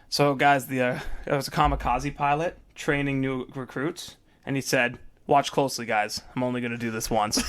So, guys, it was a kamikaze pilot training new recruits, and he said, "Watch closely, guys. I'm only going to do this once."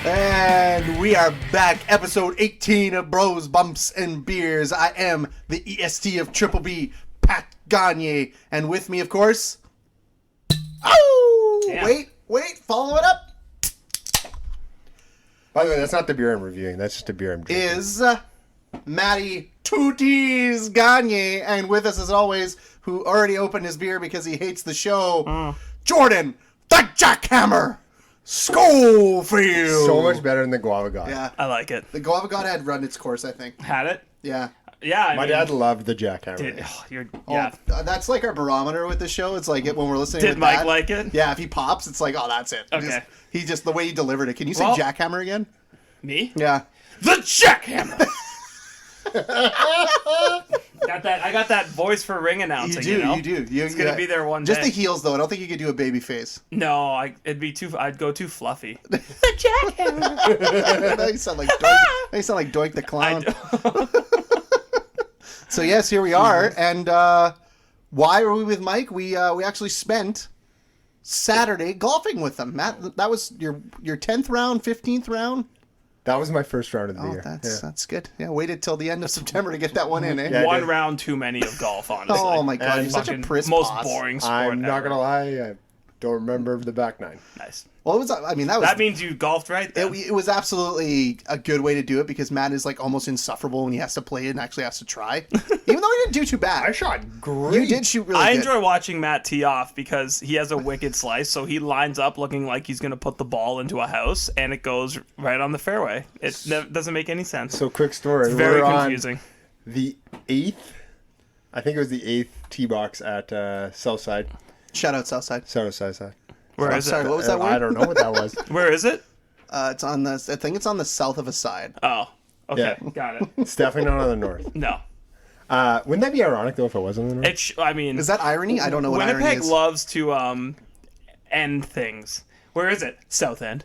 And we are back, episode 18 of Bros, Bumps, and Beers. I am the EST of Triple B, Pat Gagne, and with me, of course... Oh! Yeah. Wait, follow it up. By the way, that's not the beer I'm reviewing. That's just a beer I'm drinking. Is Matty Tooties Gagne, and with us, as always, who already opened his beer because he hates the show, Jordan, the Jackhammer Schofield. So much better than the Guava God. Yeah. I like it. The Guava God had run its course, I think. Had it? Yeah. Yeah. My dad loved the Jackhammer. Yeah. That's like our barometer with the show. It's like when we're listening Did with Mike Dad, like it? Yeah, if he pops, it's like, oh, that's it. Okay. He just the way he delivered it. Can you say Well- Jackhammer again? Me? Yeah. The Jackhammer. I got that voice for ring announcing. You do. It's gonna be there one Just day. the heels, though. I don't think you could do a baby face. No, I'd go too fluffy. The Jackhammer. Now you sound like Doink the Clown. So yes, here we are. And why are we with Mike? We actually spent Saturday golfing with him. Matt, that was your 10th round, 15th round. That was my first round of the Oh, year. that's good. Yeah, waited till the end of September to get that one in, eh? Yeah, I One did. round too many of golf, honestly. Oh my god, And you're such a Fucking priss most boss. boring sport I'm not ever. going to lie. I don't remember the back nine. Nice. Well, it was. I mean, that That means you golfed right then. it was absolutely a good way to do it because Matt is like almost insufferable when he has to play it and actually has to try. Even though he didn't do too bad. I shot great. You did shoot really I good. enjoy watching Matt tee off because he has a wicked slice, so he lines up looking like he's going to put the ball into a house, and it goes right on the fairway. It doesn't make any sense. So quick story. It's very We're on confusing. the 8th. I think it was the 8th tee box at Southside. Shout out Southside. Southside. Where I'm is sorry, it? what was that word? I don't know what that was. Where is it? It's on the. I think it's on the south of a side. Oh, okay, Yeah. got it. It's definitely not on the north. No, Wouldn't that be ironic, though, if it wasn't on the north? I mean, Is that irony? I don't know what irony Winnipeg is. loves to end things. Where is it? South End,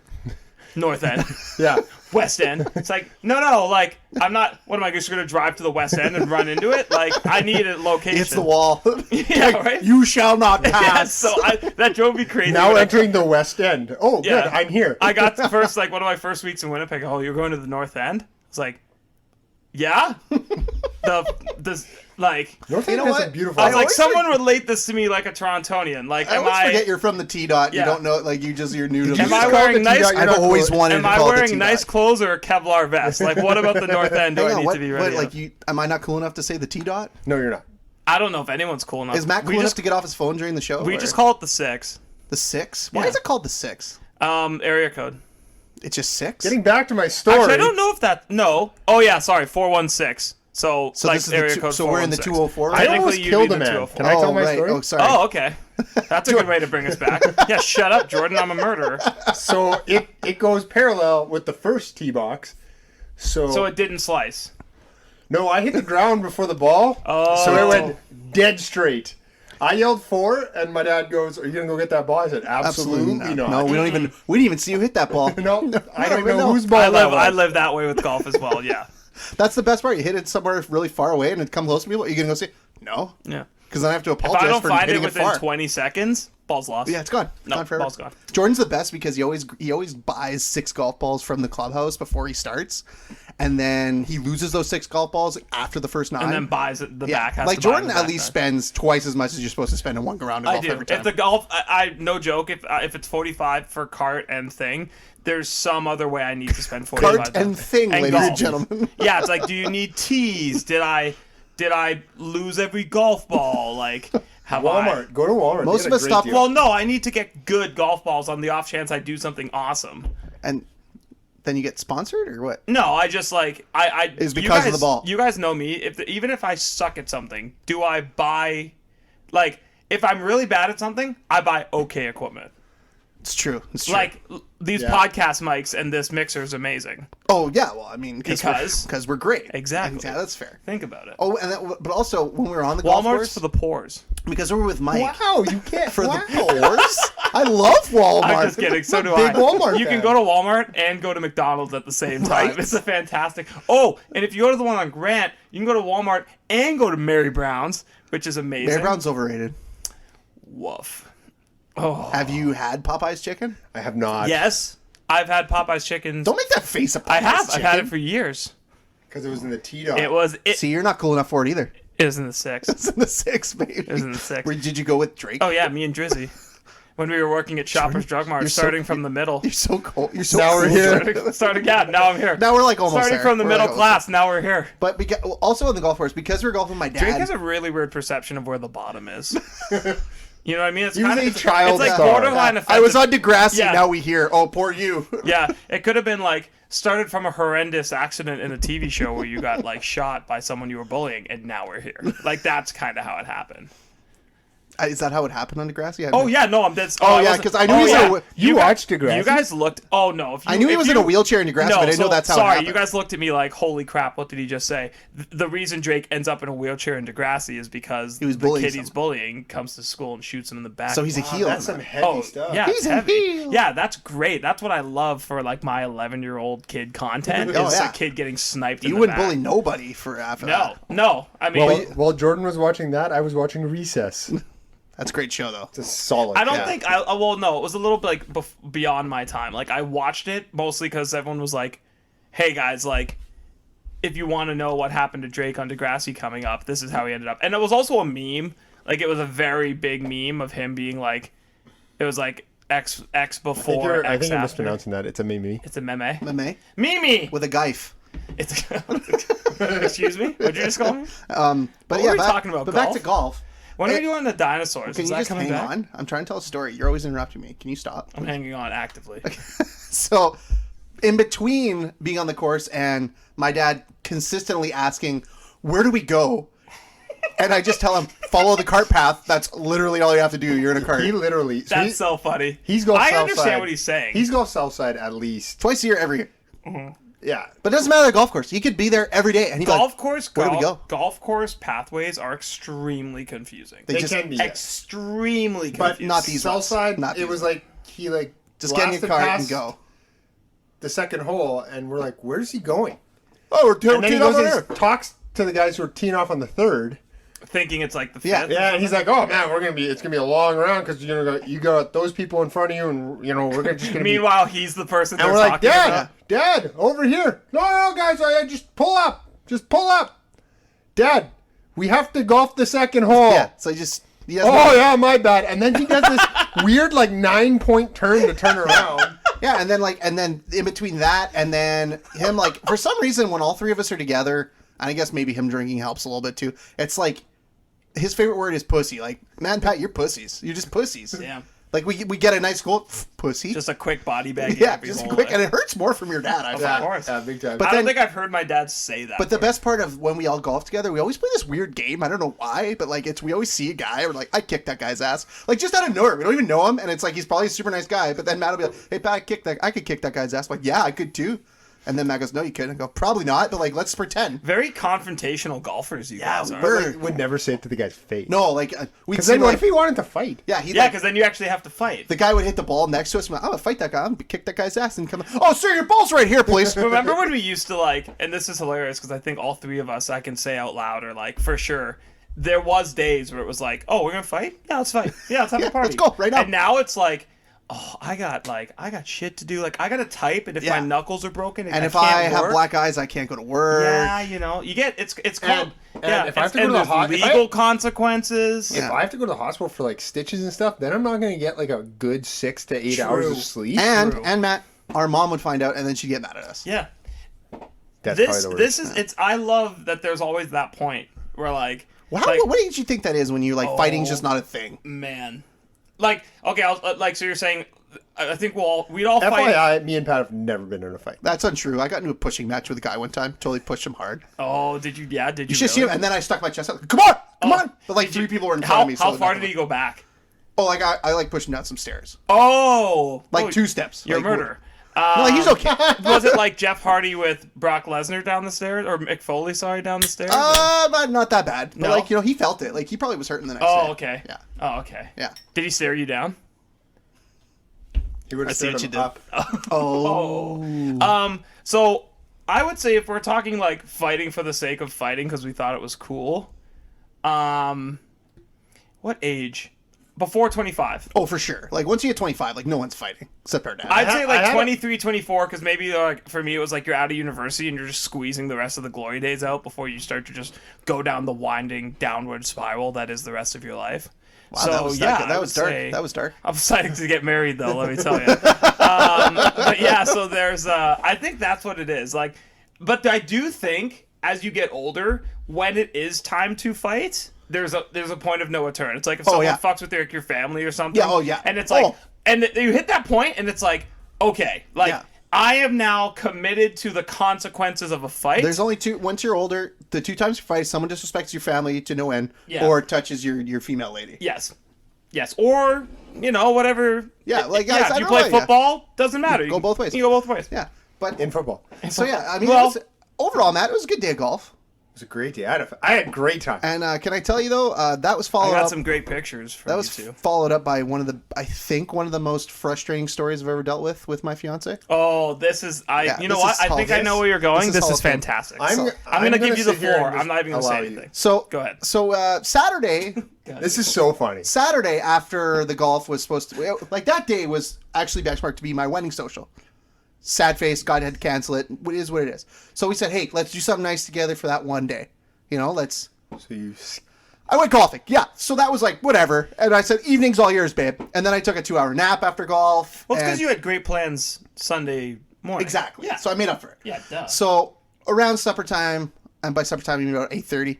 North End, Yeah. West End. It's like no. Like I'm not. What am I just going to drive to the West End and run into it? Like I need a location. It's the wall. Yeah, right. You shall not Yeah, pass. so that drove me crazy. Now when I- entering the West End. Oh, Yeah. good. I'm here. I got the first, like, one of my first weeks in Winnipeg. Oh, you're going to the North End? It's like, yeah. Like, North You End know has what? a beautiful. I was like, always someone relate this to me like a Torontonian. Like, I am always I forget you're from the T dot. You Yeah. don't know, like you're new to Am this. I call wearing it the nice? T-dot, you're I've not always close. wanted Am to I call it the wearing T-dot. nice clothes or a Kevlar vest? Like, what about the North End do Hang I on, need what, to be what, ready? like of? am I not cool enough to say the T dot? No, you're not. I don't know if anyone's cool enough. Is Matt cool we enough just to get off his phone during the show? we or- just call it the 6. the 6. Why Yeah. is it called the 6? Area code. It's just 6. Getting back to my story. Actually, I don't know if that. No. Oh yeah, sorry, 416. So So like this is area the code. so we're in the 416. 204. I Technically, almost you'd killed be a the man. 204. Can I tell my right. story? Oh, sorry. Oh, okay. That's a good way to bring us back. Yeah, shut up, Jordan. I'm a murderer. So it goes parallel with the first tee box. So it didn't slice. No, I hit the ground before the ball. Oh. So it went dead straight. I yelled 4, and my dad goes, "Are you gonna go get that ball?" I said, "Absolutely not." No, we didn't even see you hit that ball. No, I don't even know know. whose ball that was. I live that way with golf as well. Yeah. That's the best part. You hit it somewhere really far away and it comes close to people. Are you gonna go say no? Yeah. Because then I have to If apologize I don't for find it hitting it within far. 20 seconds, ball's lost. Yeah, it's gone. No, Gone forever. ball's gone. Jordan's the best because he always buys 6 golf balls from the clubhouse before he starts, and then he loses those 6 golf balls after the first 9. And then buys it. The yeah, back has like to buy Jordan the at back least nine. spends twice as much as you're supposed to spend in one round of I golf do. every time. If the golf, I no joke. If it's 45 for cart and thing, there's some other way I need to spend 45. Cart and thing, ladies and golf. gentlemen. Yeah, it's like, do you need tees? Did I lose every golf ball? Like, have Walmart. Go to Walmart. Most They of got us a great stop- deal. Well, no, I need to get good golf balls on the off chance I do something awesome. And then you get sponsored or what? No, I just like I. It's you because of guys- the ball. You guys know me. Even if I suck at something, do I buy? Like, if I'm really bad at something, I buy okay equipment. It's true. It's true. Like these podcast mics and this mixer is amazing. Oh yeah, well I mean because we're great. Exactly. Yeah, that's fair. Think about it. Oh, and but also when we were on the golf Walmart's course, for the poors. because we were with Mike. Wow, you can't For the poors? I love Walmart. I'm just kidding. So do Big I. Walmart You can fan. go to Walmart and go to McDonald's at the same time. Right. It's a fantastic. Oh, and if you go to the one on Grant, you can go to Walmart and go to Mary Brown's, which is amazing. Mary Brown's overrated. Woof. Oh. Have you had Popeye's chicken? I have not. Yes, I've had Popeye's chicken. Don't make that face. Of Popeye's I have. chicken. I've had it for years. Because it was in the T-Dot. It was. See, you're not cool enough for it either. It was in the 6. It's in the 6, baby. It was in the 6. Where did you go with Drake? Oh yeah, me and Drizzy. When we were working at Shoppers Drug Mart, You're so- starting from the middle. You're so cold. You're so Now we're cool. here. Starting, yeah, now I'm here. Now we're like almost Starting there. from the We're middle like class, now we're here. But also on the golf course, because we were golfing with my dad. Drake has a really weird perception of where the bottom is. You know what I mean? It's He was kind a of child It's like star. borderline offensive. I was on Degrassi. Yeah. Now we hear. Oh, poor you. Yeah, it could have been like started from a horrendous accident in a TV show where you got like shot by someone you were bullying, and now we're here. Like that's kind of how it happened. Is that how it happened on Degrassi? Oh yeah, no, I'm dead. Oh, yeah, wasn't- 'cause I knew he was in a- You watched Degrassi? You guys looked. Oh no, if you, I knew he if was you, in a wheelchair in Degrassi, No, but I didn't know so- that's how it sorry, happened. you guys looked at me like, "Holy crap! What did he just say?" The reason Drake ends up in a wheelchair in Degrassi is because was the bullying kid he's someone. bullying comes to school and shoots him in the back. So he's a heel. That's some heavy Oh stuff. yeah, He's it's a heavy. heel. Yeah, that's great. That's what I love for like my 11-year-old kid content. Oh, is yeah. a kid getting sniped. You in the wouldn't back. bully nobody for after that. No. I mean, While Jordan was watching that, I was watching Recess. That's a great show, though. It's a solid. I don't Yeah. think I. Well, no, it was a little bit like beyond my time. Like I watched it mostly because everyone was like, "Hey guys, like, if you want to know what happened to Drake on Degrassi coming up, this is how he ended up." And it was also a meme. Like it was a very big meme of him being like, it was like X before I X think you're after. mispronouncing that. It's a Mimi. It's a meme. Meme Mimi. with a gife. It's. Excuse me. What'd you just call me? But What yeah, were we back, talking about, but back golf? to golf. When are you doing the dinosaurs? Can Is you that just coming hang back? on? I'm trying to tell a story. You're always interrupting me. Can you stop? I'm hanging on actively. So, in between being on the course and my dad consistently asking, "Where do we go?" and I just tell him, "Follow the cart path." That's literally all you have to do. You're in a cart. He literally. That's so funny. He's golf I Southside. understand what he's saying. He's golf Southside at least. Twice a year, every year. Yeah. But it doesn't matter the golf course. He could be there every day, and he'd be golf like, course. "Where do we go?" Golf course pathways are extremely confusing. They They just can be. Yes. Extremely But confusing. not these ones. Southside, Not it these was ones. like he like Just get in blasted your cart past and go. the second hole, and we're like, "Where's he going?" Oh, we're And then he goes and talks to the guys who are teeing off on the third. thinking it's like the fifth. Yeah. Yeah, and he's like, "Oh man, it's gonna be a long round because you got those people in front of you, and just gonna be." Meanwhile, he's the person And they're we're like, talking Dad, about. Dad, over here. No, guys, just pull up. Just pull up. Dad, we have to golf the second hole. Yeah, so he just. He has Oh, yeah, my bad. And then he does this weird, 9-point turn to turn around. Yeah, and then in between that and then him, for some reason, when all three of us are together, and I guess maybe him drinking helps a little bit too, it's like his favorite word is pussy. Like, man, Pat, you're pussies. You're just pussies. Yeah. Like, we get a nice goal, pussy. Just a quick body bag. yeah, just quick, and it hurts more from your dad, I Of find. course. Yeah, big time. But I then- don't think I've heard my dad say that. But the best part of when we all golf together, we always play this weird game. I don't know why, but we always see a guy, we're like, I kicked that guy's ass. Like, just out of nowhere. We don't even know him, and it's like he's probably a super nice guy, but then Matt will be like, hey, Pat, I could kick that guy's ass. I'm like, yeah, I could too. And then Matt goes, no, you couldn't. I go, probably not, but let's pretend. very confrontational golfers, you guys are. we're- would never say it to the guy's face. No, we'd Because see then what if he wanted to fight? yeah, Yeah, because then you actually have to fight. the guy would hit the ball next to us. And I'm gonna fight that guy. I'm gonna kick that guy's ass and come. Oh, sir, your ball's right here, please. Remember when we used to and this is hilarious because I think all three of us I can say out loud or for sure. There was days where it was like, oh, we're gonna fight? Yeah, let's fight. Yeah, let's have a party. let's go right now. And now it's like, oh, I got shit to do. I gotta type, and if Yeah. my knuckles are broken, And if can't I have work, black eyes, I can't go to work. yeah, you get it's called. and if I have to go and to the there's legal consequences. If I have to go to the hospital for stitches and stuff, then I'm not going to get a good 6 to 8 hours of sleep. And Matt, our mom would find out, and then she'd get mad at us. Yeah. That's This probably the worst. this is it's. I love that there's always that point where Well, what did you think that is when you fighting's just not a thing? man, okay, I'll, so you're saying. I think we'd all fight. FYI, me and Pat have never been in a fight. That's untrue. I got into a pushing match with a guy one time. Totally pushed him hard. Oh, did you? Yeah, did you? You should see really? him, and then I stuck my chest out. Come on, come on! But 3 people were in front of me. So How far did he go back? Oh, like I like pushing down some stairs. Oh, Like oh, 2 steps. You're a like, murderer. No, like, he's okay. Was it like Jeff Hardy with Brock Lesnar down the stairs, or Mick Foley? Sorry, down the stairs. But not that bad. But No? like, he felt it. Like, he probably was hurting the next day. Oh, okay. Yeah. Oh, okay. Yeah. Did he stare you down? He would I have see stood what you him did. up. Oh. So I would say if we're talking like fighting for the sake of fighting because we thought it was cool, what age? Before 25. Oh, for sure. Like, once you get 25, like, no one's fighting except our dad. I'd say I like had 23, 24, because maybe like for me it was like you're out of university and you're just squeezing the rest of the glory days out before you start to just go down the winding downward spiral that is the rest of your life. Wow, So that was, yeah, that I was would dark. say- That was dark. I'm excited to get married though, let me tell you. But yeah, so there's I think that's what it is. Like, but I do think as you get older, when it is time to fight, there's a point of no return. It's like if someone yeah. fucks with your family or something. Yeah, oh, yeah. And it's like Oh. and you hit that point and it's like, okay, like Yeah. I am now committed to the consequences of a fight. There's only 2. Once you're older, the 2 times you fight, someone disrespects your family to no end, Yeah. or touches your female lady. Yes. Or, whatever. Yeah, like, yeah, guys, if I you don't play know, yeah. football, doesn't matter. You go can- both ways. You can go both ways. Yeah. But In football. It so yeah, I mean, Well- overall, Matt, it was a good day of golf. was a great day. I had a great time. And can I tell you though, that was I followed got up. some great pictures from That was you two. followed up by one of the most frustrating stories I've ever dealt with my fiance. Oh, this is Yeah, you know this what? is I think I know where you're going. This This is is Hall of Fame. fantastic. I'm gonna give you the sit here floor. and just I'm not even gonna say allow you. anything. So Go ahead. So Saturday, This is so funny. Saturday after the golf was supposed to, like, that day was actually benchmarked to be my wedding social. Sad face, God had to cancel it. It is what it is. So we said, hey, let's do something nice together for that one day. Let's. So you. I went golfing. Yeah. So that was like, whatever. And I said, evening's all yours, babe. And then I took a 2-hour nap after golf. Well, it's because and- you had great plans Sunday morning. Exactly. Yeah. So I made up for it. Yeah, duh. So around supper time, and by supper time, you mean about 8:30,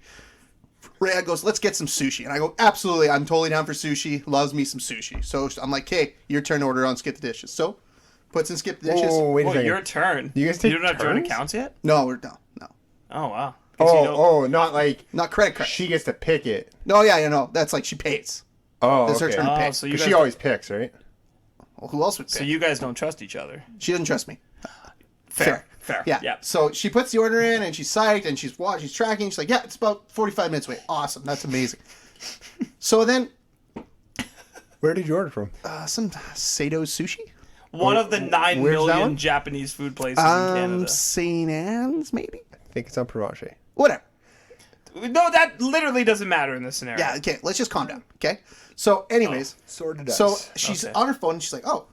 Rhea goes, let's get some sushi. And I go, absolutely, I'm totally down for sushi. Loves me some sushi. So I'm like, hey, your turn to order on Skip the Dishes. So puts in Skip the Dishes. Oh, wait a Oh, second. your turn. You guys take You don't have joint turns? accounts yet? No. Oh, wow. Guess you don't- Oh, not like Not credit card. she gets to pick it. No, yeah, no. That's like she pays. Oh, It's her okay. turn to Oh, pay. so you Because guys, she always picks, right? Well, who else would pay? so you guys don't trust each other. She doesn't trust me. Fair. Yeah. So she puts the order in and she's psyched and she's tracking. She's like, yeah, it's about 45 minutes away. Awesome. That's amazing. So then, Where did you order from? some Sato's sushi? One of the 9 where's that million one? Japanese food places in Canada. St. Anne's, maybe? I think it's on Provencher. Whatever. No, that literally doesn't matter in this scenario. Yeah, okay, let's just calm down, okay? So, anyways, Sorted so us. she's Okay. on her phone and she's like, oh,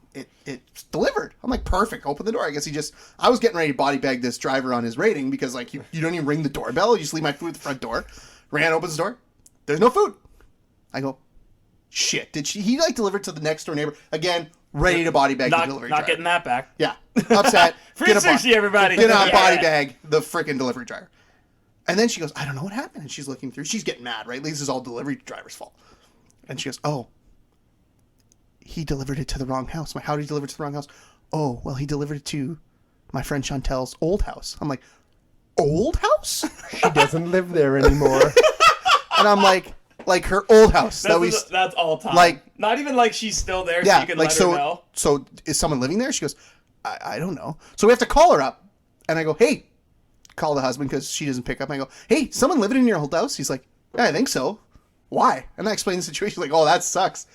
it's delivered. I'm like, perfect, open the door. I guess I was getting ready to body bag this driver on his rating because, like, you don't even ring the doorbell. You just leave my food at the front door. Rand opens the door. There's no food. I go, shit, he, like, delivered to the next door neighbor? Again, ready to body bag the delivery Not driver. getting that back. Yeah, upset. Free Get a sushi, everybody. Get on Yeah. body bag the freaking delivery driver. And then she goes, I don't know what happened. And she's looking through. She's getting mad, right? This is all delivery driver's fault. And she goes, oh, he delivered it to the wrong house. I'm like, how did he deliver it to the wrong house? Oh, well, he delivered it to my friend Chantel's old house. I'm like, old house? She doesn't live there anymore. And I'm like her old house. That's all time. like- not even like she's still there, so Yeah, you can like, let so, her know. so is someone living there? She goes, I don't know. So we have to call her up. And I go, hey, call the husband because she doesn't pick up. And I go, hey, someone living in your old house? He's like, yeah, I think so. Why? And I explain the situation. Like, oh, that sucks.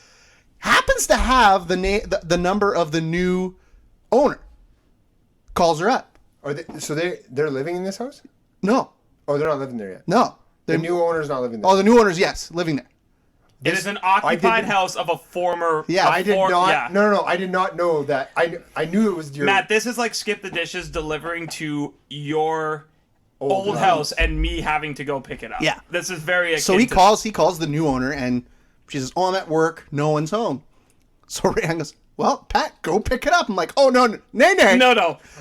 Happens to have the number of the new owner. Calls her up. So they're living in this house? No, Oh, they're not living there yet. no. The new owner's not living there. Oh, the new owner's, yes, living there. It is an occupied didn't- house of a former. Yeah, I did for- not. yeah. No. I did not know that. I knew it was your Matt, this is like Skip the Dishes delivering to your old house and me having to go pick it up. Yeah. This is very akin So he to- calls the new owner and she says, oh, I'm at work. No one's home. So Ryan goes, well, Pat, go pick it up. I'm like, oh, no. No.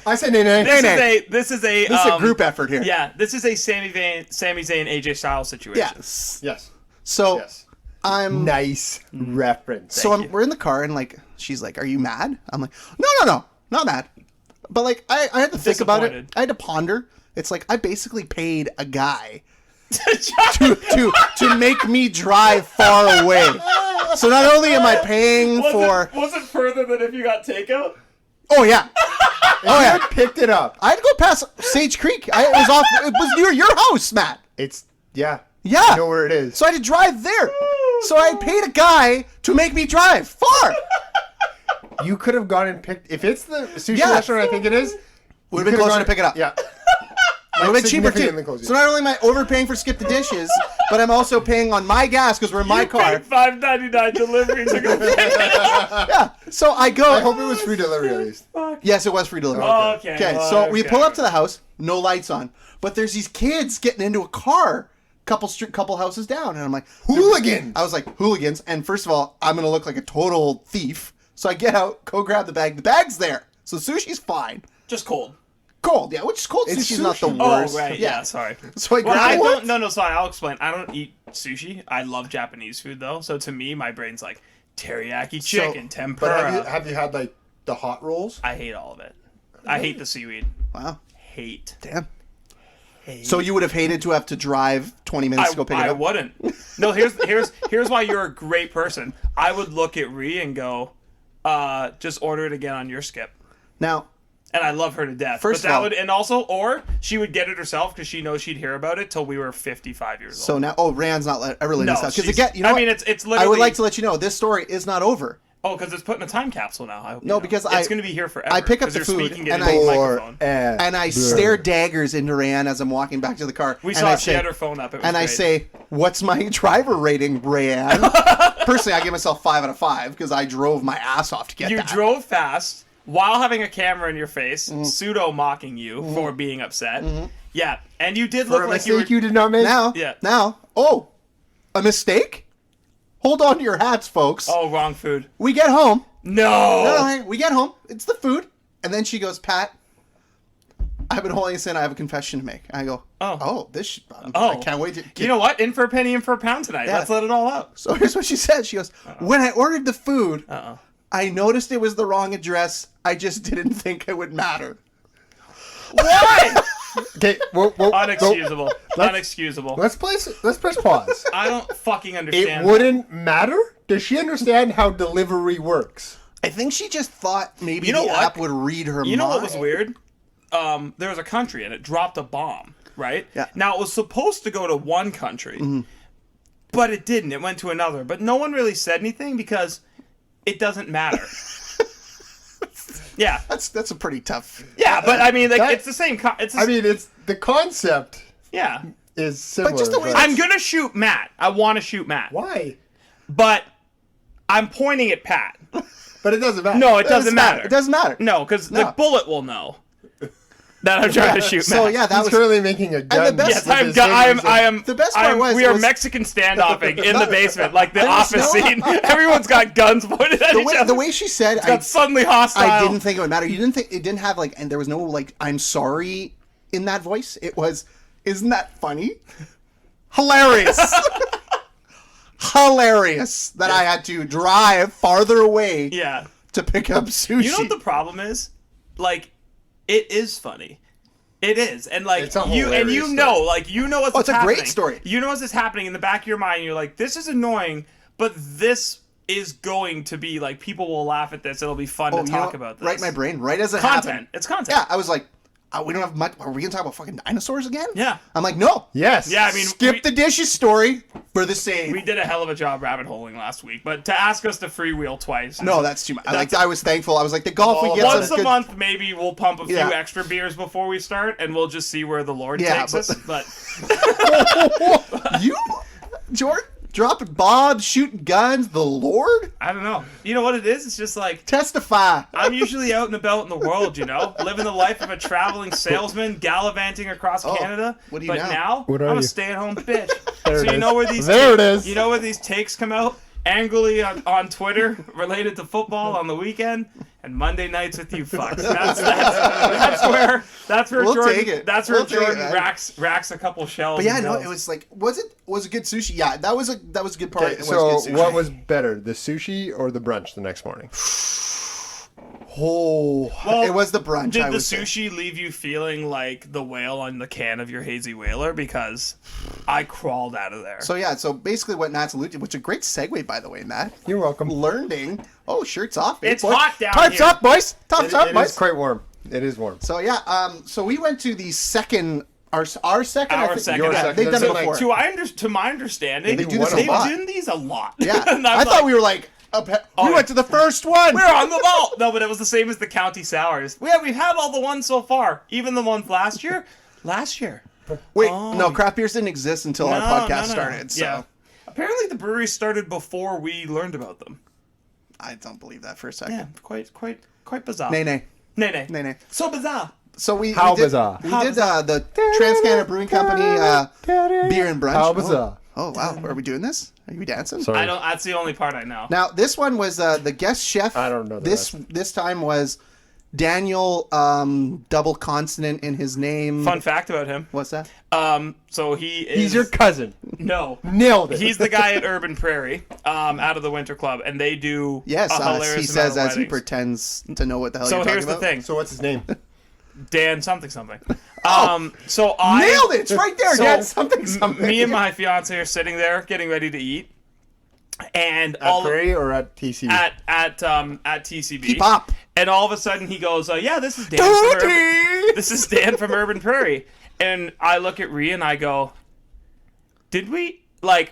I said nay. This is a This is a group effort here. Yeah, this is a Sami Zayn, AJ Styles situation. Yes. Yes. So Yes. I'm Nice reference. So we're in the car and like she's like, "Are you mad?" I'm like, "No, not mad." But like I had to think about it. Disappointed. I had to ponder. It's like I basically paid a guy to make me drive far away So not only am I paying for... Was it further than if you got takeout? Oh, yeah. Oh yeah, picked it up. I had to go past Sage Creek. It was near your house, Matt. Yeah. Yeah. I know where it is. So I had to drive there. So I paid a guy to make me drive far. You could have gone and picked. If it's the sushi Yeah. restaurant, I think it is. Would have been closer to pick it up. Yeah. A little bit cheaper significantly too. closer. So not only am I overpaying for Skip the Dishes, but I'm also paying on my gas because we're in my car. $5.99 delivery to go pick it up. Yeah. So I go. I hope it was free delivery at least. Yes, it was free delivery. Okay. Okay. So we pull up to the house, no lights on, but there's these kids getting into a car, couple houses down, and I'm like, Hooligans! I was like, hooligans. And first of all, I'm gonna look like a total thief. So I get out, go grab the bag. The bag's there, so sushi's fine. Just cold. Cold, yeah. Which cold It's sushi's not the sushi. worst. Oh, right. Yeah, sorry. So I Well, grab I it. don't. No, sorry. I'll explain. I don't eat sushi. I love Japanese food though. So to me, my brain's like teriyaki chicken, But tempura. have you had like the hot rolls? I hate all of it. I hate the seaweed. Wow. Hate. Damn. So you would have hated to have to drive 20 minutes to go pick it I up? wouldn't. No, here's why you're a great person. I would look at Ree and go, just order it again on your Skip. Now, And I love her to death. First but of that all- would, and also, or she would get it herself because she knows she'd hear about it till we were 55 years so old. now, Rand's not ever letting No, us out. Because she's- again, you know I what? mean, it's literally. I would like to let you know, this story is not over. Oh, because it's put in a time capsule now. I hope you No, know. because it's going to be here forever. I pick up 'cause the you're food speaking and into the I- microphone. And I stare daggers into Rand as I'm walking back to the car. We and saw I she had her phone up. It was And I great. say, what's my driver rating, Rand? Personally, I give myself 5 out of 5 because I drove my ass off to get You that. drove fast while having a camera in your face, Mm-hmm. pseudo mocking you for being upset. Yeah, and you did For look a like you were. mistake you did not make? Now, a mistake? Hold on to your hats, folks. Oh, wrong food. We get home. No. We get home. It's the food. And then she goes, Pat, I've been holding this in. I have a confession to make. I go, I can't wait to get... You know what? In for a penny, in for a pound tonight. Yeah. Let's let it all out. So here's what she said. She goes, when I ordered the food, I noticed it was the wrong address. I just didn't think it would matter. Why? Okay, Unexcusable. Let's- Unexcusable. Let's press pause. I don't fucking It understand. wouldn't matter? Does she understand how delivery works? I think she just thought maybe You know the what? app would read her mind. You know what was weird? There was a country and it dropped a bomb, right? Yeah. Now it was supposed to go to one country, but it didn't. It went to another. But no one really said anything because it doesn't matter. Yeah. That's a pretty tough... Yeah, but I mean, like, That- it's the same. It's the concept yeah. is similar. just the way I'm gonna shoot Matt. I want to shoot Matt, Why? but I'm pointing at Pat. But it doesn't matter. No, it doesn't matter. It doesn't matter. No, because No. the bullet will know that I'm trying to shoot So Matt. yeah, that He's was... currently making a gun. the best- Yes, with I his am. fingers. The best part was- we are was- Mexican standoffing in the basement, like the There was office no- scene. Everyone's got guns pointed at each other. the way she said, got suddenly hostile. I didn't think it would matter. You didn't think it didn't have like, and there was no like, I'm sorry in that voice. It was, isn't that funny? Hilarious. Hilarious that I had to drive farther away Yeah. to pick up sushi. You know what the problem is? Like, it is funny. It is, and like It's a you hilarious know, story. like you know what's it's a happening. great story. You know what's happening in the back of your mind. You're like, this is annoying, but this is going to be like people will laugh at this. It'll be fun to you talk know, about this. Right in my brain, right as it Content. happened. It's content. Yeah, I was like, we don't have much. Are we gonna talk about fucking dinosaurs again? Yeah. I'm like, no. Yes. Yeah, I mean, Skip the dishes story for the save. we did a hell of a job rabbit holing last week, but to ask us to freewheel twice. No, that's too much. I was thankful. I was like, the golf we get Once some a good... month, maybe we'll pump a few Yeah. extra beers before we start, and we'll just see where the Lord Yeah, takes us. But You, Jordan, dropping bombs, shooting guns, the Lord? I don't know. You know what it is? It's just like Testify. I'm usually out and about in the world, you know, living the life of a traveling salesman, gallivanting across Canada. what do you but know? now What are I'm a you? stay-at-home bitch. There So it you is. know where these There it is. You know where these takes come out angrily on Twitter related to football on the weekend and Monday nights with you fucks. That's where We'll Jordan. take it. That's where We'll take Jordan it. racks a couple shells. But yeah, and no, knows. it was like, was it good sushi? Yeah, that was a good part. Okay, It so was good sushi. what was better, the sushi or the brunch the next morning? Oh, Well, it was the brunch. Did I the would say. sushi leave you feeling like the whale on the can of your Hazy Whaler? Because I crawled out of there. So yeah, so basically what Matt's alluding to, which is a great segue by the way, Matt. You're welcome. Learning. Oh, shirts off. baby, It's boys. hot down Time's here. up, boys. Time's up, It boys. is quite warm. It is warm. So yeah, so we went to the second, our second, I Our think- second. Your yeah, second. they've done So, it like, before. To my understanding, They do this a they've lot. done these a lot. Yeah, And I was thought like, we were like, we yeah. went to the first one. we're on the ball. No, but it was the same as the county sours. Yeah, we've had all the ones so far. Even the ones last year. Wait, Oh. no, craft beers didn't exist until our podcast started. So Yeah. Apparently, the brewery started before we learned about them. I don't believe that for a second. Yeah, quite bizarre. Nay. Nay. So bizarre. So we How we did, bizarre. We How did bizarre. the Trans-Canada Brewing Company beer and brunch. How bizarre. Oh wow, are we doing this? Are we dancing? Sorry. I don't. That's the only part I know. Now this one was the guest chef. I don't know the This time was Daniel, double consonant in his name. Fun fact about him. What's that? So he is. He's your cousin. No. Nailed it. He's the guy at Urban Prairie, out of the Winter Club, and they do Yes, a hilarious he says amount as of he weddings. pretends to know what the hell So you're talking here's about. the thing, So what's his name? Dan something. So I Nailed it! It's right there, So, Dan. Something. Me and my fiance are sitting there getting ready to eat, and At all Prairie or at TC? at TCB. Keep up. And all of a sudden he goes, "Yeah, this is Dan. From this is Dan from Urban Prairie." And I look at Rhea and I go, "Did we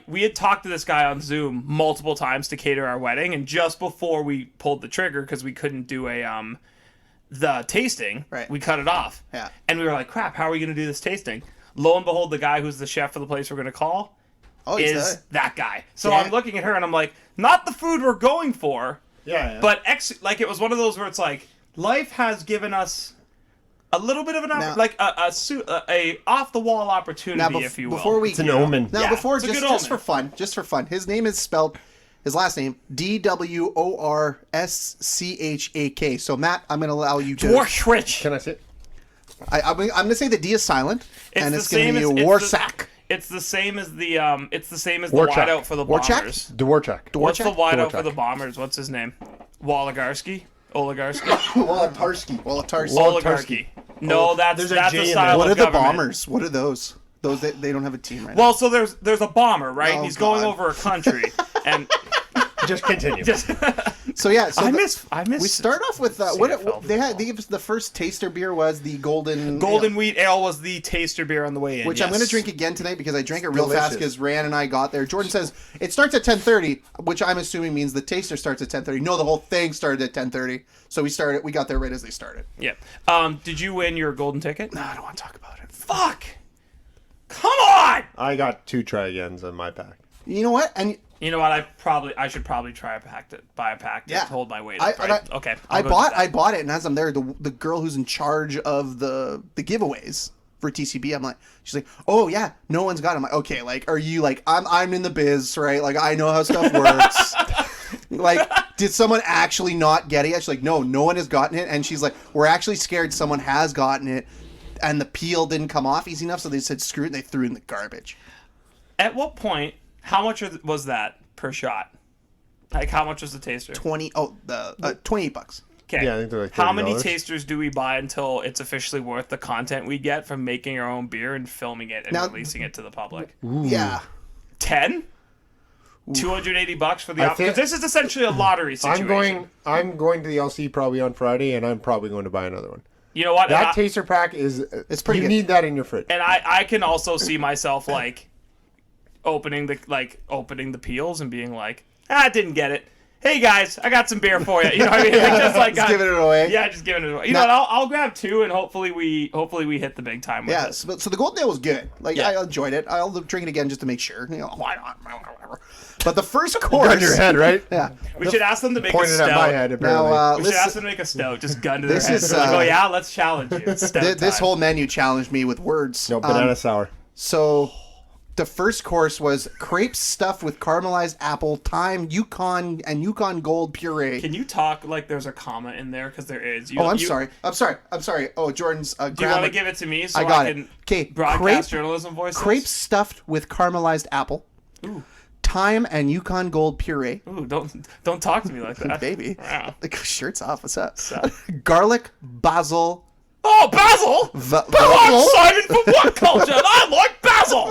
we had talked to this guy on Zoom multiple times to cater our wedding, and just before we pulled the trigger because we couldn't do the tasting, Right. we cut it off. Yeah. And we were like, crap, how are we going to do this tasting? Lo and behold, the guy who's the chef for the place we're going to call Oh, he's is there. that guy. So Yeah. I'm looking at her and I'm like, not the food we're going for, yeah. but it was one of those where it's like, life has given us a little bit of an Now- a off the wall opportunity, if you will. Before we It's an omen. Now Yeah, before it's a just good just omen. for fun, his name is spelled his last name DWORSCHAK. So Matt, I'm going to allow you to. Dwarfrich. Can I sit? I'm going to say the D is silent, and the it's going to same be as- Warsack. It's the same as the Warchak. wideout for the Warchak? Bombers. Dvorak. What's the wideout for Dvorchak. the Bombers? What's his name? Oligarski. Wolatarski. Oligarchy. No, that's there's a that's J a in style there. What of are the government. bombers? What are those? Those they don't have a team right Well, so there's a bomber, right? Oh, He's going God. over a country, and Just continue. just now. So yeah, so I miss. we start off with CFL they gave us the first taster beer was the golden Golden Wheat Ale was the taster beer on the way in, which I'm yes. going to drink again tonight because I drank it real fast Delicious. because Rand and I got there. Jordan says it starts at 10:30, which I'm assuming means the taster starts at 10:30. No, the whole thing started at 10:30. So we got there right as they started. Yeah. Did you win your golden ticket? No, I don't want to talk about it. Fuck. Come on. I got 2 try agains on my pack. You know what? And You know what? I should probably buy a pack to Yeah. hold my weight. I- up, right? and I- Okay. I I'll go do that. bought it, and as I'm there, the girl who's in charge of the giveaways for TCB, I'm like, she's like, oh yeah, no one's got it. I'm like, okay, like, are you like, I'm in the biz, right? Like, I know how stuff works. Like, did someone actually not get it yet? She's like, no one has gotten it, and she's like, we're actually scared someone has gotten it, and the peel didn't come off easy enough, so they said screw it, and they threw it in the garbage. At what point? How much was that per shot? Like, how much was the taster? $28. Okay. Yeah, I think they're like How many $30. tasters do we buy until it's officially worth the content we get from making our own beer and filming it and Now- releasing it to the public? Yeah. 10? $280 for the I offer? think- This is essentially a lottery situation. I'm going to the LC probably on Friday, and I'm probably going to buy another one. You know what? That And I- taster pack is It's pretty you good. need that in your fridge. And I can also see myself like opening the peels and being like, didn't get it. Hey guys, I got some beer for you. You know what I mean? Just giving it away. Yeah, just giving it away. You Now- know what? I'll grab 2 and hopefully we hit the big time with Yeah, it. so the Golden Ale was good. Like, Yeah. I enjoyed it. I'll drink it again just to make sure. You know, why not? Whatever. But the first course... Gun to your head, right? Yeah. We should ask them to make a Pointed stout. at my head, apparently. Now, We should ask listen, them to make a stout. Just gun to their This head. is, Like, uh, oh yeah, let's challenge you. It's stout this time. whole menu challenged me with words. No, banana sour. So, the first course was crepes stuffed with caramelized apple, thyme, Yukon, and Yukon Gold puree. Can you talk like there's a comma in there? Because there is. I'm sorry. Oh, Jordan's Do you want grammar. to give it to me so I got I it. can Okay, broadcast journalism voices? crepes stuffed with caramelized apple, thyme and Yukon Gold puree. Ooh, don't talk to me like that. Baby. Wow. Like, shirt's off. What's up? up? Garlic, basil. Oh, basil! I'm Simon from What Culture, and I like basil!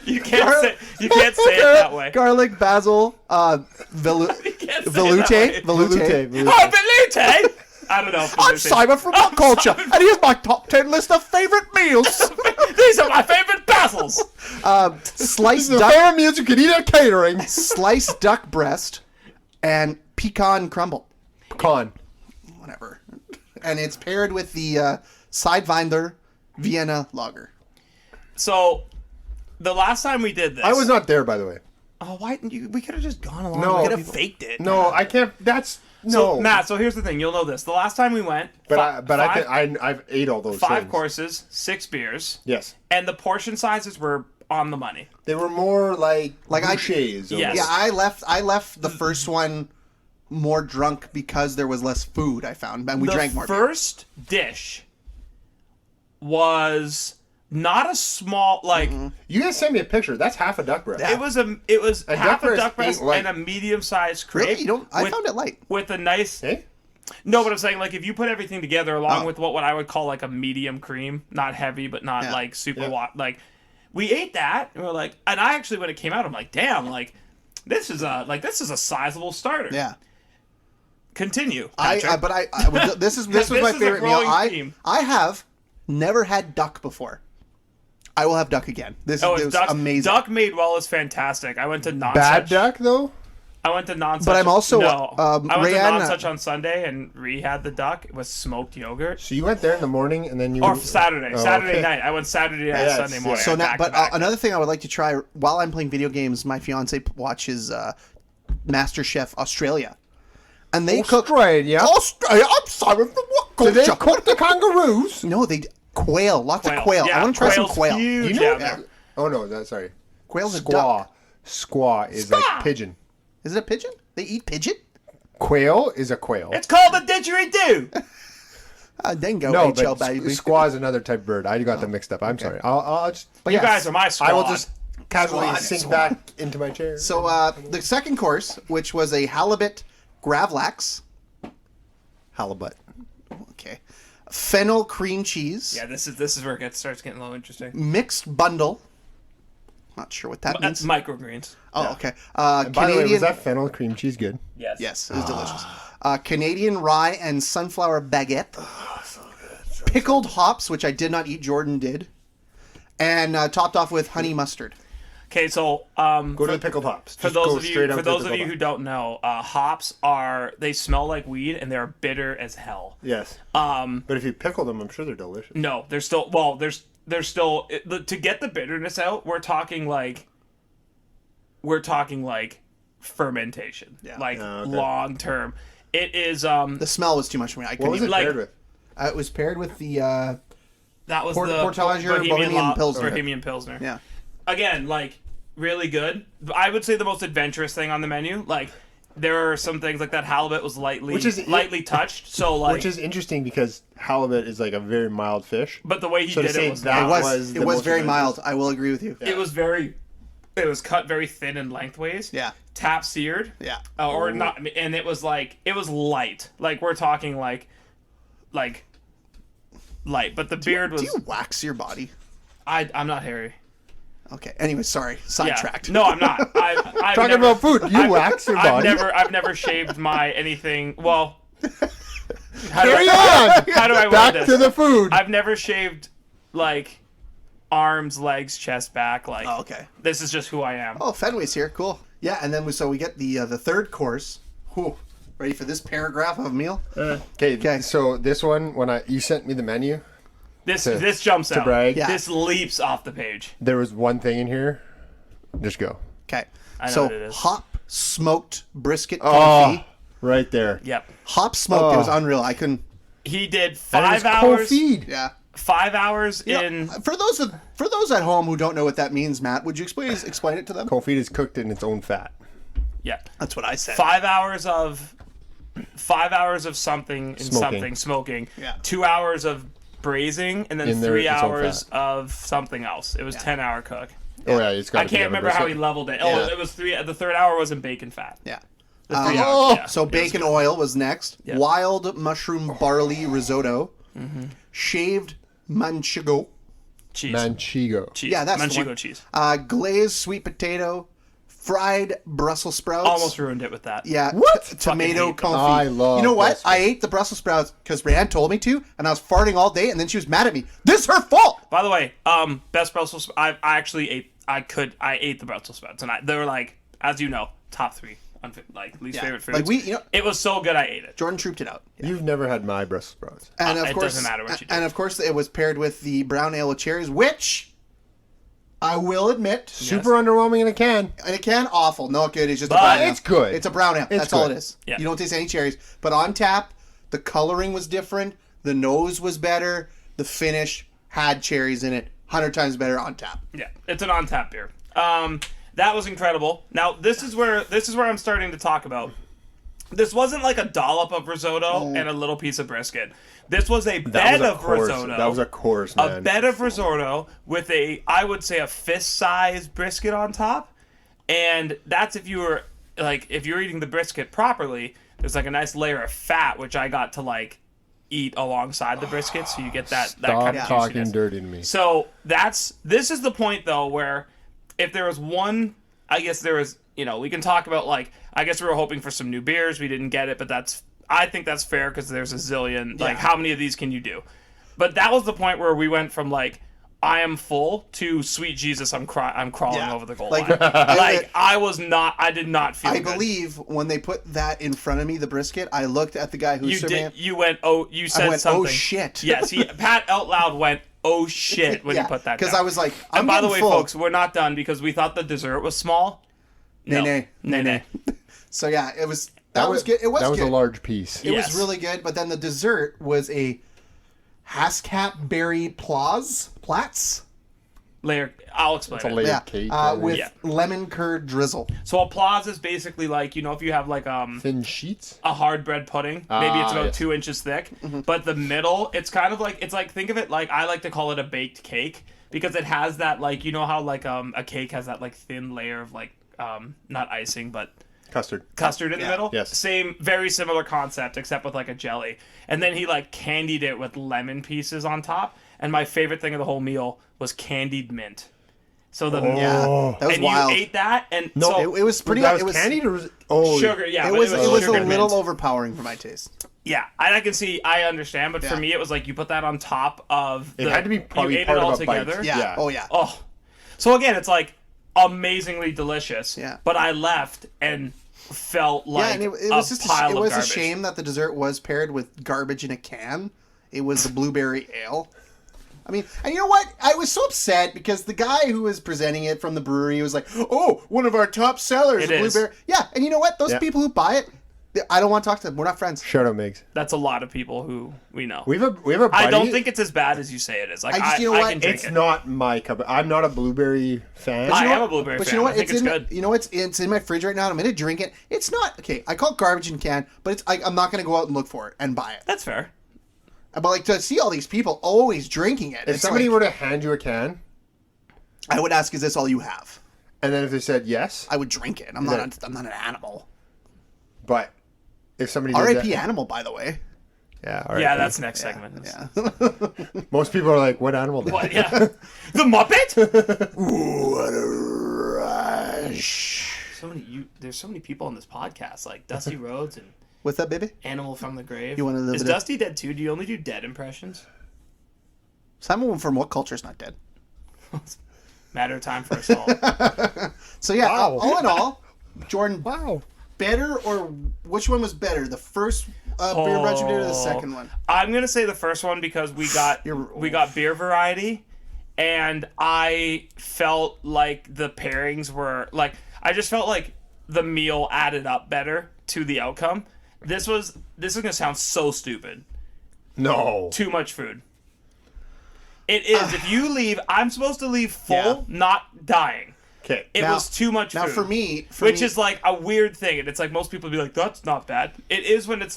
You can't say it that way. Garlic, basil, You can't say it velouté. that way. Velouté. Oh, velouté! I don't know. If I'm velouté- Simon from What Culture, and here's my top 10 list of favorite meals. These are my favorite basils! Sliced The duck, favorite meals you can eat at catering. sliced duck breast, and pecan crumble. Pecan. Whatever. And it's paired with the Sidewinder Vienna Lager. So, the last time we did this... I was not there, by the way. Oh, why didn't you... We could have just gone along. No. We could have faked it. No, I can't. That's So, no. Matt, so here's the thing. You'll know this. The last time we went... I've ate all those. 5 things. courses, 6 beers. Yes, And the portion sizes were on the money. they were more like bouchées. Yes. Yeah, I left the first one more drunk because there was less food, I found, and we drank more The beer. first dish was not a small, like... You guys sent me a picture. That's half a duck breast. It was half duck a breast duck breast ain't light. and a medium-sized crepe. Really? You don't? I found it light. With a nice... Hey? No, but I'm saying, like, if you put everything together along Oh. with what I would call, like, a medium cream, not heavy, but not, Yeah. like, super... Yeah. Like, we ate that, and we're like... And I actually, when it came out, I'm like, damn, like, this is a sizable starter. Yeah. Continue, Patrick. This was This my is a favorite meal. growing theme. I have never had duck before. I will have duck again. This is duck, amazing. Duck made well is fantastic. I went to non Bad duck though. I went to non But I'm also, no. I went to Rayanne- non-such on Sunday and had the duck. It was smoked yogurt. So you went there in the morning and then you. Or Saturday. Oh, Saturday okay. night. I went Saturday night, Yes, Sunday morning. yes. So now, back but to back. another thing I would like to try while I'm playing video games, my fiance watches MasterChef Australia, and they cook Australia. Australia. I'm sorry for what Do they culture. cook the kangaroos? No, they quail. Lots of quail. Yeah, I want to try some quail's quail. huge You know? down there. Oh no, that's sorry. Quail's a Squaw. duck. Squaw is Squaw. like pigeon. Is it a pigeon? They eat pigeon? Quail is a quail. It's called a didgeridoo. Dingo. No, HL, but baby. squaw is another type of bird. I got them mixed up. I'm sorry. I'll just. But You yes. guys are my squad. I will just casually Squad, sink squad. back into my chair. So the second course, which was a halibut gravlax. Halibut. Okay. Fennel cream cheese. Yeah, this is where it starts getting a little interesting. Mixed bundle. Not sure what that That's means. microgreens. Oh, okay. And by the way, Canadian. was that fennel cream cheese good? Yes. Yes, it was delicious. Canadian rye and sunflower baguette. So good. Pickled hops, which I did not eat. Jordan did. And topped off with honey mustard. Okay, so Go to the pickled hops. for Just go those of straight you up for to the those of pickled you who hop. don't know, hops they smell like weed and they're bitter as hell. Yes. But if you pickle them, I'm sure they're delicious. No, they're still to get the bitterness out. We're talking like fermentation, Yeah. Okay. long term. It is The smell was too much for me. I couldn't What was it even. like- paired with? It was paired with the. that was Port- the Portage Bohemian Pilsner. Bohemian Pilsner. Yeah. Again, like really good. I would say the most adventurous thing on the menu. Like there are some things like that halibut was lightly touched. So like, Which is interesting because halibut is like a very mild fish. but the way he So to did say it was that It not- was. the It was most very adventurous. mild. I will agree with you. It was very. It was cut very thin and lengthways. Yeah. Tap seared. Yeah. Or not, and it was light. Like we're talking like light. But the beard was. Do you wax your body? I'm not hairy. Okay. Anyway, sorry. Yeah. Sidetracked. No, I'm not. I've Talking never, about food, you wax your body. I've never shaved my anything. Well. Carry on! How do I word Back this? to the food. I've never shaved like arms, legs, chest, back. Like Oh, okay. this is just who I am. Oh, Fenway's here. Cool. Yeah, and then we get the third course. Whew. Ready for this paragraph of a meal? Okay, so this one, you sent me the menu, This jumps out. brag. Yeah. This leaps off the page. there was one thing in here. Just go. Okay. know So what it is. hop smoked brisket Oh, confit. right there. Yep. Hop smoked. It was Oh. unreal. I couldn't. He did And it 5 was hours. confit. Yeah. 5 hours You know, in. for those at home who don't know what that means, Matt, would you explain it to them? Confit is cooked in its own fat. Yeah. That's what I said. 5 hours of. 5 hours of something smoking. Yeah. 2 hours of braising, and then In there, 3 its own hours fat. of something else. It was 10-hour cook. Oh yeah, it's got. I can't remember how he leveled it. Yeah. Oh, it was 3. The third hour was in bacon fat. Yeah. The 3 hours. Yeah. So bacon oil was next. Yeah. Wild mushroom barley risotto. Shaved manchego. Cheese. Manchego. Cheese. Yeah, that's the Manchego one. cheese. Glazed sweet potato. Fried Brussels sprouts. Almost ruined it with that. Yeah. What? Tomato hate confit. I love You know what? Brussels. I ate the Brussels sprouts because Brianne told me to, and I was farting all day, and then she was mad at me. This is her fault. By the way, best Brussels. I actually ate. I ate the Brussels sprouts, and they were like, as you know, top 3 least favorite foods. Like it was so good, I ate it. Jordan trooped it out. You've never had my Brussels sprouts. And of it course, doesn't matter what you do. And of course, it was paired with the brown ale with cherries, which I will admit, Super underwhelming in a can. and it can awful. No, good. It's just a But brown ale. it's good. It's a brown ale. That's all it good. is. Yeah. You don't taste any cherries. But on tap, the coloring was different. The nose was better. The finish had cherries in it. 100 times better on tap. Yeah, it's an on-tap beer. That was incredible. Now this is where I'm starting to talk about. This wasn't like a dollop of risotto and a little piece of brisket. This was a bed of risotto. That was a course, man. A bed of risotto with I would say a fist-sized brisket on top, and that's if you were eating the brisket properly. There's like a nice layer of fat, which I got to eat alongside the brisket, so you get that kind of Stop talking juiciness. dirty to me. So this is the point though where if there was one, I guess there was, we can talk about I guess we were hoping for some new beers, we didn't get it, but I think that's fair because there's a zillion. How many of these can you do? But that was the point where we went from I am full to sweet Jesus, I'm crawling Yeah. over the goal Like, line. I did not feel. I good. believe when they put that in front of me, the brisket, I looked at the guy who You serving did. it. You went. Oh, you said I went, something. oh shit. Yes, Pat out loud went, "Oh shit," when Yeah, you put that. because down. I was like, And I'm by the getting way, full. folks, we're not done because we thought the dessert was small. No. Nay. So yeah, it was. That was good. It was That was good. a large piece. It Yes. was really good, but then the dessert was a Haskap berry Platts. Layer. I'll explain. It's a it. layer Yeah, cake. with Yeah. lemon curd drizzle. So applause is basically if you have thin sheets. a hard bread pudding, maybe it's about yes. 2 inches thick, Mm-hmm. but the middle, it's kind of think of it I like to call it a baked cake because it has that how a cake has that thin layer of not icing but Custard. in the Yeah. middle. Yes. Same, very similar concept, except with a jelly. And then he candied it with lemon pieces on top. And my favorite thing of the whole meal was candied mint. So the Yeah, that was and wild. you ate that, and No, so it was pretty. That It was was candied or was sugar. Yeah, It but was. It was a sugar little mint. overpowering for my taste. Yeah, I can see. I understand, but for Yeah. me, it was you put that on top of. It had to be probably you ate part it all of a bite. together. Yeah. Yeah. Oh yeah. Oh, so again, it's amazingly delicious. Yeah. But I left and felt Yeah, and it a was just pile it of was garbage. a shame that the dessert was paired with garbage in a can. It was the blueberry ale. I mean, and you know what? I was so upset because the guy who was presenting it from the brewery was like, "Oh, one of our top sellers, It the is. blueberry." Yeah, and you know what? Those Yeah. people who buy it, I don't want to talk to them. We're not friends. Shout out, Migs. That's a lot of people who we know. We have a buddy. I don't think it's as bad as you say it is. you know what? can drink it's it. not my cup. I'm not a blueberry fan. I You know am what? a blueberry But fan. you know what? I think it's good. You know what's it's in my fridge right now. And I'm gonna drink it. It's not okay. I call it garbage in can, but it's I'm not gonna go out and look for it and buy it. That's fair. But to see all these people always drinking it, If it's somebody like, were to hand you a can, I would ask, "Is this all you have?" and then if they said yes, I would drink it. I'm not an animal. but if somebody did R.I.P. that- animal, by the way. yeah, all right, Yeah, that's next segment. Yeah. most people are like, "What animal?" Did What? Yeah. The Muppet? Ooh, what a rush. There's so many people on this podcast, like Dusty Rhodes and What's that, baby? Animal from the Grave. You want a little Is bit of- Dusty dead too? Do you only do dead impressions? Someone from what culture's not dead? Matter of time for us all. So yeah, Wow. all in all, Jordan, Wow. better or which one was better? The first beer brunch we did or the second one? I'm gonna say the first one because we got beer variety, and I felt like the pairings were I just felt like the meal added up better to the outcome. This is gonna sound so stupid. No. Too much food. It is. If you leave, I'm supposed to leave full, Yeah. not dying. Okay. It Now- was too much Now food. for me, Which is a weird thing, and it's most people be like, "That's not bad." It is when it's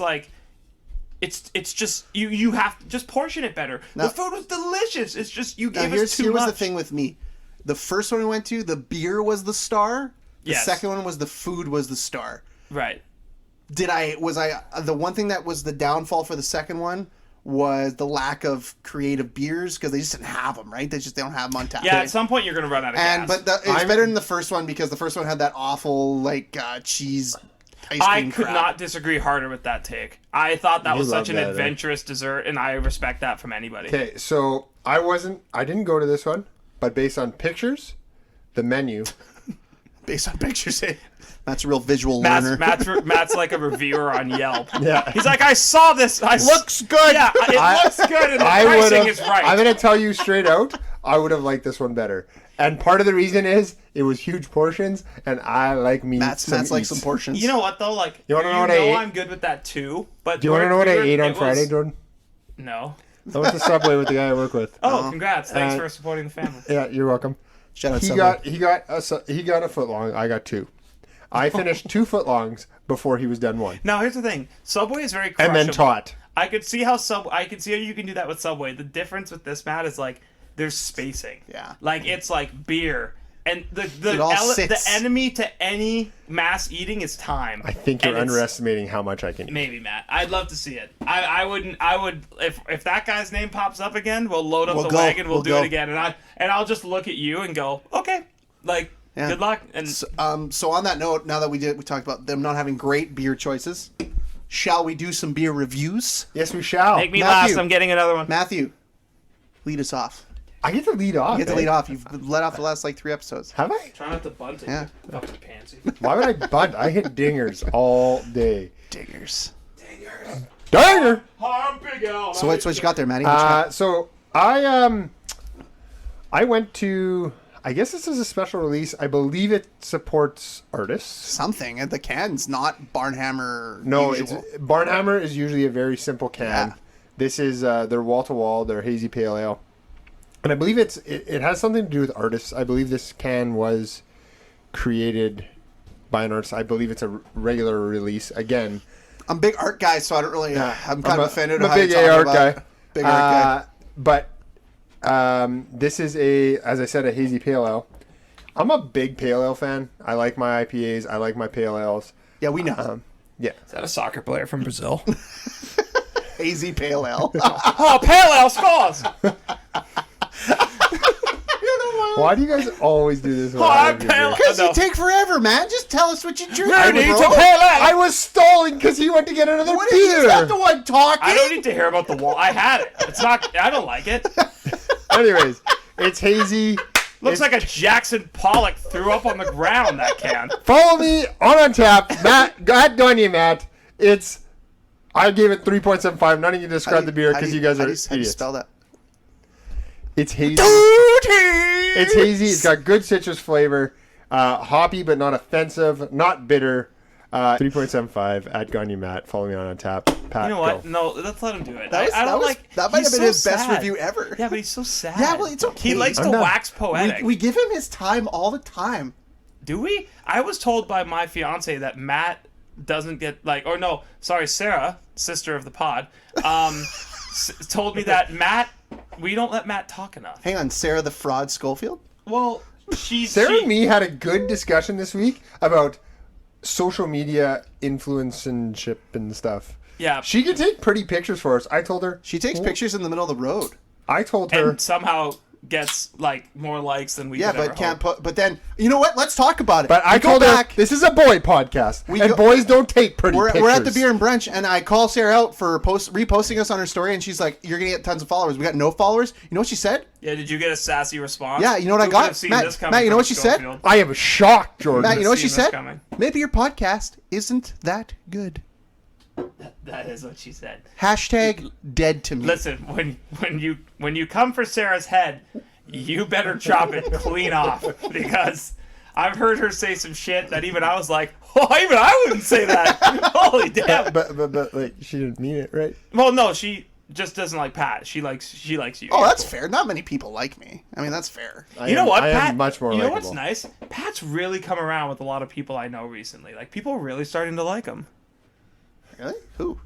it's just you have to just portion it better. Now- The food was delicious. It's just you now gave here's us too here was much. the thing with me. the first one we went to, the beer was the star. The Yes. second one was the food was the star. Right. The one thing that was the downfall for the second one was the lack of creative beers because they just didn't have them, right? They don't have them on tap. Yeah, at some point you're gonna run out of gas. It's better than the first one because the first one had that awful cheese ice cream I could crap. not disagree harder with that take. I thought that You was such love an that, adventurous dessert, and I respect that from anybody. Okay, so I didn't go to this one, but based on pictures, the menu. Based on pictures. That's a real visual Matt's, learner. Matt's like a reviewer on Yelp. Yeah. He's like, I saw this. Looks good. Yeah, it looks good, and the I pricing would've- is right. I'm gonna tell you straight out, I would have liked this one better. And part of the reason is it was huge portions, and I like me Matt's some like eats. some portions. You know what though? Like, You wanna know what I ate? I'm good with that too. But Do you want to know what I ate on Friday, Jordan? No. I went to Subway with the guy I work with. Oh, congrats! Thanks Uh, for supporting the family. Yeah, you're welcome. Shout out He Subway. got a foot long. I got 2. I finished 2 foot longs before he was done 1, Now here's the thing: Subway is very crushable. and then taught. I could see how you can do that with Subway. The difference with this, Matt, is like there's spacing. Yeah. Like it's like beer, and It all the sits. enemy to any mass eating is time. I think you're And it's- underestimating how much I can eat. Maybe, Matt. I'd love to see it. I would if that guy's name pops up again, we'll load up We'll the go. wagon. We'll We'll do go. it again, and I'll just look at you and go, okay, like Yeah. good luck. And So on that note, now that we talked about them not having great beer choices, shall we do some beer reviews? Yes, we shall. make me Matthew. last. I'm getting another one. Matthew, lead us off. I get to lead off. You get to lead off. You've led off the last 3 episodes. Have I? Try not to bunt it. Yeah. You fucking pansy. Why would I bunt? I hit dingers all day. Dingers. Dinger. Harm Big Al. So what you got there, Matty? What you got? So I went to. I guess this is a special release. I believe it supports artists. Something at the can's not Barnhammer. No, usual. it's Barnhammer is usually a very simple can. Yeah. This is their wall to wall, their hazy pale ale, and I believe it has something to do with artists. I believe this can was created by an artist. I believe it's a regular release. Again, I'm a big art guy, so I don't really. I'm kind of offended. I'm a how you're big talking art about guy. it. Big art guy. But this is as I said, a hazy pale ale. I'm a big pale ale fan. I like my IPAs. I like my pale ales. Yeah, we know. Yeah. Is that a soccer player from Brazil? Hazy pale ale. Oh, Pale Ale scores! Why do you guys always do this? Oh, I'm pale. Because No. you take forever, man. Just tell us what you drink. Who needs a bro. Pale Ale? I was stalling because he went to get another What is beer. that the one talking? I don't need to hear about the wall. I had it. It's not. I don't like it. Anyways, it's hazy. Looks like a Jackson Pollock threw up on the ground. That can. Follow me on Untappd. Matt, go ahead, on you, Matt. I gave it 3.75. I'm not even going to describe the beer because you guys are how do you idiots. spell that? It's hazy. It's hazy. It's got good citrus flavor. Hoppy, but not offensive. Not bitter. 3.75 at Gagne Matt. Follow me on Untappd. Pat, You know what? go. No, let's let him do it. That was- I don't that was- like. that might he's have been so his best sad. review ever. Yeah, but he's so sad. Yeah, well, it's okay. He likes I'm to done. wax poetic. We give him his time all the time. Do we? I was told by my fiance that Matt doesn't get Sarah, sister of the pod, told me that we don't let Matt talk enough. Hang on, Sarah the Fraud Schofield? Well, Sarah and me had a good discussion this week about social media influencership and stuff. Yeah. She can take pretty pictures for us. I told her. She takes pictures in the middle of the road. I told her. and somehow gets like more likes than we Yeah, could ever but can't hope. put. But then, you know what? Let's talk about it. But I We go told back. her this is a boy podcast, and boys don't take pretty pictures. We're at the beer and brunch, and I call Sarah out for reposting us on her story, and she's like, "You're gonna get tons of followers." We got no followers. You know what she said? Yeah, did you get a sassy response? Yeah, you know what I Who got? could have seen Matt- this coming Matt, you know from what she said? Schofield? I am shocked, Jordan. Matt, you know what she seen this said? coming. Maybe your podcast isn't that good. That is what she said. Hashtag dead to me. Listen, when you come for Sarah's head, you better chop it clean off, because I've heard her say some shit that even I was like, oh, even I wouldn't say that. Holy damn. but like she didn't mean it, right? Well, no, she just doesn't like Pat. She likes you. Oh, that's fair. Not many people like me. I mean, that's fair. You know what, I Pat? am much more You know likable. what's nice? Pat's really come around with a lot of people I know recently. Like, people are really starting to like him. Really? Who?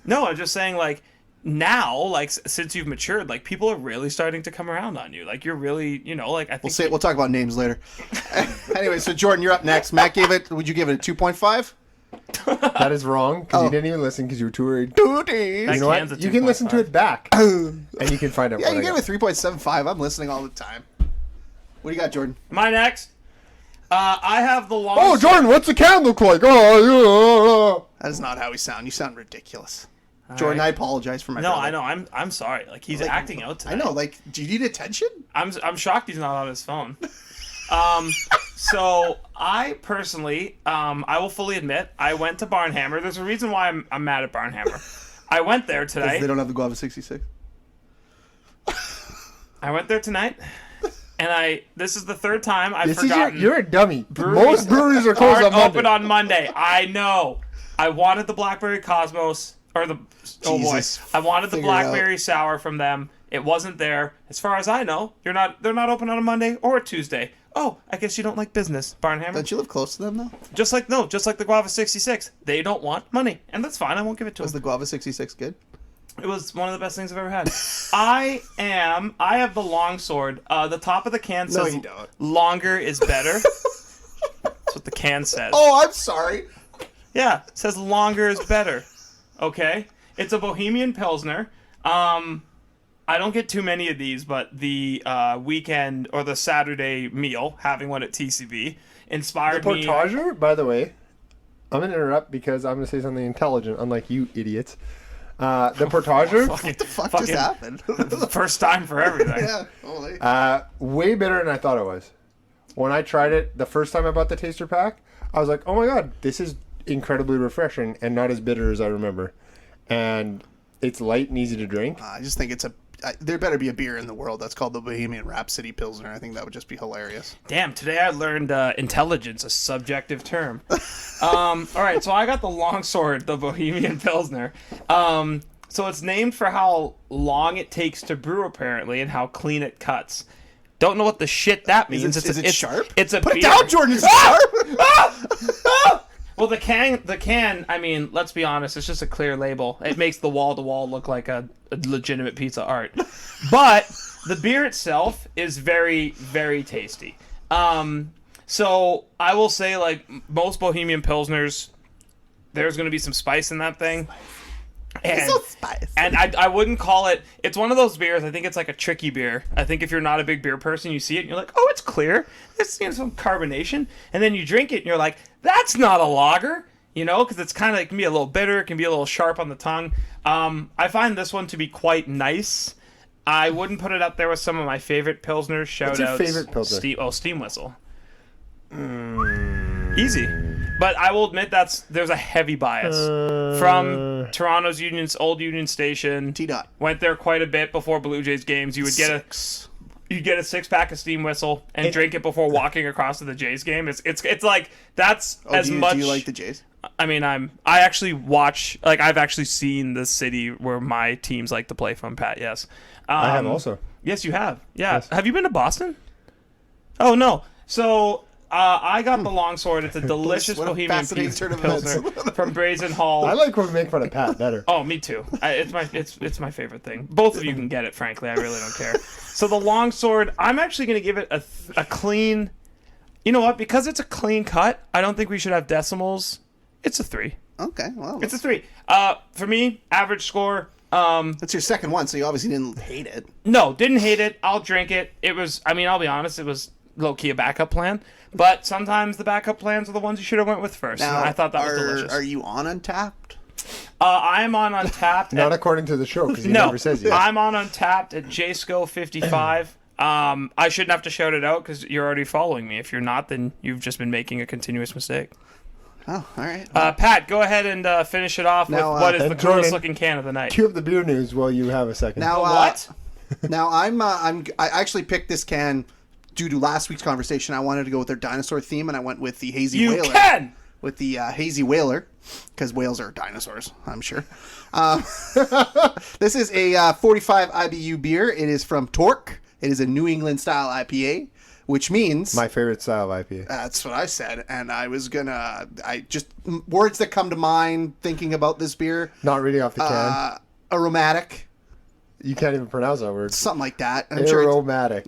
No, I'm just saying, like, now, like since you've matured, like people are really starting to come around on you. Like you're really, like I think We'll talk about names later. Anyway, so Jordan, you're up next. Matt would you give it a 2.5? That is wrong because you didn't even listen because you were too worried. That You know can's what? a You can listen to 2.5. it back, and you can find out. Yeah, what you I gave got. it 3.75. I'm listening all the time. What do you got, Jordan? My next, I have the long. Oh, Jordan, what's the can look like? Oh, That is not how we sound. You sound ridiculous. Jordan, right. I apologize for my No, brother. I know. I'm sorry. Like he's acting out tonight. I know. Like, do you need attention? I'm shocked he's not on his phone. So I personally, I will fully admit, I went to Barnhammer. There's a reason why I'm mad at Barnhammer. I went there today. They don't have the Guava 66. I went there tonight, and this is the third time I've forgotten. You're a dummy. Breweries Most breweries are closed on open Monday. on Monday. I know. I wanted the Blackberry Cosmos or the Jesus, I wanted the figure it out. Blackberry Sour from them. It wasn't there. As far as I know, they're not open on a Monday or a Tuesday. Oh, I guess you don't like business, Barnhammer. Don't you live close to them, though? Just like the Guava 66. They don't want money, and that's fine. I won't give it to Was them. the Guava 66 good? It was one of the best things I've ever had. I have the Longsword. The top of the can No, says you don't. longer is better. That's what the can says. Oh, I'm sorry. Yeah, it says longer is better. Okay? It's a Bohemian Pilsner. I don't get too many of these, but the weekend or the Saturday meal, having one at TCB, inspired The me. Portager, by the way, I'm going to interrupt because I'm going to say something intelligent, unlike you idiots. The Portager, What the fuck Fucking- just happened? First time for everything. Yeah, holy. way better than I thought it was. When I tried it, the first time I bought the taster pack, I was like, oh my god, this is incredibly refreshing and not as bitter as I remember. And it's light and easy to drink. I just think there better be a beer in the world that's called the Bohemian Rhapsody Pilsner. I think that would just be hilarious. Damn, today I learned intelligence, a subjective term. All right, so I got the Longsword, the Bohemian Pilsner. So it's named for how long it takes to brew, apparently, and how clean it cuts. Don't know what the shit that means. Is it sharp? It's a Put beer. it down, Jordan. It's sharp. Well, the can. I mean, let's be honest. It's just a clear label. It makes the wall to wall look like a legitimate piece of art. But the beer itself is very, very tasty. So I will say, like most Bohemian Pilsners, there's going to be some spice in that thing. And, so spicy. and I wouldn't call it. It's one of those beers. I think it's like a tricky beer. I think if you're not a big beer person, you see it and you're like, oh, it's clear. It's some carbonation, and then you drink it and you're like, that's not a lager. Because it's kind of like can be a little bitter, it can be a little sharp on the tongue. I find this one to be quite nice. I wouldn't put it up there with some of my favorite pilsners. Shout your outs. favorite pilsner? Steam Whistle. Easy. But I will admit there's a heavy bias from Toronto's old Union Station. T-Dot. Went there quite a bit before Blue Jays games. You would get a 6-pack of Steam Whistle and drink it before walking across to the Jays game. It's like that's as much. Do you like the Jays? I mean, I actually watch. Like I've actually seen the city where my teams like to play from. Pat, yes. I have also. Yes, you have. Yeah. Yes. Have you been to Boston? Oh no. So I got the Longsword. It's a delicious What a Bohemian fascinating turn of events. Pilsner from Brazen Hall. I like when we make fun of Pat better. Oh, me too. It's my favorite thing. Both of you can get it. Frankly, I really don't care. So the Longsword, I'm actually going to give it a clean. You know what? Because it's a clean cut, I don't think we should have decimals. It's a 3. Okay, well, It's a 3. For me, average score. that's your second one, so you obviously didn't hate it. No, didn't hate it. I'll drink it. It was. I mean, I'll be honest. It was low key a backup plan. But sometimes the backup plans are the ones you should have went with first. Now, And I thought that was delicious. Are you on Untapped? I'm on Untapped. Not according to the show, because he No, never says yes. I'm on Untapped at JSCO55. I shouldn't have to shout it out because you're already following me. If you're not, then you've just been making a continuous mistake. Oh, all right. Pat, go ahead and finish it off Now, with what is the and coolest Jordan, looking can of the night. Cue up the beer news while you have a second. Now, What? Now I actually picked this can due to last week's conversation. I wanted to go with their dinosaur theme, and I went with the Hazy You Whaler. can! With the Hazy Whaler, because whales are dinosaurs, I'm sure. This is a 45 IBU beer. It is from Torque. It is a New England style IPA, which means My favorite style of IPA. that's what I said. And words that come to mind thinking about this beer. Not reading off the can. aromatic, You can't even pronounce that word. something like that. I'm sure. Aromatic.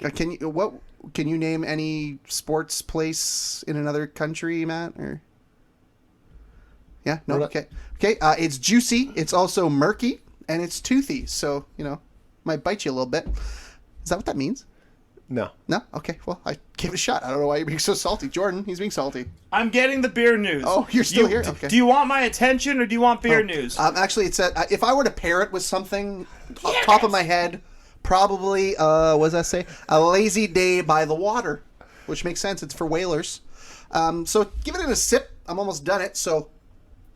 Can you name any sports place in another country, Matt? Or yeah, no, okay. It's juicy. It's also murky, and it's toothy. So might bite you a little bit. Is that what that means? No. No? Okay, well, I gave it a shot. I don't know why you're being so salty. Jordan, he's being salty. I'm getting the beer news. Oh, you're still here? Okay. Do you want my attention or do you want beer news? Actually, it said, if I were to pair it with something off top of my head, probably, what does that say? A lazy day by the water, which makes sense. It's for whalers. So give it a sip. I'm almost done it, so.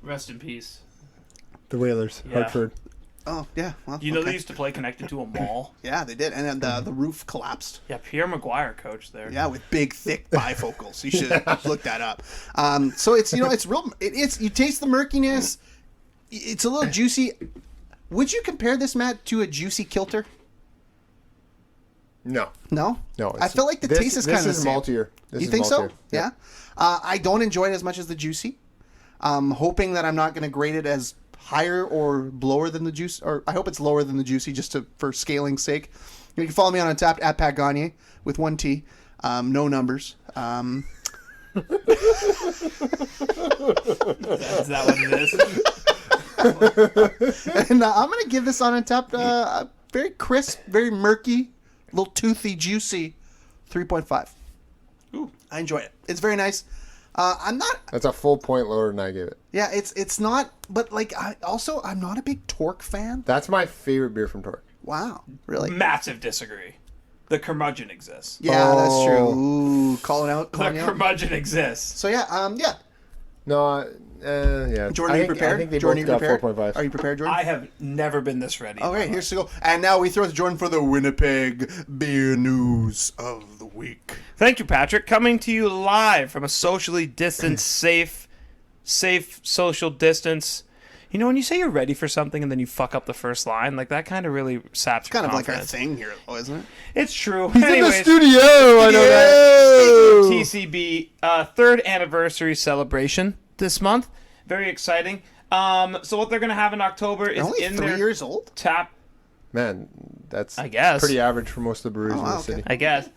Rest in peace. The Whalers, Yeah. Hartford. Oh, yeah. Well, You know they used to play connected to a mall? Yeah, they did. And then the roof collapsed. Yeah, Pierre Maguire coached there. Yeah, with big, thick bifocals. You should look that up. So it's, it's real. It's you taste the murkiness. It's a little juicy. Would you compare this, Matt, to a juicy kilter? No. No? No. I feel like the taste is kind of the same. maltier. You think so? Yeah. I don't enjoy it as much as the juicy. I'm hoping that I'm not going to grade it as higher or lower than the juice, or I hope it's lower than the juicy, just for scaling's sake. You can follow me on Untapped at Pat Gagne with 1 T, no numbers. Is that what it is? And I'm going to give this on Untapped very crisp, very murky, little toothy, juicy 3.5. Ooh. I enjoy it. It's very nice. I'm not. That's a full point lower than I gave it. Yeah, it's not. But I'm not a big Torque fan. That's my favorite beer from Torque. Wow, really? Massive disagree. The curmudgeon exists. Yeah, that's true. Ooh, calling out. The curmudgeon exists. So yeah. No, yeah. Jordan, are you prepared? I think they Jordan, both are you got prepared? 4.5. Are you prepared, Jordan? I have never been this ready. Okay, here's to go. And now we throw it to Jordan for the Winnipeg beer news of the week. Thank you, Patrick. Coming to you live from a socially distanced, safe social distance. You know, when you say you're ready for something and then you fuck up the first line, like that kind of really saps your Kind of like our confidence. thing here, though, isn't it? It's true. He's Anyways, in the studio. I know that. TCB third anniversary celebration this month. Very exciting. So what they're gonna have in October is They're only in 3 their years old. tap. Man, that's I guess. pretty average for most of the breweries in the okay. city. I guess.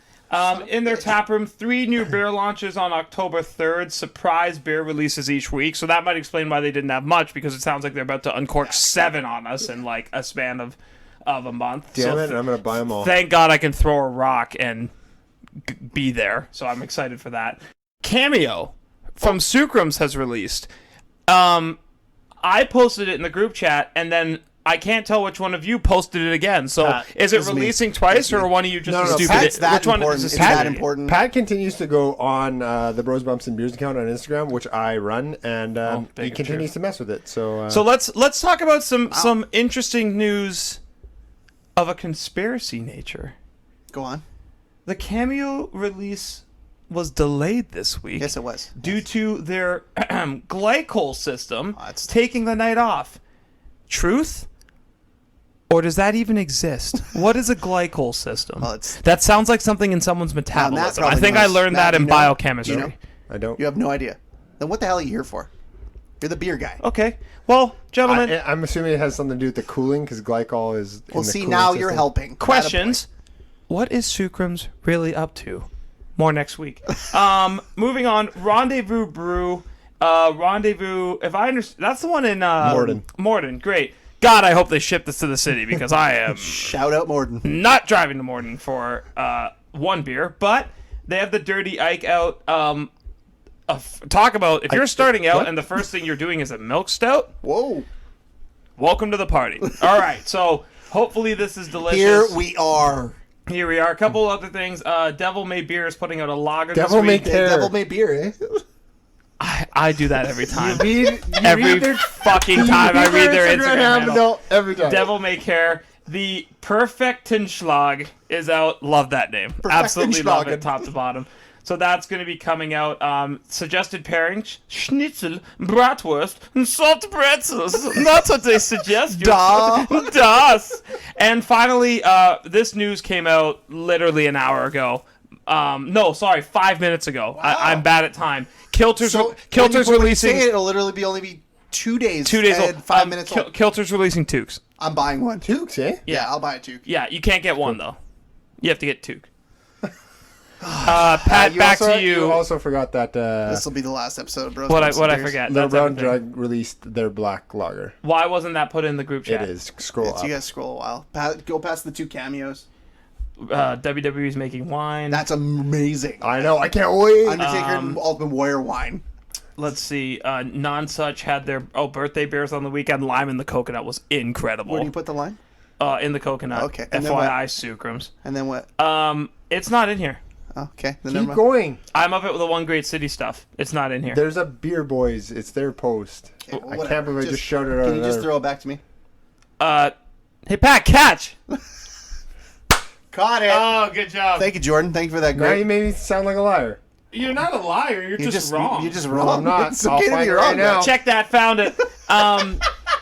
In their tap room, 3 new beer launches on October 3rd. Surprise beer releases each week. So that might explain why they didn't have much, because it sounds like they're about to uncork 7 on us in like a span of a month. Damn so it, I'm going to buy them all. Thank God I can throw a rock and be there. So I'm excited for that. Cameo from Sucrums has released. I posted it in the group chat, and then I can't tell which one of you posted it again. So is it it's me. releasing twice, It's me. or one of you just No, stupid? Pat's that Which one important. is It's this? that important. Pat continues to go on the Bros Bumps and Beers account on Instagram, which I run, and big he and continues to mess with it. So let's talk about some interesting news of a conspiracy nature. Go on. The Cameo release was delayed this week. Yes, it was. Due to their glycol system that's- taking the night off. Truth? Or does that even exist? What is a glycol system? Well, it's- that sounds like something in someone's metabolism. I probably think I knows. learned Matt, that in you know? biochemistry. You know? I don't. You have no idea. Then what the hell are you here for? You're the beer guy. Okay. Well, gentlemen, I'm assuming it has something to do with the cooling, because glycol is. Well, in the see, cooling now system. you're helping. questions. What is Sucrums really up to? More next week. Moving on. Rendezvous Brew. Rendezvous. If I understand, that's the one in Morden. Morden. Great. God, I hope they ship this to the city, because I am Shout out Morden. not driving to Morden for one beer. But they have the Dirty Ike out. Talk about if you're starting out and the first thing you're doing is a milk stout. Whoa. Welcome to the party. All right. So hopefully this is delicious. Here we are. Here we are. A couple other things. Devil May Beer is putting out a lager Devil this May week. Care. Devil May Beer, eh? I do that every time. You Every read their- fucking time I read their Instagram handle. No, every time. Devil May Care. The Perfektenschlag is out. Love that name. Absolutely love it, Perfektenschlagen. top to bottom. So that's going to be coming out. Suggested pairings: schnitzel, bratwurst, and salt pretzels. That's what they suggest. Da. Das. And finally, this news came out literally an hour ago. No, sorry, 5 minutes ago. I'm bad at time. Kilter's when you releasing. say it, it'll literally only be 2 days. 2 days and old. 5 minutes old. Kilter's releasing toques. I'm buying one. Tukes, eh? Yeah, I'll buy a toque. Yeah, you can't get one though. You have to get two. Pat, back to you. You also forgot that This will be the last episode of Bros. What Bumps I and Beers. forget? Little That's Brown everything. Drug released their black lager. Why wasn't that put in the group chat? It is. Scroll It's, up. you guys scroll a while. Go past the 2 cameos. WWE's making wine. That's amazing. I know. I can't wait. Undertaker and Ultimate Warrior wine. Let's see. Non-Such had their birthday beers on the weekend. Lime in the coconut was incredible. Where do you put the line? In the coconut. Okay, and then FYI, Sucrums. And then what? It's not in here. Okay. Then never Keep mind. going. I'm up it with the One Great City stuff. It's not in here. There's a Beer Boys. It's their post. Okay, well, I whatever. can't believe I just shouted out. Can you just another- throw it back to me? Hey Pat, catch! Caught it. Oh, good job. Thank you, Jordan. Thank you for that Now you great. made me sound like a liar. You're not a liar. You're just wrong. You're just No, wrong. I'm not. It's I'll okay to find be it wrong right now. Check that. Found it.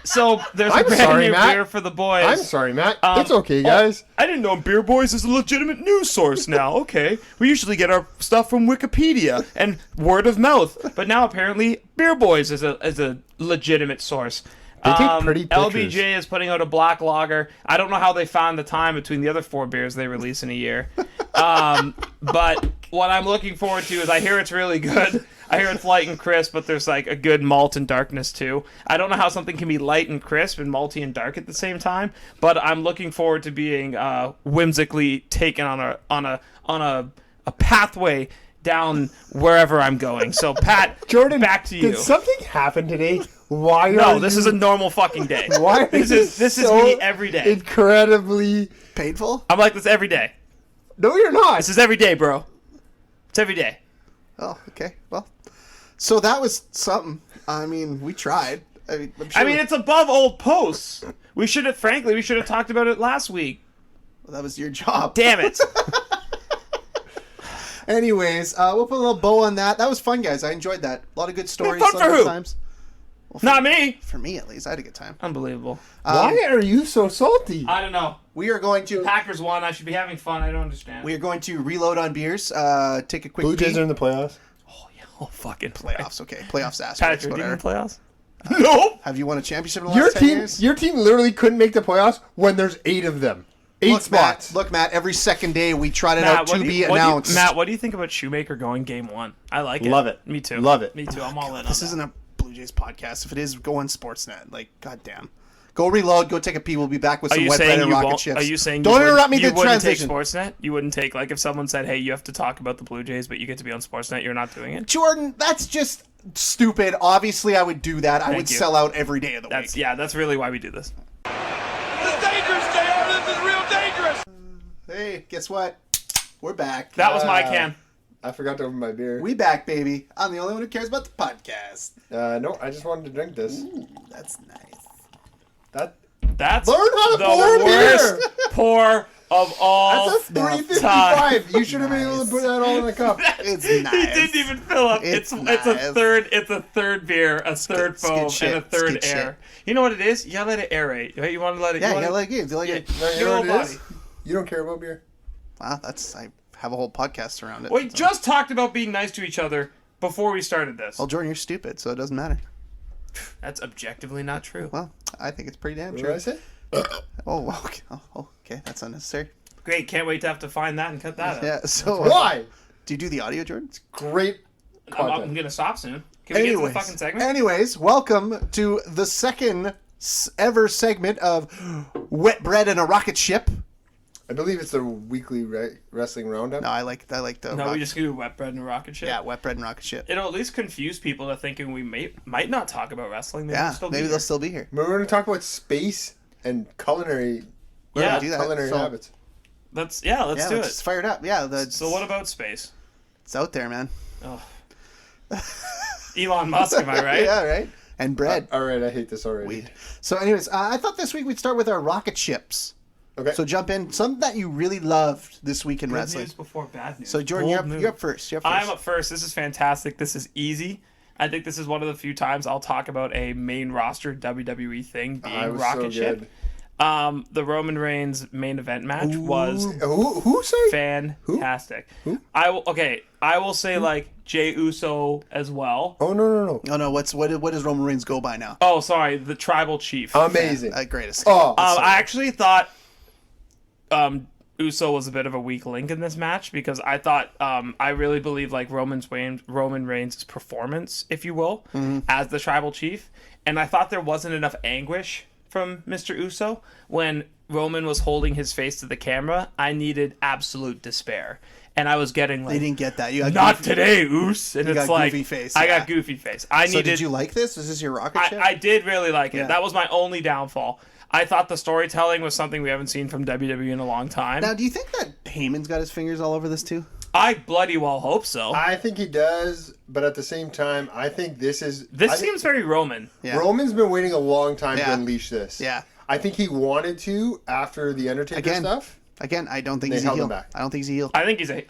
So there's a I'm brand sorry, new Matt. beer for the boys. I'm sorry, Matt. It's okay, oh, guys. I didn't know Beer Boys is a legitimate news source now. Okay. We usually get our stuff from Wikipedia and word of mouth. But now apparently Beer Boys is a legitimate source. They take pretty pictures. LBJ is putting out a black lager. I don't know how they found the time between the other 4 beers they release in a year. But what I'm looking forward to is I hear it's really good. I hear it's light and crisp, but there's like a good malt and darkness too. I don't know how something can be light and crisp and malty and dark at the same time, but I'm looking forward to being whimsically taken on a pathway down wherever I'm going. So Pat, Jordan, back to you. Did something happen today? Why? No, are this you- is a normal fucking day. Why? Are This you is so me every day. Incredibly. Painful? I'm like this every day. No, you're not. This is every day, bro. It's every day. Oh, okay. Well, so that was something. I mean, we tried. I mean, I'm sure I mean, it's above old posts. We should have talked about it last week. that was your job. Damn it. Anyways, we'll put a little bow on that. That was fun, guys. I enjoyed that. A lot of good stories. Fun for who? Sometimes. Well, Not me. For me, at least. I had a good time. Unbelievable. Why are you so salty? I don't know. We are going to Packers won. I should be having fun. I don't understand. we are going to reload on beers. Take a quick Blue Jays pee. are in the playoffs. Oh, fucking Playoffs, okay. Playoffs ass. Patrick, do you in the Whatever. playoffs? Nope. Have you won a championship in the Your last 10 team, years? your team literally couldn't make the playoffs when there's 8 of them. 8 spots. Look, Matt, every second day we trot it out to be announced. Matt, what do you think about Shoemaker going game 1? I like it. Love it. Me too. Love it. Me too. I'm all in on This that. isn't a Blue Jays podcast. If it is, go on Sportsnet. Like, goddamn. Go reload. Go take a pee. We'll be back with Are some you Wet Bread saying and you Rocket won't? Chips. Are you saying Don't interrupt me you to wouldn't transition. take Sportsnet? You wouldn't take, like, if someone said, "Hey, you have to talk about the Blue Jays, but you get to be on Sportsnet," you're not doing it. Jordan, that's just stupid. Obviously, I would do that. I would you. sell out every day of the week. That's really why we do this. This is dangerous, JR. This is real dangerous. Hey, guess what? We're back. That was my can. I forgot to open my beer. We back, baby. I'm the only one who cares about the podcast. No, I just wanted to drink this. Ooh, that's nice. That's Learn how to the pour a worst beer. pour of all. That's a time. $3.55. You should have been able to put that all in the cup. It's He nice. didn't even fill up. It's It's nice. a third. It's a third beer, a third good- it's good foam, shit. and a It's third good shit. air. You know what it is? You gotta let it aerate. Right? You want to let it. Yeah, you you wanna- like it. You like it. You know Your what whole it is? You don't care about beer. Wow, I have a whole podcast around it. We so. just talked about being nice to each other before we started this. Well, Jordan, you're stupid, so it doesn't matter. That's objectively not true. Well, I think it's pretty damn What true. did I say? Oh, okay. Oh, okay. That's unnecessary. Great. Can't wait to have to find that and cut that out. Yeah. So, Why? do you do the audio, Jordan? Great I'm content. gonna stop soon. Can we get to the fucking segment? Anyways, welcome to the second ever segment of Wet Bread and a Rocket Ship. I believe it's the weekly wrestling roundup. No, I like the. No, we just do Wet Bread and Rocket Ship. Yeah, Wet Bread and Rocket Ship. It'll at least confuse people to thinking we might not talk about wrestling. Maybe Yeah, we'll still be maybe here. they'll still be here. We're going to talk about space and culinary Yeah, do that. culinary So- habits. let's Yeah, do let's it. just fire it up. Yeah, So what about space? It's out there, man. Oh. Elon Musk, am I right? Yeah, right. And bread. All right, I hate this already. Weed. So, anyways, I thought this week we'd start with our rocket ships. Okay. So jump in. Something that you really loved this week in Good wrestling. news before bad news. So Jordan, Bold you're move. up first. You're up I'm first. up first. This is fantastic. This is easy. I think this is one of the few times I'll talk about a main roster WWE thing being I was Rocket so Ship. good. The Roman Reigns main event match was Who sorry? fantastic. Who? I will say like Jey Uso as well. Oh no. Oh no, what does Roman Reigns go by now? Oh, sorry, the Tribal Chief. Amazing. Greatest. Oh, I actually thought Uso was a bit of a weak link in this match because I thought I really believe like Roman Reigns' performance, if you will, as the Tribal Chief, and I thought there wasn't enough anguish from Mr. Uso when Roman was holding his face to the camera. I needed absolute despair, and I was getting like, they didn't get that. You got not goofy, today, Oos, and you it's got like goofy face, I yeah. got goofy face. I So needed. did you like this? Is this your rocket ship? I did really like it. Yeah. That was my only downfall. I thought the storytelling was something we haven't seen from WWE in a long time. Now, do you think that Heyman's got his fingers all over this too? I bloody well hope so. I think he does, but at the same time, I think this Seems very Roman. Yeah. Roman's been waiting a long time to Yeah. unleash this. Yeah. I think he wanted to after the Undertaker stuff. Again, I don't think They he's a held him heel. back. I don't think he's a heel. I think he's a.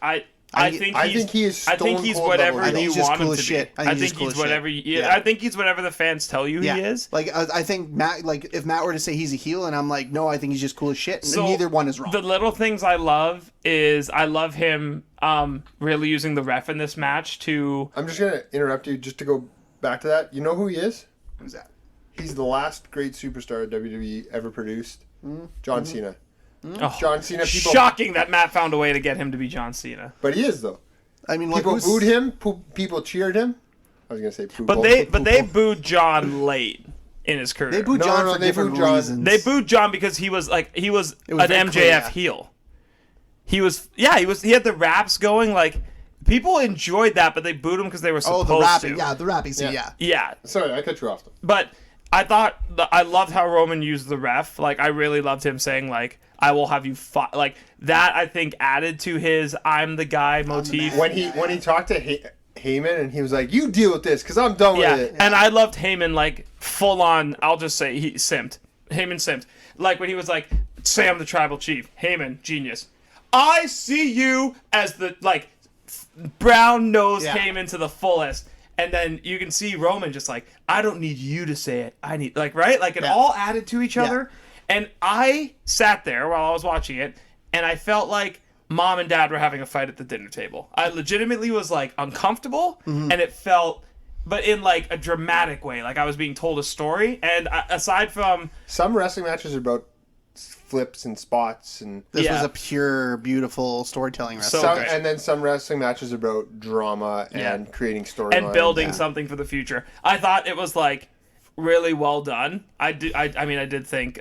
I think he is I think he's stone cold whatever level. I think you he's just want cool him as to shit. be. I think he's cool he's as shit. whatever. Yeah. I think he's whatever the fans tell you he is. Like I think Matt. Like if Matt were to say he's a heel, and I'm like, no, I think he's just cool as shit. And So, neither one is wrong. The little things I love is I love him really using the ref in this match to. I'm just gonna interrupt you just to go back to that. You know who he is? Who's that? He's the last great superstar WWE ever produced. John Cena. Oh, John Cena. People, shocking that Matt found a way to get him to be John Cena. but he is though. I mean, like, People booed him. People cheered him. I was gonna say, But they booed John late in his career. They booed John for they different booed John. reasons. They booed John because he was an It was MJF very clear, yeah. heel. He had the raps going, like people enjoyed that, but they booed him because they were Oh, supposed the rapping. to. Yeah, the rapping scene. Yeah. Yeah. Yeah. Sorry, I cut you off. But I thought I loved how Roman used the ref. Like I really loved him saying like I will have you fight. Like that I think added to his I'm the guy motif. When he talked to Heyman and he was like, "You deal with this because I'm done Yeah, with it." and I loved Heyman like full on. I'll just say he simped. Heyman simped. Like when he was like, "Say I'm the tribal chief." Heyman, genius. I see you as the like brown nose Heyman to the fullest, and then you can see Roman just like, "I don't need you to say it. I need like right like it all added to each other." And I sat there while I was watching it, and I felt like mom and dad were having a fight at the dinner table. I legitimately was like uncomfortable, and it felt, but in like a dramatic way, like I was being told a story. And aside from Some wrestling matches are about flips and spots and This was a pure, beautiful storytelling wrestling. So great. and then some wrestling matches are about drama and creating storylines and building something for the future, I thought it was like really well done. I mean, I did think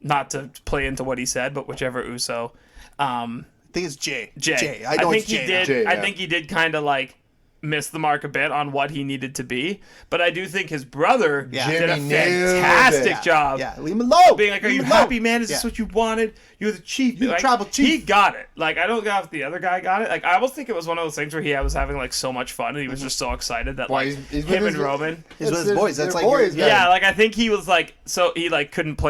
not to play into what he said, but whichever Uso. I think it's Jay. Jay. I know think it's he Jay. did. Jay, I yeah. think he did kind of like miss the mark a bit on what he needed to be. But I do think his brother did a Jimmy nailed fantastic it. job. Yeah, leave him alone. Being like, "Are Leave you him alone." happy, man? Is this what you wanted? You're the chief. You're the Like, tribal chief. He got it. Like I don't know if the other guy got it. Like I almost think it was one of those things where he was having like so much fun and he was just so excited that Why, like he's with him his- and Roman. He's with his boys. That's they're like boys, your- man. Yeah, like I think he was like so he like couldn't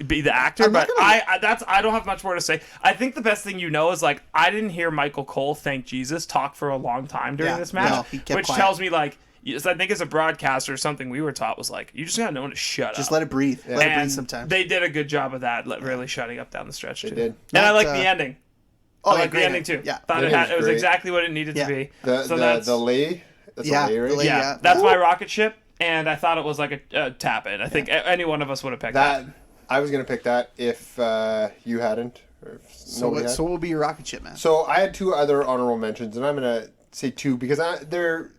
be the actor, I'm not but gonna- I don't have much more to say. I think the best thing you know is like I didn't hear Michael Cole thank Jesus talk for a long time during Yeah, this match, no, he kept which quiet. tells me like yes, I think as a broadcaster something we were taught was like you just gotta know when to shut Just up. let it breathe. Let it breathe And sometimes. they did a good job of that, really shutting up down the stretch too. They did. And I Not, like the ending. Oh, I yeah, like the great ending too. Yeah. Thought The it ending was was great. exactly what it needed Yeah. to be. The So that's the lay. That's Yeah, a lay, right? the lay, yeah, yeah. that's my Ooh. rocket ship, and I thought it was like a tap in. I think any one of us would have picked That that. I was gonna pick that if you hadn't. Or if So nobody what, had. so what will be your rocket ship, man? So I had two other honorable mentions, and I'm gonna say two because they're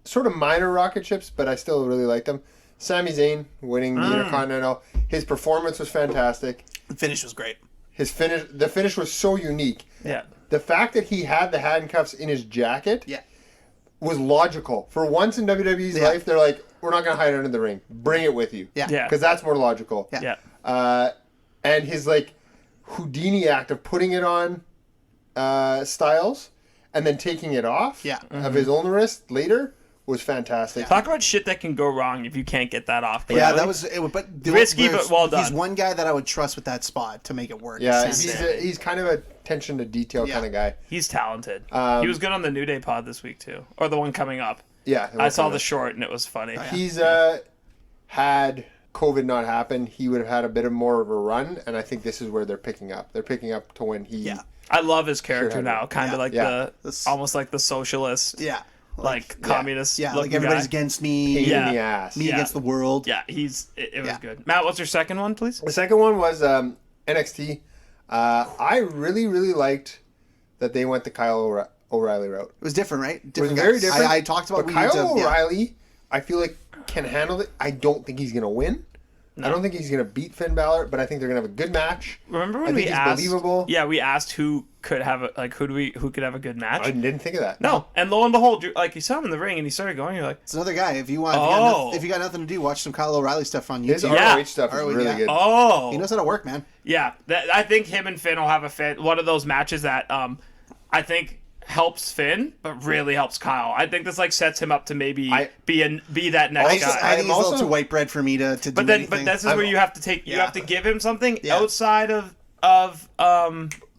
sort of minor rocket ships, but I still really like them. Sami Zayn winning the Intercontinental. His performance was fantastic. The finish was great. The finish was so unique. Yeah. The fact that he had the handcuffs in his jacket Yeah. was logical. For once in WWE's Yeah. life, they're like, we're not gonna hide under the ring. Bring it with you. Yeah. Yeah. Because that's more logical. Yeah. Yeah. And his like Houdini act of putting it on Styles and then taking it off Yeah. of his own wrist later was fantastic. Talk about shit that can go wrong if you can't get that off. Yeah, quickly. that was it. But Risky, but well He's done. one guy that I would trust with that spot to make it work. Yeah, It's he's, insane. he's kind of a attention to detail Yeah. kind of guy. He's talented. He was good on the New Day pod this week too, or the one coming up. Yeah. I saw the short and it was funny. He's had COVID not happened, he would have had a bit of more of a run, and I think this is where they're picking up. They're picking up to when he... Yeah. I love his character now, kind of like This- almost like the socialist, Yeah. like communist. Yeah, like looking everybody's guy. against me. Pain Yeah. in the ass. Me against the world. Yeah, it was Yeah. good. Matt, what's your second one, please? The second one was NXT. I really, really liked that they went the Kyle O'Reilly route. It was different, right? It was Different very guys. different. I talked about but we Kyle need to, O'Reilly, I feel like can handle it. I don't think he's going to win. No. I don't think he's going to beat Finn Balor, but I think they're going to have a good match. Remember I when think we he's asked? believable. Yeah, we asked who could have who could have a good match. I didn't think of that. No, and lo and behold, like you saw him in the ring, and he started going. You're like, It's another guy. If you want, Oh. if you got nothing to do, watch some Kyle O'Reilly stuff on His YouTube. Yeah. ROH stuff is ROH, really yeah. good. oh, He knows how to work, man. yeah. I think him and Finn will have a fit. One of those matches that I think helps Finn, but really helps Kyle. I think this like sets him up to maybe be that next I guy. think he's I'm a little also- too white bread for me to do But then, anything. but this is where you have to take. You Yeah. have to give him something Yeah. outside of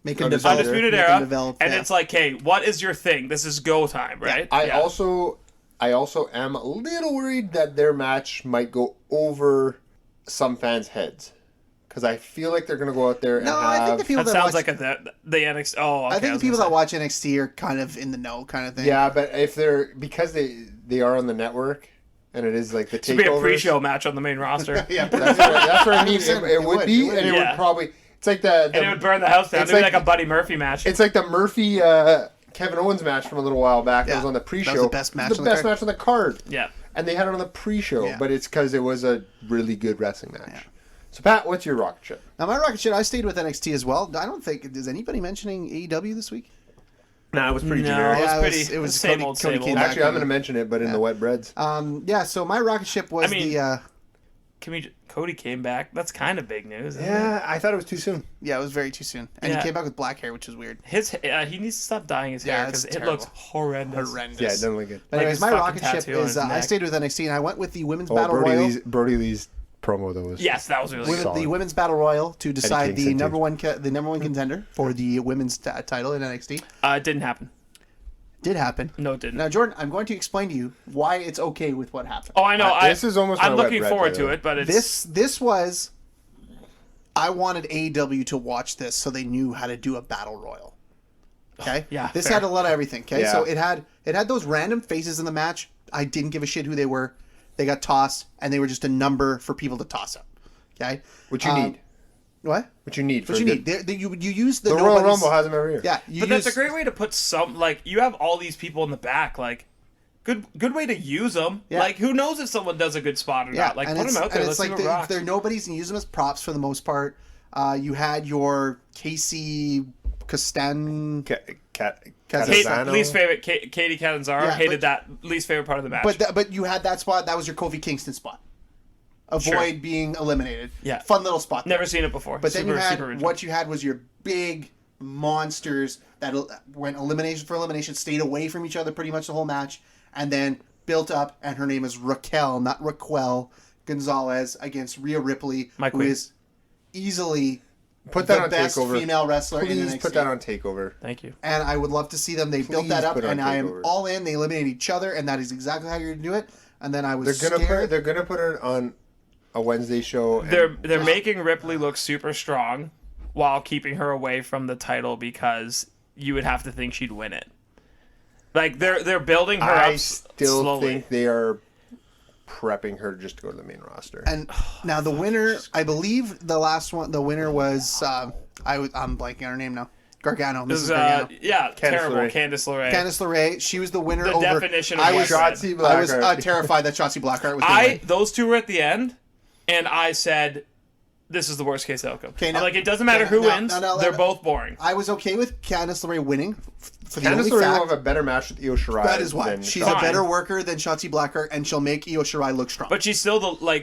Make him Undisputed develop. Undisputed Make him Era, develop, and yeah. it's like, hey, what is your thing? This is go time, right? I Yeah. also am a little worried that their match might go over some fans' heads. Because I feel like they're going to go out there and No, have... I think the people that that sounds watch, like the NXT. Oh, okay, I think was the people gonna that say. watch NXT are kind of in the know, kind of thing. Yeah, but if they're... Because they are on the network, and it is like the It should be a takeovers... pre-show match on the main roster. yeah. That's what I mean. 100%, It would be, and it Yeah. would probably... It's like the And it would burn the house down. It's It'd be like- like a Buddy Murphy match. It's like the Murphy Kevin Owens match from a little while back. That Yeah. was on the That pre-show. was the best match It was on the the best card. match on the card. Yeah. And they had it on the pre-show, Yeah. but it's because it was a really good wrestling match. So Pat, what's your rocket ship? Now my rocket ship, I stayed with NXT as well. I don't think is anybody mentioning AEW this week. No, it was pretty No, generic. it was Yeah, pretty. it was same Cody- old, Cody same came old. back. Actually, I'm going to mention it, but in the wet breads. Yeah. So my rocket ship was I mean- the. Cody came back. That's kind of big news. Isn't it? Yeah, I thought it was too soon. Yeah, it was very too soon, and Yeah. he came back with black hair, which was weird. He needs to stop dyeing his Yeah, hair it's because it terrible. looks horrendous. Horrendous. Yeah, it doesn't look good. But Like anyways, his my fucking rocket ship tattoo on is his I neck. stayed with NXT, and I went with the women's Oh, battle royal. Brody Lee's promo, though, was... Yes, that was really Women, good. Solid. the women's battle royal to decide Kingston, the too. number one contender for the women's title in NXT. It didn't happen. Did happen. No, it didn't. Now, Jordan, I'm going to explain to you why it's okay with what happened. Oh, I know. This is almost I'm my wet looking bread, forward by the to way. it, but it's This was. I wanted AEW to watch this so they knew how to do a battle royal. Okay. Yeah, This fair. had a lot of everything. Okay. Yeah. So it had those random faces in the match. I didn't give a shit who they were. They got tossed, and they were just a number for people to toss up. Okay. What you need. What? What you need. What you need? You use the The Royal nobody's- Rumble has them every year. Yeah. You But that's a use- great way to put some. Like you have all these people in the back. Like good way to use them. Yeah. Like who knows if someone does a good spot or Yeah, not? Like and put it's- them out there. and Let's it's see like what rocks. they're nobodies and use them as props for the most part. You had your Casey Castan, Kate, Catanzaro. least favorite, Katie Catanzaro Yeah, hated but- that least favorite part of the match. but you had that spot. That was your Kofi Kingston spot. Avoid Sure. being eliminated. Yeah. Fun little spot. there. Never seen it before. But then super, you had super original. what you had was your big monsters that went elimination for elimination, stayed away from each other pretty much the whole match, and then built up. And her name is Raquel, not Raquel Gonzalez, against Rhea Ripley, My who queen. is easily Put that the on best TakeOver. female wrestler in Please NXT. put that on TakeOver. Thank you. And I would love to see them. They built that Please up, put it on and I am TakeOver. all in. They eliminate each other, and that is exactly how you're going to do it. And then I was They're gonna scared. put it on a Wednesday show. And They're making Ripley look super strong while keeping her away from the title because you would have to think she'd win it. Like they're building her I up still slowly. think they are prepping her just to go to the main roster. And now the winner, I believe the last one, the winner was I'm blanking on her name now. Gargano, This Mrs. is, Gargano. terrible. LeRae. Candice LeRae. Candice LeRae, she was the winner The over. definition of I was, Blackheart. Shotzi I was Blackheart. terrified that Shotzi Blackheart was going to win. Those two were at the end, and I said, "This is the worst case outcome." Okay, I'm now- like, it doesn't matter okay, who now- wins; now, they're now- both boring. I was okay with Candice LeRae winning for the Candice only LeRae will fact have a better match with Io Shirai. that is why than she's Shotzi. a better worker than Shotzi Blackheart, and she'll make Io Shirai look strong. But she's still her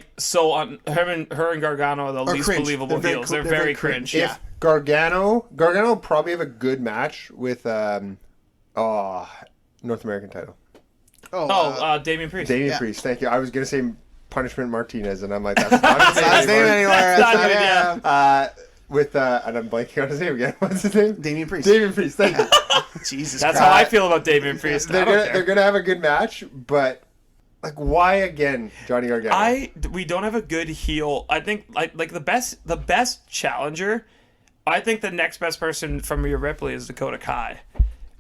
and Gargano are the least cringe. believable They're very heels. cr- They're they're very very cringe. cringe. Yeah. If Gargano will probably have a good match with North American title. Damian Priest. Damian Yeah. Priest, thank you. I was gonna say Punishment Martinez, and I'm like, that's not his That's his name anymore. That's That's not not it, him. yeah. With and I'm blanking on his name again. What's his name? Damian Priest. Damian Priest. Thank you. Jesus That's Christ. how I feel about Damian Priest. I don't care. They're gonna have a good match, but Like, why again, Johnny Gargano? We don't have a good heel. I think like the best challenger. I think the next best person from Rhea Ripley is Dakota Kai.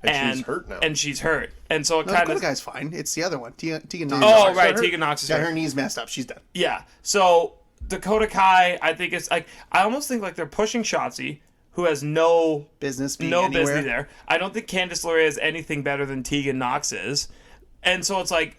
And she's hurt now. And she's hurt. And so it No, kind Dakota of... Guy's fine. It's the other one. Tegan Knox. Oh, right. Tegan Knox is Yeah, hurt. her knee's messed up. She's done. Yeah. So Dakota Kai, I think it's like... I almost think like they're pushing Shotzi, who has no business anywhere. business there. I don't think Candice LeRae is anything better than Tegan Knox is. And so it's like...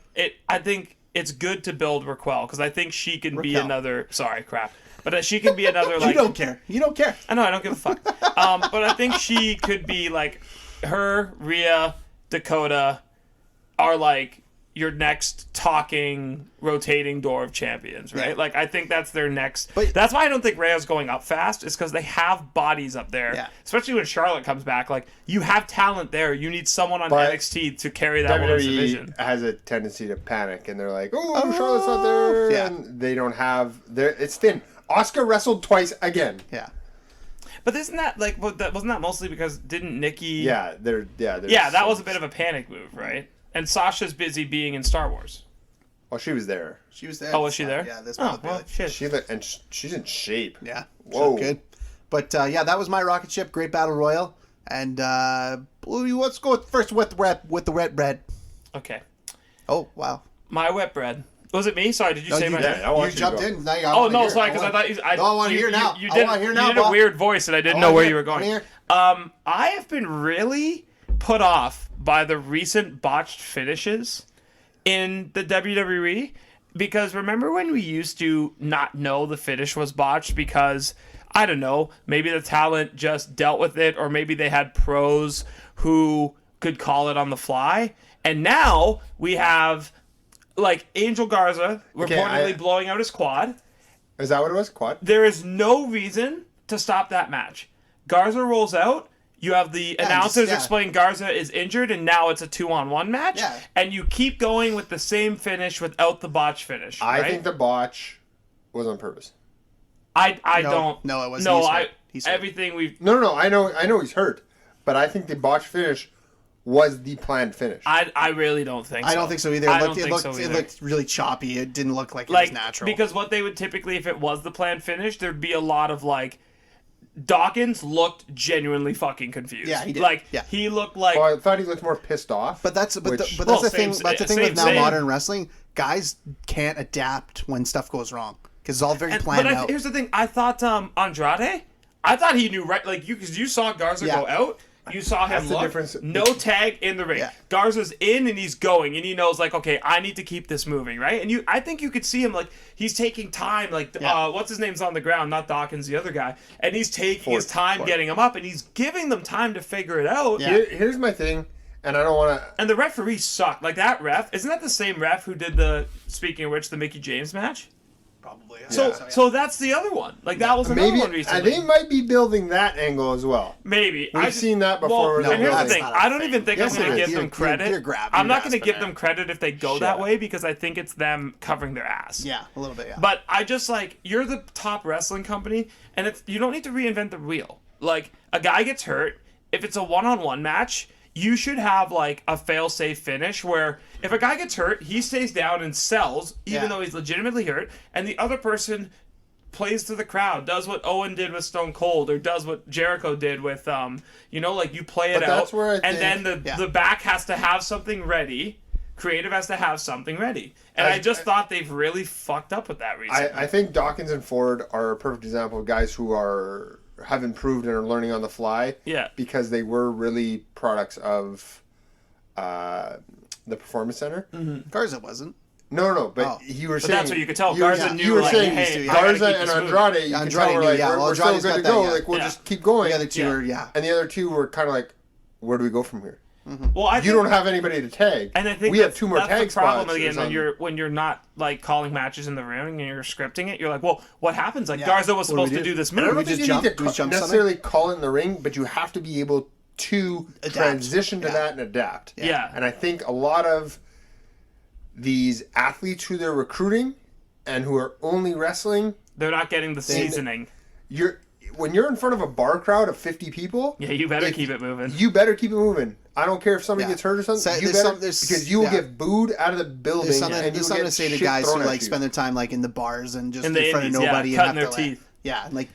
I think it's good to build Raquel, because I think she can be another... Sorry, crap. But she can be another, like... You don't care. You don't care. I know, I don't give a fuck. But I think she could be, like... Her, Rhea, Dakota are, like, your next talking, rotating door of champions, right? Yeah. Like, I think that's their next... But- that's why I don't think Rhea's going up fast, is because they have bodies up there. Yeah. Especially when Charlotte comes back. Like, you have talent there. You need someone on But NXT to carry that women's division. WWE has a tendency to panic, and they're like, "Oh, Charlotte's not there," Yeah. and they don't have. It's thin. Asuka wrestled twice again. Yeah. But isn't that, like... Wasn't that mostly because didn't Nikki... Yeah, they're Yeah, that was a bit of a panic move, right? And Sasha's busy being in Star Wars. Well, she was there. She was there. Oh, was she there? Yeah, this Oh, was well, shit. She's in shape. Yeah. Whoa. Good. But yeah, that was my rocket ship. Great battle royal. And let's go first with the wet bread. Okay. Oh wow. My wet bread. Was it me? Sorry, did you say my name? I want You you jumped to go. in. Now you Oh no, sorry, because I thought you. I want to hear now. You I did, want to hear you now. did a Bob. weird voice, and I didn't I know wanna where hear- you were going. I wanna hear. I have been really put off by the recent botched finishes in the WWE, because remember when we used to not know the finish was botched because, I don't know, maybe the talent just dealt with it, or maybe they had pros who could call it on the fly, and now we have like Angel Garza reportedly blowing out his quad. Is that what it was? Quad? There is no reason to stop that match. Garza rolls out. You have the announcers explain Garza is injured, and now it's a 2-on-1 match. Yeah. And you keep going with the same finish without the botch finish. I right? think the botch was on purpose. I don't. No, it wasn't. No, He's hurt. He's hurt. everything we've. No. I know he's hurt, but I think the botch finish was the planned finish. I really don't think so. I don't think so either. I It don't looked, think so it either. looked really choppy. It didn't look like it was natural. Because what they would typically, if it was the planned finish, there'd be a lot of like. Dawkins looked genuinely fucking confused. Yeah, he did. Like Yeah. he looked like. I thought he looked more pissed off. But that's which- the Well, thing. same- That's the thing same- with now same. modern wrestling. Guys can't adapt when stuff goes wrong because it's all very planned out. Here's the thing. I thought Andrade. I thought he knew right. Like because you saw Garza Yeah. go out. You saw him That's the look. difference. No tag in the ring. Yeah. Garza's in and he's going and he knows like, okay, I need to keep this moving, right? And I think you could see him like he's taking time. Like what's his name's on the ground, not Dawkins, the other guy, and he's taking his time getting him up and he's giving them time to figure it out. Yeah. Here's my thing, and I don't want to. And the referee sucked. Like that ref, isn't that the same ref who did the, speaking of which, the Mickey James match? Probably. So that's the other one. Like that was another Maybe one recently. they might be building that angle as well. Maybe We've seen that before with Well, and the here's the Rollins. thing: That's not a I don't thing. even think Yes, I'm going it to is. give them credit. You're I'm not going to grasping give at them it. credit if they go that way because I think it's them covering their ass. Yeah, a little bit. Yeah. But I just like you're the top wrestling company, and you don't need to reinvent the wheel. Like a guy gets hurt, if it's a one-on-one match, you should have like a fail-safe finish where if a guy gets hurt, he stays down and sells, even Yeah. though he's legitimately hurt, and the other person plays to the crowd, does what Owen did with Stone Cold, or does what Jericho did with, like you play it But out, that's where I and think- then the back has to have something ready. Creative has to have something ready. And I just thought they've really fucked up with that recently. I think Dawkins and Ford are a perfect example of guys who have improved and are learning on the fly. Yeah. Because they were really products of the Performance Center. Garza wasn't. No, but Oh. you were But saying that's what you could tell. You were, Garza knew, you were like, saying hey, I gotta Garza keep and this moving. Andrade. You could Andrade tell were knew, like, yeah. we're Well, still Andrade's good got to that, go. yeah. Like we'll Yeah. just keep going. The other two are And the other two were kind of like, where do we go from here? Well, I You think, don't have anybody to tag. and I think we have two more that's tag the problem spots. again when you're not like calling matches in the ring and you're scripting it. You're like, well, what happens? Like Yeah. Garza was What do we supposed to do? do this I move. don't we think just you jump- need do we to jump necessarily call it in the ring, but you have to be able to Adapt. transition to Yeah. that and adapt. Yeah. And I think a lot of these athletes who they're recruiting and who are only wrestling, They're not getting the seasoning. when you're in front of a bar crowd of 50 people, Yeah, you better keep it moving. you better keep it moving. I don't care if somebody Yeah. gets hurt or something. So You there's better, some- there's- because you will yeah. get booed out of the building. There's something, and there's you something will to say get to shit guys thrown who at like you. spend their time like in the bars and just In in, the front indies, of yeah, nobody and cutting have their to teeth. yeah, and like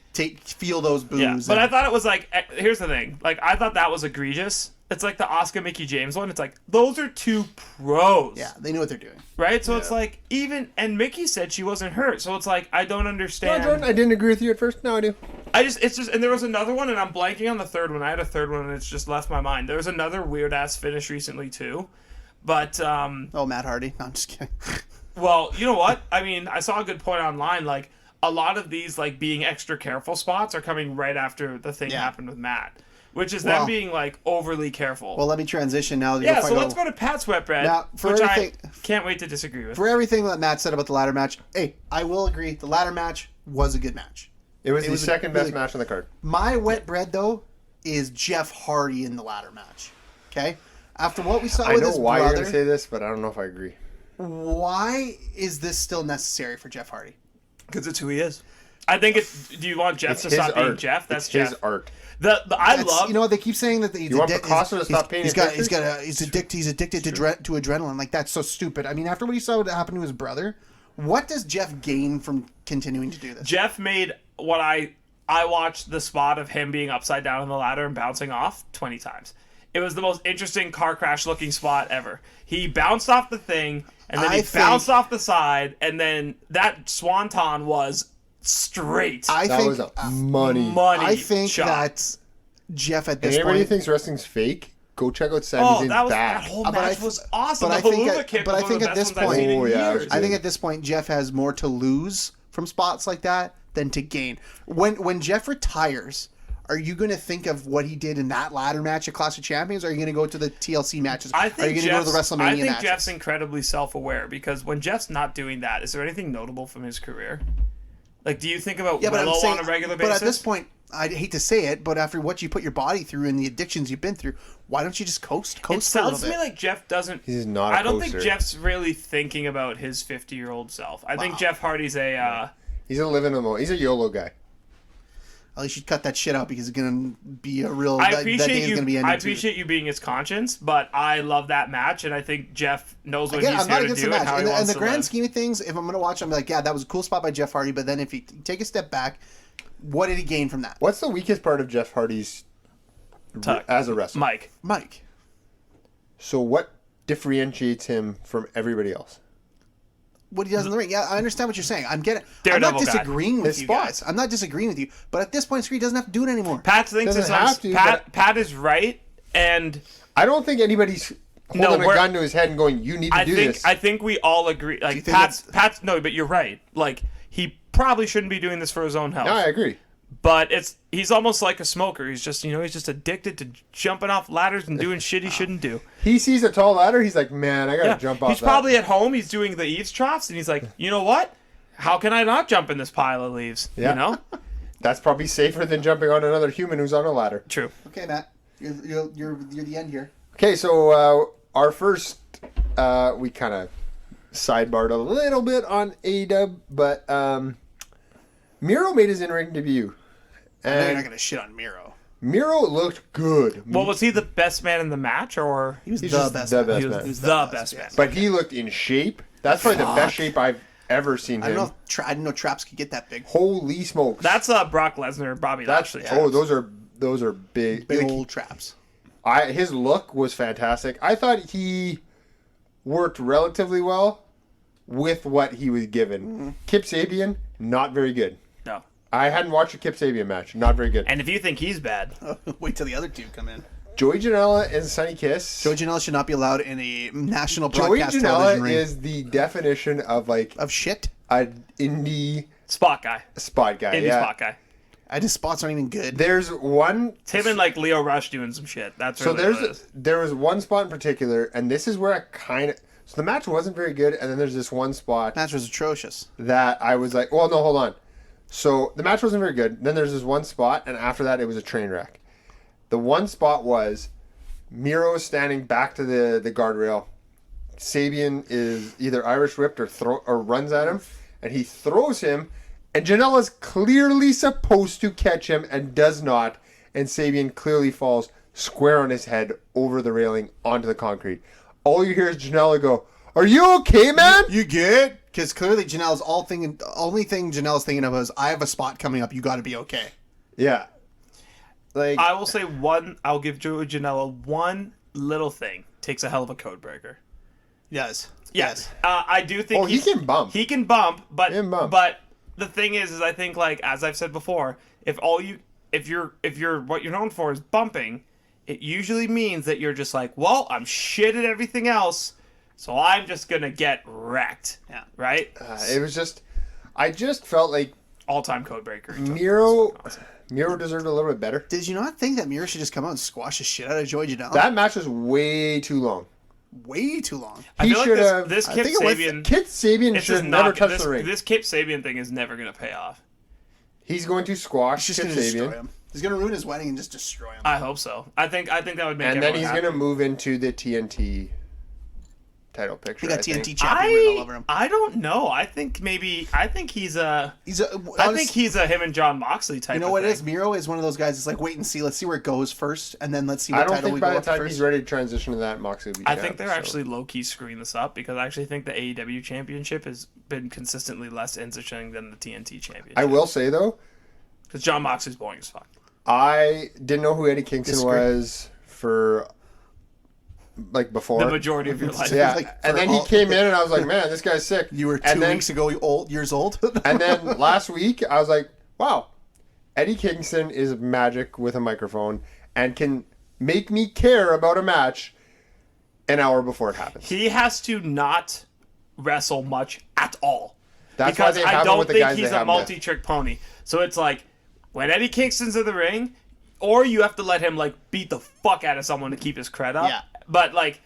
feel those boos. Yeah, but and- I thought it was like, here's the thing. Like, I thought that was egregious. It's like the Oscar Mickey James one. It's like, those are two pros. yeah, they know what they're doing. Right? So it's like, and Mickey said she wasn't hurt. So it's like, I don't No, understand. Jordan, I didn't agree with you at first. Now I do. And there was another one, and I'm blanking on the third one. I had a third one, and it's just left my mind. There was another weird ass finish recently, too. But, Oh, Matt Hardy. No, I'm just kidding. well, you know what? I mean, I saw a good point online. Like, a lot of these, like, being extra careful spots are coming right after the thing Yeah. happened with Matt. Which is Well- them being, like, overly careful. Well, let me transition now. yeah, so let's go to Pat's Wet Bread, Now, for which I everything- can't wait to disagree with. For everything that Matt said about the ladder match, hey, I will agree. The ladder match was a good match. It was It the was a second best really- match on the card. My wet bread, though, is Jeff Hardy in the ladder match. Okay? After what we saw I with know his why you're brother, going to say this, but I don't know if I agree. why is this still necessary for Jeff Hardy? Because it's who he is. I think it's... Do you want Jeff It's to his stop being art. Jeff? That's it's Jeff. his art. I That's- love... You know what they keep saying that he's You want Picasso to stop painting he's addicted to adrenaline. Like that's so stupid. I mean, after what he saw what happened to his brother, what does Jeff gain from continuing to do this? Jeff made what I watched the spot of him being upside down on the ladder and bouncing off 20 times. It was the most interesting car crash looking spot ever. He bounced off the thing, and then he bounced off the side, and then that swanton was straight. That was a money. I think shot. that Jeff at And this anybody who point. thinks wrestling's fake, go check out Sami Oh, Zayn's that back. whole But match I- was awesome. but The I think Helluva at- kick but was I one think of at the this best ones I've seen in point- Oh, yeah, it years. was I think at this point Jeff has more to lose from spots like that than to gain. When Jeff retires, are you going to think of what he did in that ladder match at Clash of Champions? Or are you going to go to the TLC matches? I Are think you going to go to the WrestleMania I think matches? Jeff's incredibly self-aware because when Jeff's not doing that, is there anything notable from his career? Like, do you think about Yeah, but I'm Willow saying, on a regular basis? But at this point, I hate to say it, but after what you put your body through and the addictions you've been through, why don't you just coast it for a sounds little to me bit? like Jeff doesn't. He's not a I don't think coaster. Jeff's really thinking about his 50-year-old self. I think Wow. Jeff Hardy's a. He's a living in the moment. He's a YOLO guy. At least you cut that shit out because it's going to be a real. I that day appreciate is you. gonna be ending I too. appreciate you being his conscience, but I love that match, and I think Jeff knows what Again, he's I'm not here to against do the and match. how he In wants the to grand live. scheme of things, if I'm going to watch, I'm like, yeah, that was a cool spot by Jeff Hardy. But then if you take a step back, what did he gain from that? What's the weakest part of Jeff Hardy's Tuck. as a wrestler? Mike. Mike. So what differentiates him from everybody else? What he does in the ring. Yeah, I understand what you're saying. I'm Daredevil not guy. disagreeing with His you spot. guys. I'm not disagreeing with you. But at this point, Scree doesn't have to do it anymore. Pat thinks Doesn't it's have to, but- Pat is right, and I don't think anybody's No, holding a we're- gun to his head and going, "You need to do this." I think we all agree. you Like think Pat's no, but you're right. Like he probably shouldn't be doing this for his own health. No, I agree. But he's almost like a smoker. He's just he's just addicted to jumping off ladders and doing shit he shouldn't do. He sees a tall ladder. He's like, "Man, I gotta Yeah. jump off." He's that." probably at home. He's doing the eaves troughs, and he's like, you know what? How can I not jump in this pile of leaves? Yeah. You know? That's probably safer than jumping on another human who's on a ladder. True. Okay, Matt. You're the end here. Okay, so our first, we kind of sidebarred a little bit on AEW, but Miro made his in-ring debut. I know you're not And going to shit on Miro. Miro looked good. Well, was he the best man in the match, or He was He's the just best. the man. best he was man. He was the best man? But he looked in shape. That's probably the best shape I've ever seen I him. don't know. I didn't know traps could get that big. Holy smokes! That's Brock Lesnar, Bobby That's Lashley. those are big. Big like, old traps. his look was fantastic. I thought he worked relatively well with what he was given. Mm-hmm. Kip Sabian, not very good. No. I hadn't watched a Kip Sabian match. Not very good. And if you think he's bad, Wait till the other two come in. Joey Janela and Sonny Kiss. Joe Janela should not be allowed in a national Joey broadcast television Janela ring is the definition of like of shit. an indie spot guy, spot guy. indie yeah. spot guy. His spots aren't even good. There's one. It's him and like Leo Rush doing some shit. That's So really what it is. there was one spot in particular, and this is where I kind of. So the match wasn't very good, and then there's this one spot Match was atrocious. that I was like, well, no, hold on. So the match wasn't very good. Then there's this one spot, and after that, it was a train wreck. The one spot was Miro standing back to the guardrail. Sabian is either Irish whipped or runs at him, and he throws him, And Janela's clearly supposed to catch him and does not. And Sabian clearly falls square on his head over the railing onto the concrete. All you hear is Janela go, "Are you okay, man?" You good? Because clearly Janelle's only thing Janelle's thinking of is, I have a spot coming up. You got to be okay. Yeah. Like, I will say I'll give Joey Janela one little thing. Takes a hell of a code breaker. Yes. Yes. I do think he can bump. He can bump, but He can bump. but the thing is I think, like, as I've said before, if you're what you're known for is bumping, it usually means that you're just like, well, I'm shit at everything else, so I'm just gonna get wrecked. Yeah. Right? it was just, I just felt like All-time code breaker. Miro deserved a little bit better. Did you not think that Miro should just come out and squash the shit out of Joey Janelle? That match was way too long. Way too long. I He feel should like have. this I Kip think it was- Sabian. Kip Sabian It's should just have never not touched the ring. this Kip Sabian thing is never gonna pay off. He's going to squash He's just Kip going to destroy Sabian. him. He's going to ruin his wedding and just destroy him. I hope so. I think that would make And then everyone he's happy. going to move into the TNT title picture. He got I TNT think. champion written all over him. I don't know. I think he's a him and John Moxley type. You know of what it thing. is? Miro is one of those guys. It's like, wait and see. Let's see where it goes first, and then let's see I what don't title think we by go the up time first. he's ready to transition to that, Moxley will be I champ, think they're so. actually low key screwing this up because I actually think the AEW championship has been consistently less interesting than the TNT championship. I will say, though, Because John Moxley's boring as fuck. I didn't know who Eddie Kingston Disagree. was for, like, before. The majority of your life. Yeah, Like, and for then he all- came in, and I was like, man, this guy's sick. You were And 2 then- weeks ago years old. And then last week, I was like, wow, Eddie Kingston is magic with a microphone and can make me care about a match an hour before it happens. He has to not wrestle much at all. That's why because they I have him don't with the think guys he's they a have him with. multi-trick pony. So it's like, when Eddie Kingston's in the ring, or you have to let him, like, beat the fuck out of someone to keep his cred up. Yeah. But, like,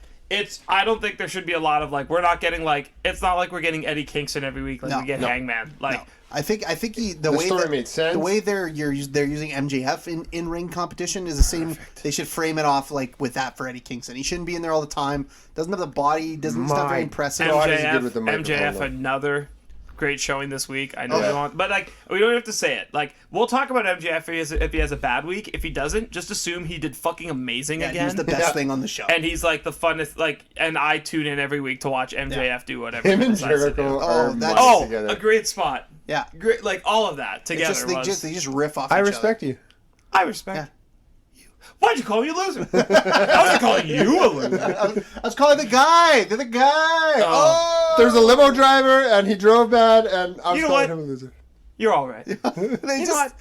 I don't think there should be a lot of, like, we're not getting, like, it's not like we're getting Eddie Kingston every week like No, we get no. Hangman. Like, No. I think the The way story made sense. The way they're using MJF in ring competition is the same. They should frame it off like with that for Eddie Kingston. He shouldn't be in there all the time. Doesn't have the body. Doesn't he's not very My impressive. God. he's good with the microphone, MJF though. another great showing this week. I know Yeah. we want, but like we don't have to say it. Like we'll talk about MJF if he has a bad week. If he doesn't, just assume he did fucking amazing Yeah, he again. was the best Yeah. thing on the show. And he's like the funnest. Like, and I tune in every week to watch MJF do whatever. Him he and decides to Jericho do. are that's- money Oh, together. a great spot. yeah, Great, like all of that it's together just was. they just riff off. I each respect you. I respect. Yeah. You. Why'd you call me a loser? I wasn't calling you a loser. other. I was calling the guy. They're the guy. Oh, There's a limo driver, and he drove bad, and I was You know calling what? him a loser. You're all right. they You know what?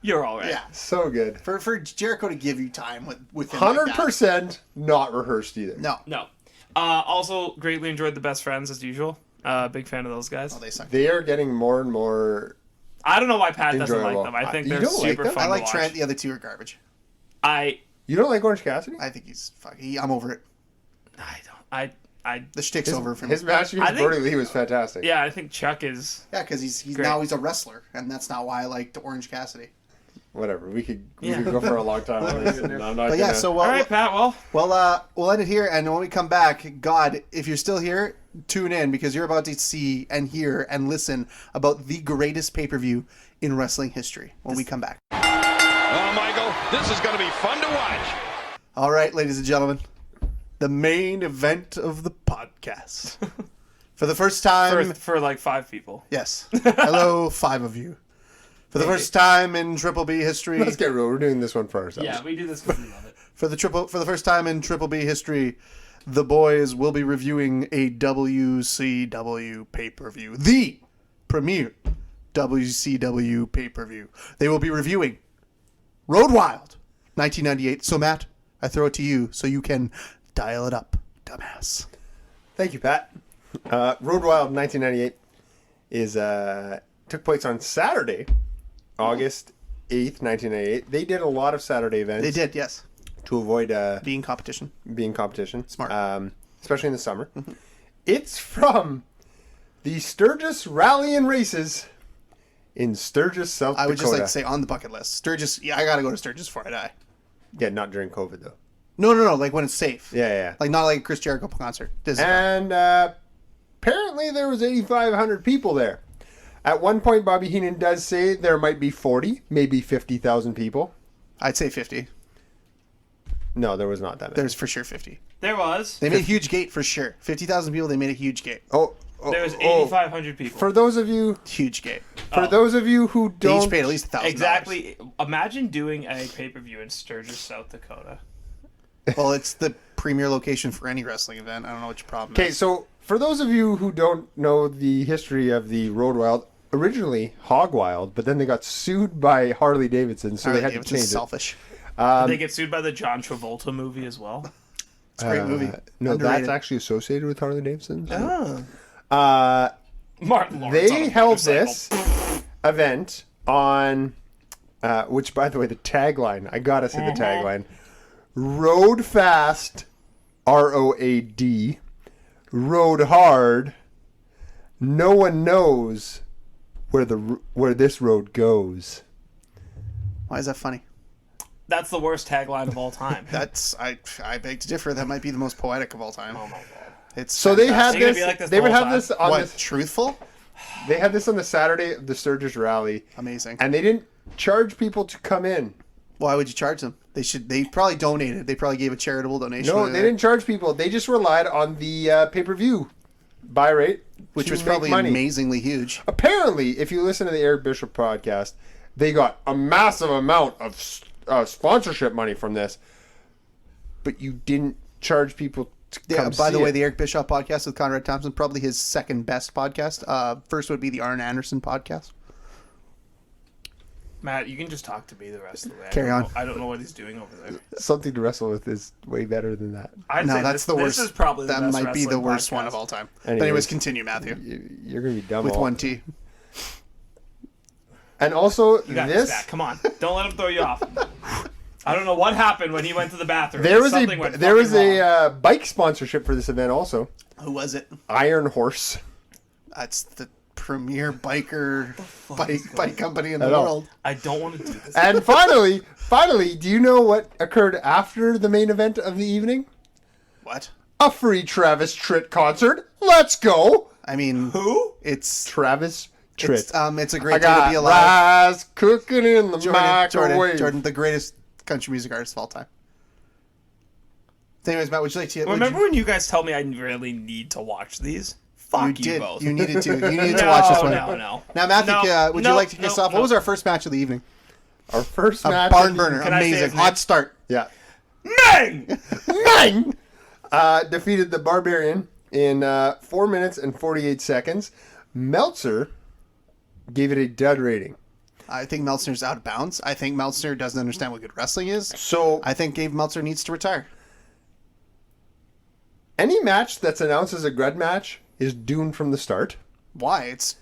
You're all right. Yeah, So good. for Jericho to give you time with him like that. 100% not rehearsed either. No, No. Also, greatly enjoyed the Best Friends as usual. Big fan of those guys. oh, they suck. They are getting more and more. I don't know why Pat doesn't Enjoyable. like them. I think You they're don't like super them? fun I like to watch. Trent. The other two are garbage. You don't like Orange Cassidy? I think he's fucking. I'm over it. I don't. The shtick's over for me. His match I against think- Brody Lee was fantastic. Yeah, I think Chuck is. Yeah, because he's Great. now he's a wrestler, and that's not why I liked Orange Cassidy. Whatever. We could Yeah. go for a long time on this. and I'm not But yeah, gonna- so All right, Pat. Well, we'll end it here, and when we come back, God, if you're still here, tune in because you're about to see and hear and listen about the greatest pay-per-view in wrestling history when we come back. Oh, Michael, this is going to be fun to watch. All right, ladies and gentlemen, the main event of the podcast. For the first time, for like 5 people. yes. Hello, 5 of you. For the first time in Triple B history, Let's get real. We're doing this one for ourselves. Yeah, we do this because we love it. for the first time in Triple B history, the boys will be reviewing a WCW pay-per-view, the premier WCW pay-per-view. They will be reviewing Road Wild 1998. So Matt, I throw it to you so you can dial it up, dumbass. Thank you, Pat. Road Wild 1998 took place on Saturday, August 8th, 1998. They did a lot of Saturday events. They did, yes. To avoid Being competition. being competition. Smart. Especially in the summer. It's from the Sturgis Rally and Races in Sturgis, South Dakota. I would just like to say on the bucket list. Sturgis, yeah, I gotta go to Sturgis before I die. Yeah, not during COVID, though. No, like when it's safe. Yeah. Like not like a Chris Jericho concert. This is And apparently there was 8,500 people there. At one point, Bobby Heenan does say there might be 40, maybe 50,000 people. I'd say 50. No, there was not that many. There's for sure 50. There was. They made a huge gate for sure. 50,000 people. They made a huge gate. There was 8,500 people. For those of you, Huge gate. those of you who They don't, each paid at least $1,000. Exactly. Imagine doing a pay-per-view in Sturgis, South Dakota. Well, it's the premier location for any wrestling event. I don't know what your problem Okay, is. so for those of you who don't know the history of the Road Wild, originally Hog Wild, but then they got sued by Harley Davidson, so they had to change it. Selfish. Did they get sued by the John Travolta movie as well? It's a great movie. No, Underrated. that's actually associated with Harley Davidson. Oh. Martin Lawrence on They a held motorcycle. this event on, which, by the way, the tagline, I gotta say the tagline, Road Fast, ROAD, Road Hard, no one knows where this road goes. Why is that funny? That's the worst tagline of all time. That's I beg to differ. That might be the most poetic of all time. Oh my god. It's So they had Are you gonna this, be like this they the would whole have this on what this, truthful? they had this on the Saturday of the Sturgis rally, Amazing. and they didn't charge people to come in. Why would you charge them? They probably donated. They probably gave a charitable donation. No, they didn't charge people. They just relied on the pay-per-view buy rate, which to was make probably money. amazingly huge. Apparently, if you listen to the Eric Bishop podcast, they got a massive amount of sponsorship money from this, but you didn't charge people to come By the see way, it. the Eric Bischoff podcast with Conrad Thompson, probably his second best podcast. First would be the Arn Anderson podcast. Matt, you can just talk to me the rest of the way. Carry on. I don't know what he's doing over there. Something to wrestle with is way better than that. I'd No, say that's this, the worst. This is probably the that best might be the wrestling worst podcast. one of all time. Anyways. But anyways, continue, Matthew. You're gonna be dumb With all- one T. And also, You got this back. Come on. Don't let him throw you off. I don't know what happened when he went to the bathroom. there was Something went there was fucking wrong. a bike sponsorship for this event also. Who was it? Iron Horse. That's the premier bike company in the I know. world. I don't want to do this. And finally, do you know what occurred after the main event of the evening? What? A free Travis Tritt concert. Let's go. I mean, Who? it's Travis Tritt. it's a I great day to got be alive. rice cooking in the microwave. Jordan, the greatest country music artist of all time. Anyways, Matt, would you like to? Remember when you guys told me I really need to watch these? Fuck you, both. You needed to. You needed to No, watch this one. no. Now, Matthew, No, would no, you like to kick no, us off? no. What was our first match of the evening? Our first A match. barn burner. Can I say Amazing. his Hot name? start. Yeah. Mang! Bang! Defeated the Barbarian in 4 minutes and 48 seconds. Meltzer gave it a dud rating. I think Meltzer's out of bounds. I think Meltzer doesn't understand what good wrestling is. So I think Dave Meltzer needs to retire. any match that's announced as a grud match is doomed from the start. Why? It's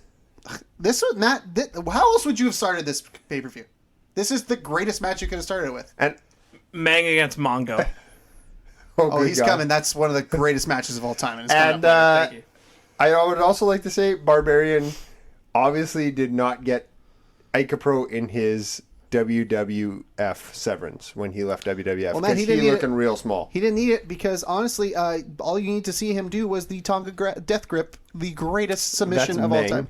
this was Matt. How else would you have started this pay-per-view? This is the greatest match you could have started with. And Mang against Mongo. Oh, good he's God. coming. That's one of the greatest matches of all time. And, it's And coming up. Thank you. I would also like to say Barbarian obviously did not get Icapro in his WWF severance when he left WWF. Well, man, he because didn't need looking it. real small. He didn't need it because honestly, all you need to see him do was the Tonga Death Grip, the greatest submission That's of all Mang. time.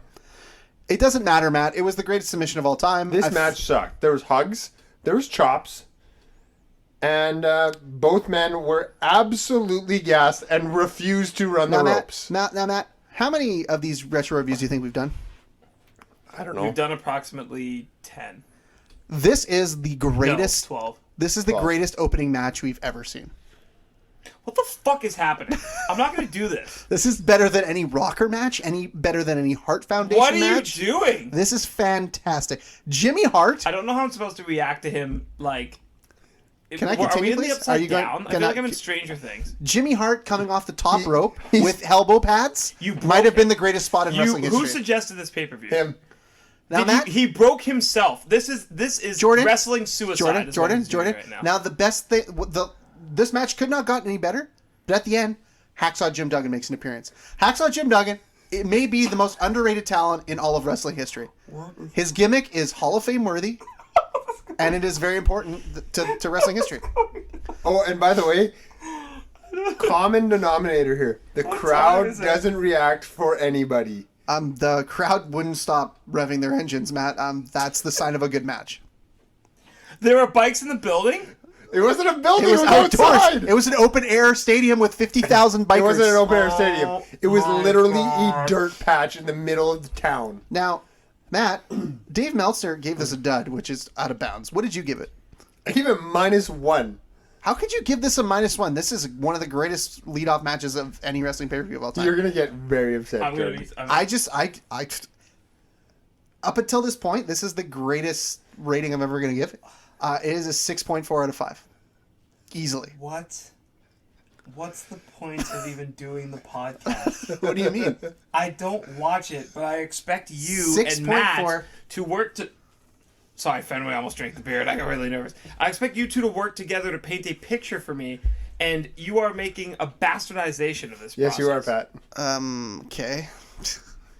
It doesn't matter, Matt. It was the greatest submission of all time. This match sucked. There was hugs, there was chops, and both men were absolutely gassed and refused to run the ropes. Matt, how many of these retro reviews do you think we've done? I don't know. We've done approximately 10. This is the greatest. No, 12. This is the 12. greatest opening match we've ever seen. What the fuck is happening? I'm not going to do this. This is better than any Rocker match. Any better than any Hart Foundation What are match. you doing? This is fantastic. Jimmy Hart. I don't know how I'm supposed to react to him, like... Can I Are we continue, in the please? upside Are you going- down? I can feel I- like I'm in Stranger Things. Jimmy Hart coming off the top rope with elbow pads You might have broke been the greatest spot in You, wrestling who history. suggested this pay-per-view? Him. Now, Did Matt, he broke himself. This is Jordan, wrestling suicide. is what he's doing right now. Now the best thing, this match could not have gotten any better. But at the end, Hacksaw Jim Duggan makes an appearance. Hacksaw Jim Duggan, it may be the most underrated talent in all of wrestling history. His gimmick is Hall of Fame worthy, and it is very important to wrestling history. Oh, and by the way, common denominator here. The crowd is it? doesn't react for anybody. The crowd wouldn't stop revving their engines, Matt. That's the sign of a good match. There were bikes in the building? It wasn't a building. It was outdoors. outside. It was an open air stadium with 50,000 bikers. It wasn't an open air stadium. It was my literally God. a dirt patch in the middle of the town. Now, Matt, Dave Meltzer gave this a dud, which is out of bounds. What did you give it? I gave it -1. How could you give this a -1? This is one of the greatest leadoff matches of any wrestling pay-per-view of all time. You're gonna get very upset. I'm Jordan. gonna be. I up until this point, this is the greatest rating I'm ever going to give it. It is a 6.4 out of 5. Easily. What? What's the point of even doing the podcast? What do you mean? I don't watch it, but I expect you 6.4. and Matt to work to... Sorry, Fenway almost drank the beer and I got really nervous. I expect you two to work together to paint a picture for me, and you are making a bastardization of this Yes, you are, process. Pat. Okay.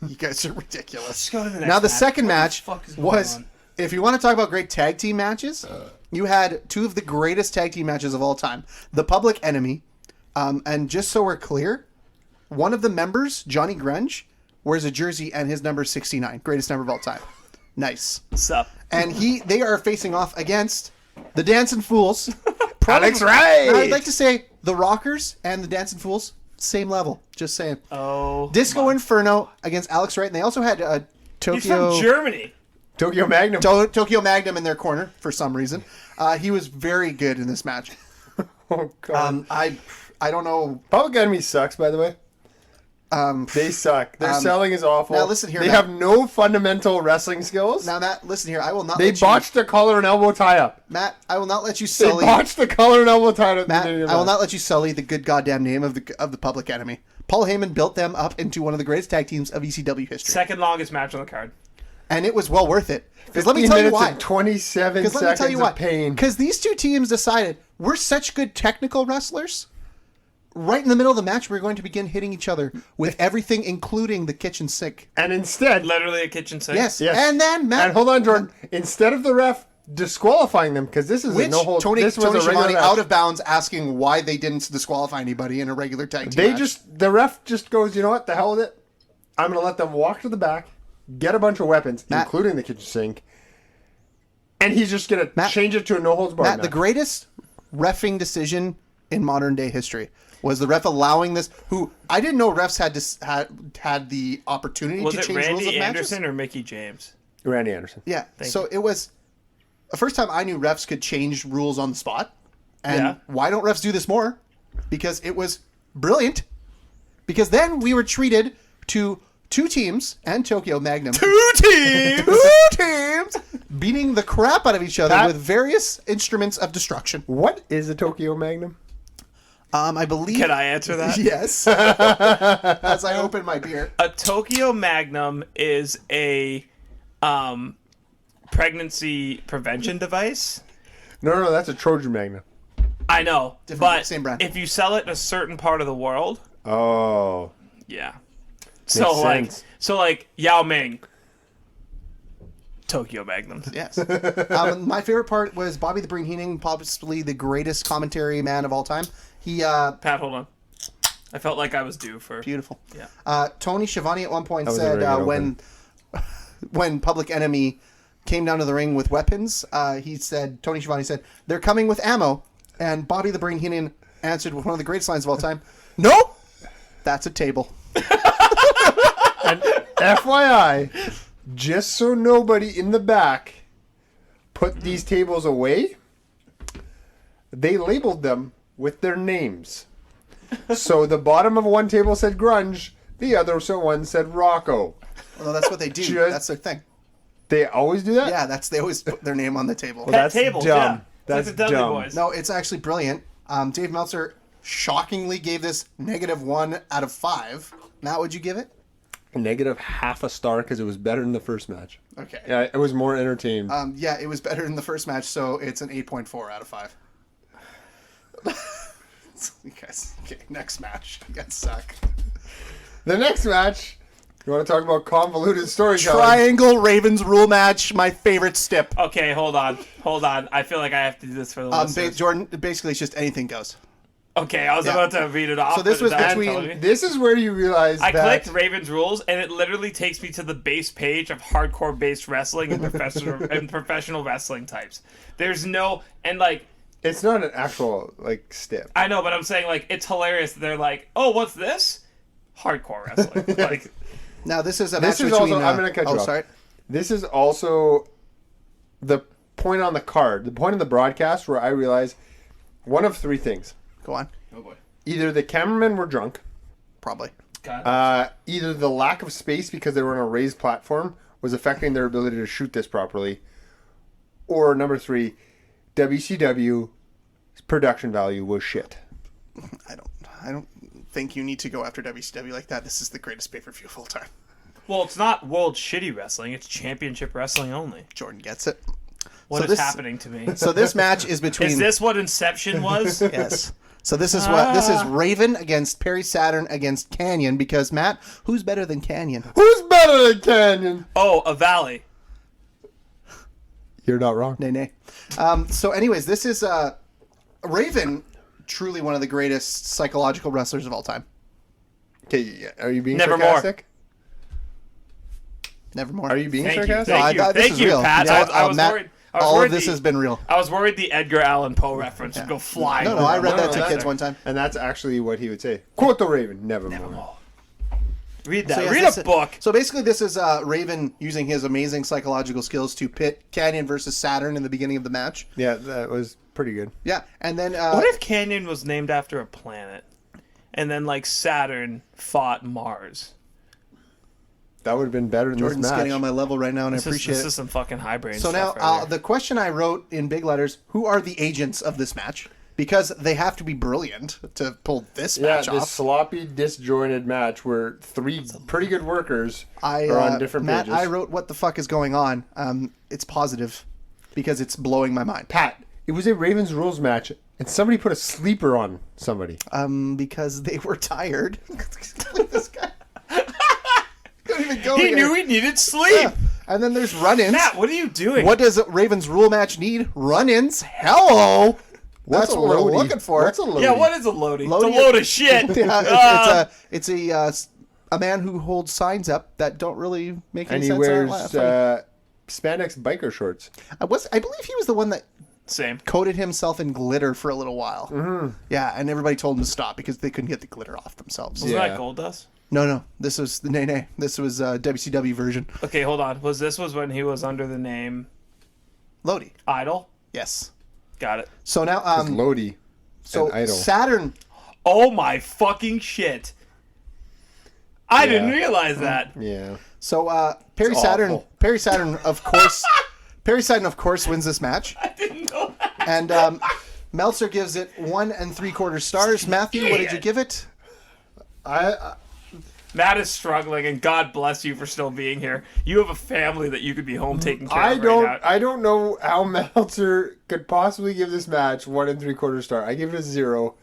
You guys are ridiculous. Let's go to the next Now, the match. second What the match fuck is going was, on? if you want to talk about great tag team matches, you had two of the greatest tag team matches of all time. The Public Enemy, and just so we're clear, one of the members, Johnny Grunge, wears a jersey and his number is 69. Greatest number of all time. Nice. What's up? And they are facing off against the Dancing Fools. Alex Wright! Now, I'd like to say the Rockers and the Dancing Fools, same level. Just saying. Oh. Disco Inferno against Alex Wright, and they also had He's Tokyo from Germany. Tokyo Magnum. Tokyo Magnum in their corner for some reason. He was very good in this match. Oh god. I don't know. Public Enemy sucks, by the way. They suck. Their selling is awful. now listen here, They Matt. have no fundamental wrestling skills. Now, Matt, listen here. I will not. They let you, botched the collar and elbow tie up. Matt, I will not let you They sully. botched the collar and elbow tie up. Matt, I will not let you sully the good goddamn name of the Public Enemy. Paul Heyman built them up into one of the greatest tag teams of ECW history, Second longest match on the card. and it was well worth it. Because let me 15 tell you minutes why. and 27 Because let me seconds tell you why. of pain. Because these two teams decided we're such good technical wrestlers. Right in the middle of the match, we're going to begin hitting each other with everything, including the kitchen sink. And instead, Literally a kitchen sink. Yes. Yes. And then, Matt. and hold on, Jordan. Instead of the ref disqualifying them, because this is a Which no hold. Tony This was a regular Schiavone match. out of bounds asking why they didn't disqualify anybody in a regular tag team match. The ref just goes, you know what, the hell with it. I'm going to let them walk to the back, get a bunch of weapons, Matt. including the kitchen sink, and he's just going to Matt. change it to a no holds barred Matt, the match. greatest reffing decision in modern day history was the ref allowing this. Who I didn't know refs had the opportunity Was to it change rules Randy of Anderson matches. or Mickey James? Randy Anderson. Yeah. Thank So it was the first time I knew refs could change rules on the spot. And Yeah. why don't refs do this more? Because it was brilliant. Because then we were treated to two teams and Tokyo Magnum. Two teams! Two teams beating the crap out of each other Pat? with various instruments of destruction. What is a Tokyo Magnum? I believe. Can I answer that? Yes. As I open my beer. A Tokyo Magnum is a pregnancy prevention device. No, that's a Trojan Magnum. I know, Different- but same brand. if you sell it in a certain part of the world, Oh. yeah. So sense. like Yao Ming, Tokyo Magnums. Yes. My favorite part was Bobby the Brain Heenan, possibly the greatest commentary man of all time. He Pat, hold on. I felt like I was due for. beautiful. Yeah. Tony Schiavone at one point That was a said very good when Public Enemy came down to the ring with weapons, Tony Schiavone said, "They're coming with ammo," and Bobby the Brain Heenan answered with one of the greatest lines of all time, "Nope, that's a table." And FYI, just so nobody in the back put these tables away, they labeled them with their names. So the bottom of one table said Grunge, the other one said Rocco. Well, that's what they do. Just- That's their thing. They always do that? Yeah, they always put their name on the table. Well, that's tables, dumb. yeah. It's That's like the Dudley dumb. Boys. No, it's actually brilliant. Dave Meltzer shockingly gave this -1 out of 5. Matt, would you give it? Negative half a star because it was better than the first match. Okay. Yeah, it was more entertaining. Yeah, it was better than the first match, so it's an 8.4 out of 5. You guys, okay, next match. You guys suck. The next match, you want to talk about convoluted storytelling? Triangle Ravens rule match, my favorite stip. Okay, hold on. I feel like I have to do this for the listeners. Jordan, basically it's just anything goes. Okay, I was Yeah. about to read it off. So this but was that's between- telling me. This is where you realize I that clicked Raven's rules, and it literally takes me to the base page of hardcore-based wrestling and professional wrestling types. There's no and like it's not an actual like stip. I know, but I'm saying like it's hilarious. That they're like, oh, what's this? Hardcore wrestling. Like Now this is a This match is between. also. I'm going to cut you off. Sorry. This is also the point on the card, the point of the broadcast where I realized one of three things. Go on. oh boy, Either the cameramen were drunk, Probably. God. either the lack of space because they were on a raised platform was affecting their ability to shoot this properly, or number three, WCW's production value was shit. I don't think you need to go after WCW like that. This is the greatest pay-per-view of all time. Well, it's not World Shitty Wrestling. It's Championship Wrestling only. Jordan gets it. What is this- happening to me? So this match is between. Is this what Inception was? Yes. So this is what this is Raven against Perry Saturn against Canyon because Matt, who's better than Canyon? Who's better than Canyon? Oh, a valley. You're not wrong. Nay. So anyways, this is Raven, truly one of the greatest psychological wrestlers of all time. Okay, are you being Nevermore. sarcastic? Nevermore. Are you being Thank you, sarcastic? thank you, this thank is you, real. Pat. Yeah, I was Matt, worried. all of this has been real. I was worried the Edgar Allan Poe reference would go flying. No, I read that to no, kids no. one time. And that's actually what he would say. Quote the Raven, nevermore. Read that. So, yes, Read this- a book. So basically, this is Raven using his amazing psychological skills to pit Canyon versus Saturn in the beginning of the match. Yeah, that was pretty good. Yeah, and then What if Canyon was named after a planet, and then like Saturn fought Mars? That would have been better than Jordan's this match. getting on my level right now, and I This appreciate is it. some fucking high brain So now, stuff. right here. the question I wrote in big letters: who are the agents of this match? Because they have to be brilliant to pull this Yeah, match this off. sloppy, disjointed match where three pretty good workers I are on different Matt, pages. I wrote what the fuck is going on. It's positive because it's blowing my mind. Pat, it was a Ravens rules match, and somebody put a sleeper on somebody. Because they were tired. This guy. Don't even go he here. knew he needed sleep. Yeah. And then there's run-ins. Matt, what are you doing? What does Ravens rule match need? Run-ins. Hello. That's what we're looking for. What's a loadie? Yeah, what is a loadie? Loadie- It's a load of shit. Yeah, it's a man who holds signs up that don't really make any And he sense. wears Funny. spandex biker shorts. I believe he was the one that Same. coated himself in glitter for a little while. Mm-hmm. Yeah, and everybody told him to stop because they couldn't get the glitter off themselves. Wasn't Yeah. that Gold Dust? No. This was the nay. This was WCW version. Okay, hold on. Was when he was under the name Lodi. Idol? Yes. Got it. So now, Lodi. so and Idol. Saturn. Oh my fucking shit. I didn't realize that. Yeah. So Perry It's Saturn. awful. Perry Saturn, of course. Perry Saturn, of course, wins this match. I didn't know that. And Meltzer gives it 1 3/4 stars. Matthew, what did you give it? Matt is struggling, and God bless you for still being here. You have a family that you could be home taking care of right now. I don't know how Meltzer could possibly give this match 1 3/4 star. I give it a 0,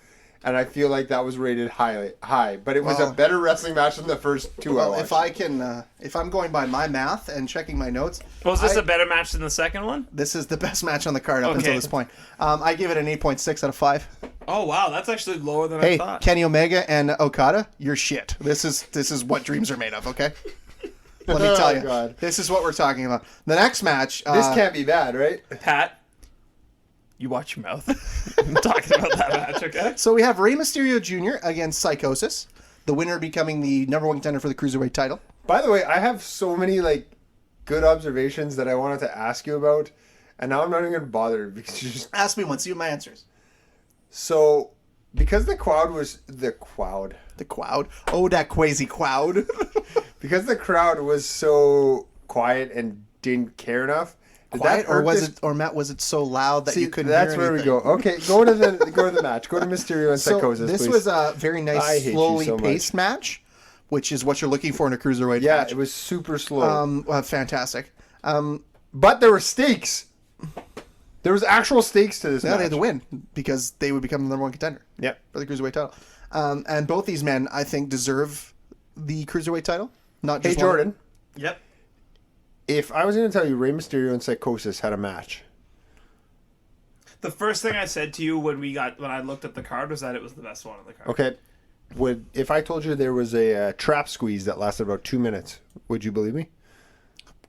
and I feel like that was rated high. But it was a Well- better wrestling match than the first two. Well, I if watched. I can, if I'm going by my math and checking my notes, Was this a better match than the second one? this is the best match on the card up Okay. until this point. I give it an 8.6 out of 5. Oh wow, that's actually lower than I Hey, thought. Kenny Omega and Okada, you're shit. This is what dreams are made of. Okay. Let me tell you, God. this is what we're talking about. The next match. This can't be bad, right? Pat, you watch your mouth. I'm talking about that match, okay? So we have Rey Mysterio Jr. against Psychosis, the winner becoming the number 1 contender for the Cruiserweight title. By the way, I have so many good observations that I wanted to ask you about, and now I'm not even gonna bother because you just. Ask me one, see what my answer is. So, because the crowd was the crowd. The crowd. Oh, that crazy crowd. Because the crowd was so quiet and didn't care enough. Did Quiet, that or hurt was this- it, or Matt, was it so loud that See, you couldn't that's hear where we anything? go. Okay, go to the match. Go to Mysterio and So Psychosis. this please. was a very I nice, hate you slowly so much. paced match, which is what you're looking for in a Cruiserweight yeah, match. it was super slow. Fantastic. But there were stakes. There was actual stakes to this Yeah, match. they had to win because they would become the number 1 contender Yep. for the Cruiserweight title. And both these men, I think, deserve the Cruiserweight title. Not Hey just one. Jordan, Yep. if I was going to tell you Rey Mysterio and Psychosis had a match, The first thing I said to you when I looked at the card was that it was the best one on the card. Okay. If I told you there was a trap squeeze that lasted about 2 minutes, would you believe me?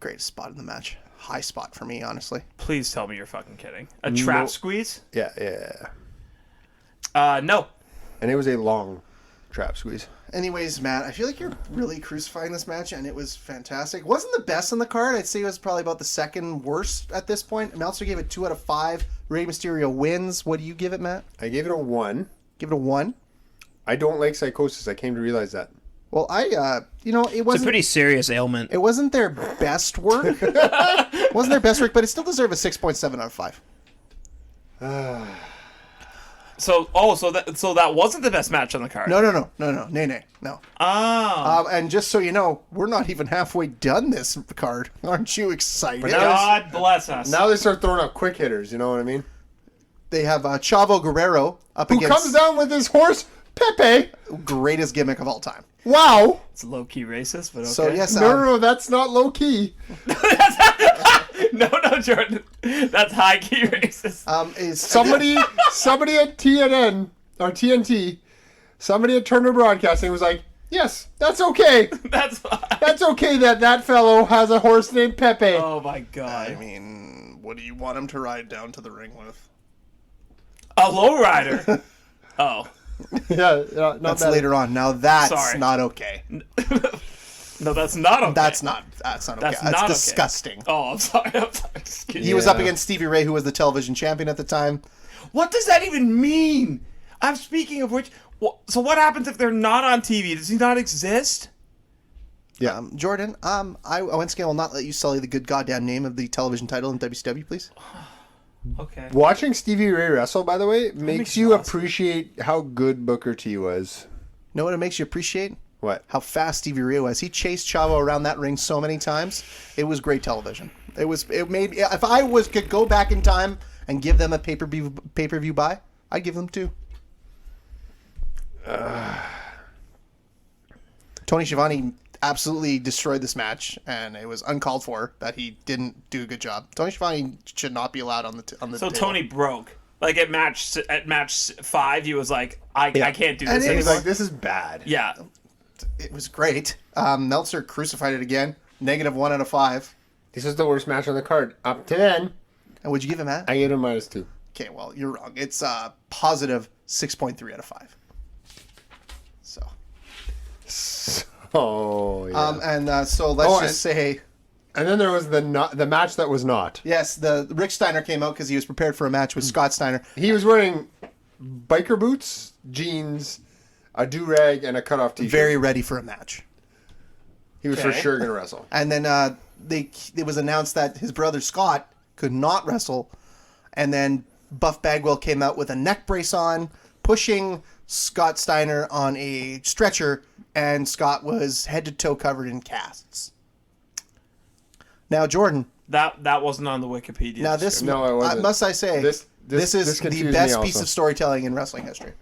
Greatest spot in the match. High spot for me, honestly. Please tell me you're fucking kidding. A trap squeeze? Yeah. No. And it was a long trap squeeze. Anyways, Matt, I feel like you're really crucifying this match, and it was fantastic. It wasn't the best on the card. I'd say it was probably about the second worst at this point. Meltzer gave it 2 out of 5. Rey Mysterio wins. What do you give it, Matt? I gave it a 1. Give it a 1. I don't like Psychosis. I came to realize that. Well, it It's a wasn't. pretty serious ailment. It wasn't their best work. It wasn't their best work, but it still deserved a 6.7 out of 5. So that wasn't the best match on the card. No. Nay. Oh. And just so you know, we're not even halfway done this card. Aren't you excited? God bless us. Now they start throwing out quick hitters, you know what I mean? They have Chavo Guerrero up Who against comes down with his horse, Pepe. greatest gimmick of all time. Wow. It's low-key racist, but okay. So yes, No, that's not low key. No, Jordan. That's high-key racist. is Somebody at TNN or TNT, somebody at Turner Broadcasting was like, "Yes, that's okay. That's fine. That's okay that fellow has a horse named Pepe." Oh, my God. I mean, what do you want him to ride down to the ring with? A lowrider. Oh. Yeah, not That's bad. later on. Now that's Sorry. not okay. No, that's not okay. That's not okay. That's That's not okay. disgusting. Oh, I'm sorry. Excuse He me. was up against Stevie Ray, who was the television champion at the time. What does that even mean? I'm speaking of which. So what happens if they're not on TV? Does he not exist? Yeah. Jordan, I once again will not let you sully the good goddamn name of the television title in WCW, please. Okay. Watching Stevie Ray wrestle, by the way, makes makes you you awesome. appreciate how good Booker T was. Know what it makes you appreciate? What? How fast Stevie Ray was. He chased Chavo around that ring so many times. It was great television. It made. If I could go back in time and give them a pay-per-view buy, I'd give them 2. Tony Schiavone absolutely destroyed this match, and it was uncalled for that he didn't do a good job. Tony Schiavone should not be allowed on the So table. Tony broke. Like at match 5, he was like, I can't do And this it He's anymore. like, this is bad. Yeah. It was great. Meltzer crucified it again. -1 out of 5. This is the worst match on the card. Up to then, And would you give him that? I gave him -2. Okay, well, you're wrong. It's positive 6.3 out of 5. So, Oh, yeah. so let's Oh, just say, And then there was the match that was not. yes, the Rick Steiner came out because he was prepared for a match with Scott Steiner. He was wearing biker boots, jeans, a do-rag, and a cutoff t-shirt. Very ready for a match. He was for Okay. sure going to wrestle. And then it was announced that his brother Scott could not wrestle. And then Buff Bagwell came out with a neck brace on, pushing Scott Steiner on a stretcher, and Scott was head to toe covered in casts. Now, Jordan, That wasn't on the Wikipedia. now this No, it wasn't. must I say, This is confused the me best also. piece of storytelling in wrestling history.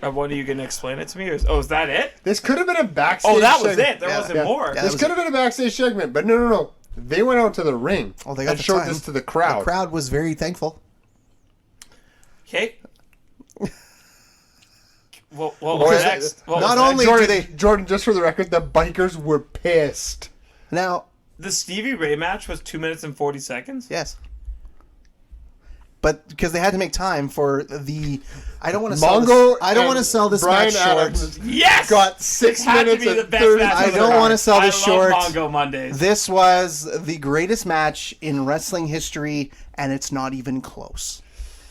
What are you going to explain it to me? Or is that it? This could have been a backstage Oh, that was segment. it. There Yeah, wasn't yeah. more. Yeah. This was could have been a backstage segment, but no. They went out to the ring Well, they got and the showed time. this to the crowd. The crowd was very thankful. Okay. Well, Well, what's next? What not was only next? do they Jordan, just for the record, the bikers were pissed. now, The Stevie Ray match was 2 minutes and 40 seconds? yes. But because they had to make time for the, I don't want to sell Mongo this. I don't want to and sell this Brian match short. Adams Yes! got 6 It had to minutes be the and best 30 match I on the don't card. want to sell this short. I love Mongo Mondays. This was the greatest match in wrestling history, and it's not even close.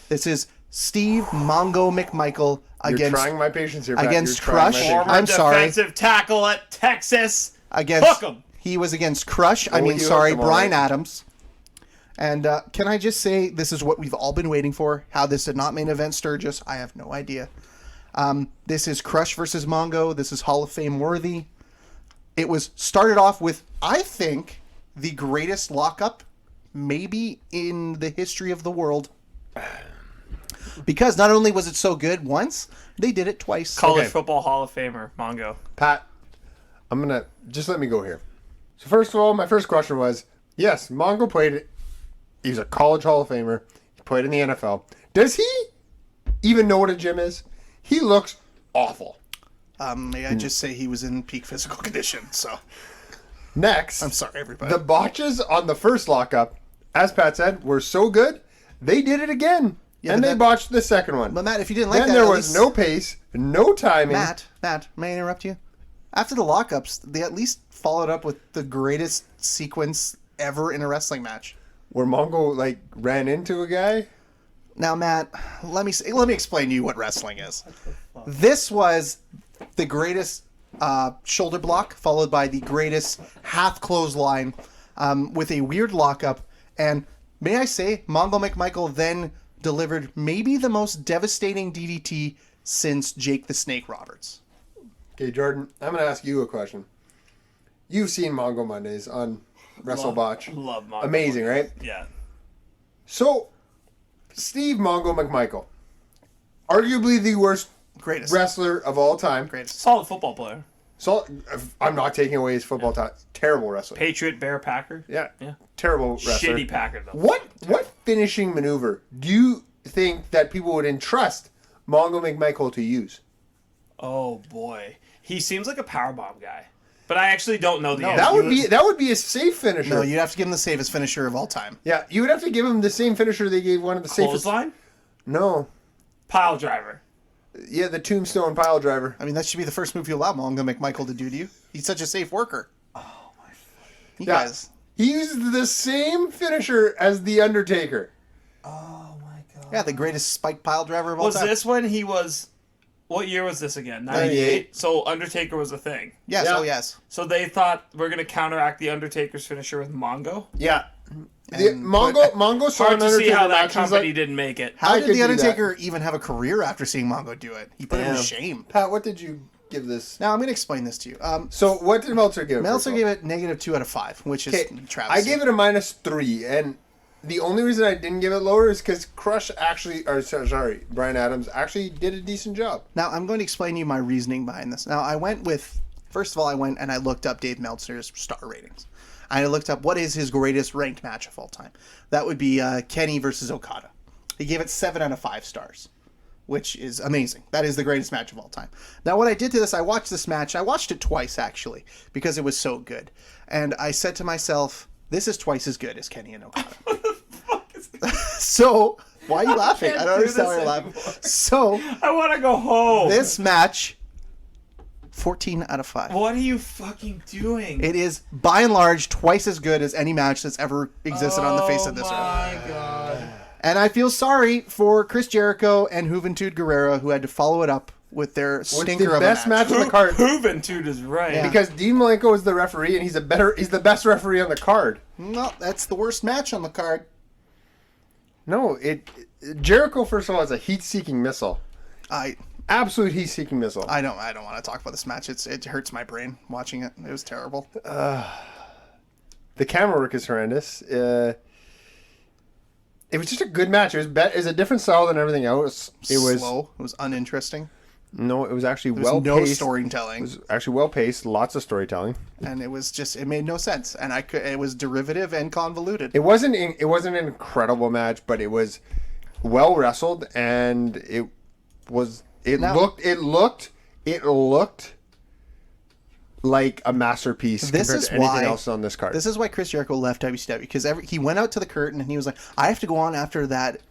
This is Steve Mongo McMichael You're against trying my patience here, Pat. against You're trying my Crush. patience. Former I'm sorry. defensive tackle at Texas. against Hook 'em. he was against Crush. I Oh, mean, you sorry, hooked him, all Brian right. Adams. And can I just say, this is what we've all been waiting for. How this did not main event Sturgis, I have no idea. This is Crush versus Mongo. This is Hall of Fame worthy. It was started off with, I think, the greatest lockup maybe in the history of the world. Because not only was it so good once, they did it twice. College Okay. Football Hall of Famer, Mongo. Pat, I'm going to just let me go here. So first of all, my first question was, yes, Mongo played it. He's a college Hall of Famer. He played in the NFL. Does he even know what a gym is? He looks awful. May I just say he was in peak physical condition, so Next, I'm sorry, everybody. the botches on the first lockup, as Pat said, were so good, they did it again. Yeah, and but they that- botched the second one. But Matt, if you didn't like Then that, there at was least- no pace, no timing. Matt, may I interrupt you? After the lockups, they at least followed up with the greatest sequence ever in a wrestling match. Where Mongo like ran into a guy. Now, Matt, let me explain to you what wrestling is. This was the greatest shoulder block, followed by the greatest half clothesline with a weird lockup. And may I say, Mongo McMichael then delivered maybe the most devastating DDT since Jake the Snake Roberts. Okay, Jordan, I'm going to ask you a question. You've seen Mongo Mondays on WrestleBotch. Love Mongo. Amazing, right? Yeah. So, Steve Mongo McMichael, arguably the worst Greatest. wrestler of all time. Greatest. Solid football player. So, I'm not taking away his football time. Terrible wrestler. Patriot, Bear, Packer. Yeah. Yeah. Terrible wrestler. Shitty Packer, though. What finishing maneuver do you think that people would entrust Mongo McMichael to use? Oh, boy. He seems like a powerbomb guy. But I actually don't know the answer. That would be a safe finisher. No, you'd have to give him the safest finisher of all time. Yeah, you would have to give him the same finisher they gave one of the safest. Clothesline? No. Pile driver. Yeah, the tombstone pile driver. I mean, that should be the first move you allow Mongo McMichael to do to you. He's such a safe worker. Oh, my... You Yeah. guys... He used the same finisher as The Undertaker. Yeah, the greatest spike pile driver of all Was time. this when he was... What year was this again? 98. So Undertaker was a thing. Yes, Yeah. oh yes. So they thought we're going to counteract the Undertaker's finisher with Mongo? Yeah. And- Mongo saw Hard an to see Undertaker how that match. He's company like, didn't make it. How I did could The do Undertaker even have a career after seeing Mongo do it? He put him to Damn. shame. Pat, what did you give this? Now, I'm going to explain this to you. So, what did Meltzer give? Meltzer gave it negative 2 out of 5, which is Okay, travesty. I gave it a -3, and the only reason I didn't give it lower is because Crush actually, Brian Adams actually did a decent job. Now, I'm going to explain to you my reasoning behind this. Now, first of all, I went and I looked up Dave Meltzer's star ratings. I looked up what is his greatest ranked match of all time. That would be Kenny versus Okada. He gave it 7 out of 5 stars, which is amazing. That is the greatest match of all time. Now, what I did to this, I watched this match. I watched it twice, actually, because it was so good. And I said to myself, this is twice as good as Kenny and Okada. So, why are you laughing? I don't understand why you're laughing. So, I want to go home. this match, 14 out of 5. What are you fucking doing? It is, by and large, twice as good as any match that's ever existed on the face of this earth. Oh my god. And I feel sorry for Chris Jericho and Juventud Guerrera, who had to follow it up with their What's stinker the of best a match. match on the card? Juventud is right. Yeah. Because Dean Malenko is the referee, and he's the best referee on the card. No, that's the worst match on the card. No, Jericho first of all is a heat-seeking missile, I absolute heat-seeking missile. don't want to talk about this match. It hurts my brain watching it. It was terrible. The camera work is horrendous. It was just a good match. It was a different style than everything else. It was slow. It was uninteresting. No, it was actually There was well no paced. storytelling. It was actually well paced. Lots of storytelling. And it was just, it made no sense. And it was derivative and convoluted. It wasn't an incredible match, but it was well wrestled, and it looked like a masterpiece This compared is to anything why else on this card. This is why Chris Jericho left WCW, because he went out to the curtain and he was like, I have to go on after that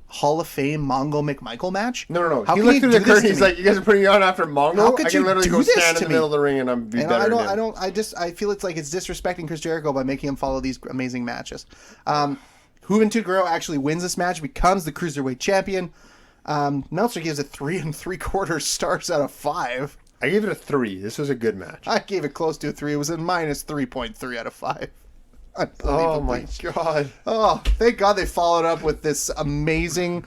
Hall of Fame Mongo McMichael match. No. How He can looked you through do the this curtain. to He's me? like, "You guys are putting me on after Mongo. How could I can you literally do go this stand to in the me?" middle of the ring and I'm be And better than him." I feel it's like it's disrespecting Chris Jericho by making him follow these amazing matches. Juventud Guerrero actually wins this match, becomes the Cruiserweight champion. Meltzer gives it 3 3/4 stars out of 5. I gave it a 3. This was a good match. I gave it close to a 3. It was a minus 3.3 out of 5. Oh my Unbelievably. god. Oh, thank God they followed up with this amazing,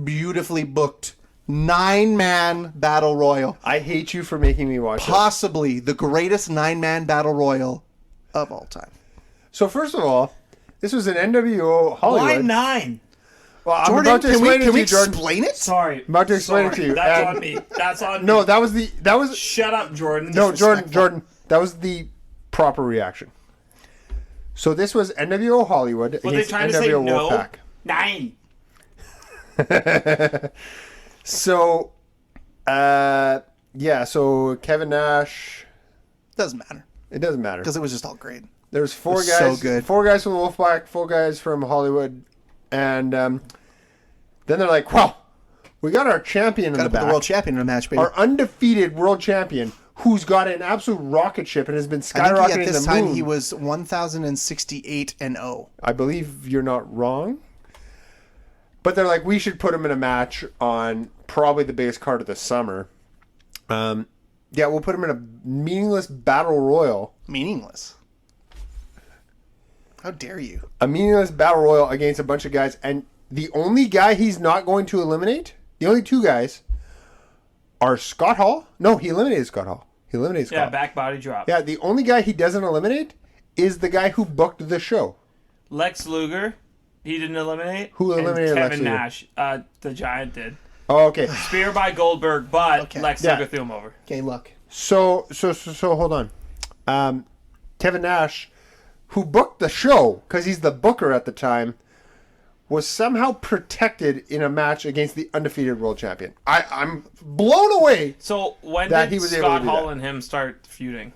beautifully booked 9-man battle royal. I hate you for making me watch it. Possibly the greatest 9-man battle royal of all time. So first of all, this was an NWO Hollywood. Why 9? Well, I'm Jordan, about to can explain we it to you, Jordan. explain it? Sorry. I'm about to explain it to you. That's And- on me. That's on me. No, that was Shut up, Jordan. no, disrespectful. Jordan. That was the proper reaction. So this was NWO Hollywood Were they against trying to say NWO no? Wolfpack. 9. So, so Kevin Nash. Doesn't matter It doesn't matter. because it was just all great. There's four was guys. so good. 4 guys from Wolfpack, 4 guys from Hollywood, and then they're like, "Well, we got our champion in Got the to put back, the world champion in a match, baby. our undefeated world champion, who's got an absolute rocket ship and has been I think skyrocketing at to this the time moon." he was 1,068-0. I believe you're not wrong. But they're like, we should put him in a match on probably the biggest card of the summer. We'll put him in a meaningless battle royal. Meaningless. How dare you? A meaningless battle royal against a bunch of guys. And the only guy he's not going to eliminate, the only 2 guys, are Scott Hall. No, he eliminated Scott Hall. He eliminated Scott. Yeah, back body drop. Yeah, the only guy he doesn't eliminate is the guy who booked the show. Lex Luger, he didn't eliminate. Who eliminated and Lex Kevin Luger? Nash, the Giant did. Oh, okay. Spear by Goldberg, but Okay. Lex Yeah. Luger threw him over. Okay, look. So hold on. Kevin Nash, who booked the show because he's the booker at the time, was somehow protected in a match against the undefeated world champion. I'm blown away. So when That did he was able to Scott do Hall that. and him start feuding?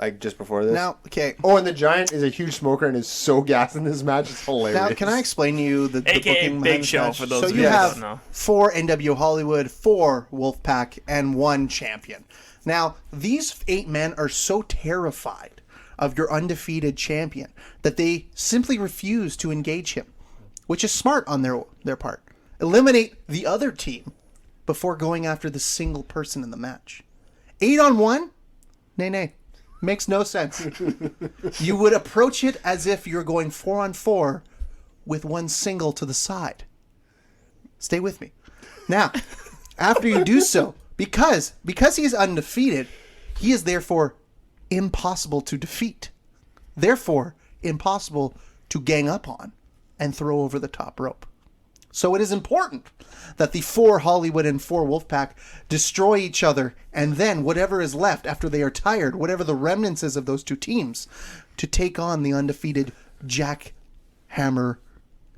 Like just before this. Now, okay. Oh, and the Giant is a huge smoker and is so gassed in this match. It's hilarious. Now, can I explain to you the AKA booking Big behind this Show, match? for those so of you you that have don't know. 4 NW Hollywood, 4 Wolfpack, and 1 champion. Now, these 8 men are so terrified of your undefeated champion that they simply refuse to engage him, which is smart on their part. Eliminate the other team before going after the single person in the match. 8 on 1? Nay. Makes no sense. You would approach it as if you're going 4 on 4 with 1 single to the side. Stay with me. Now, after you do so, because he is undefeated, he is therefore impossible to defeat. Therefore, impossible to gang up on and throw over the top rope. So it is important that the 4 Hollywood and 4 Wolfpack destroy each other, and then whatever is left after they are tired, whatever the remnants is of those 2 teams, to take on the undefeated Jackhammer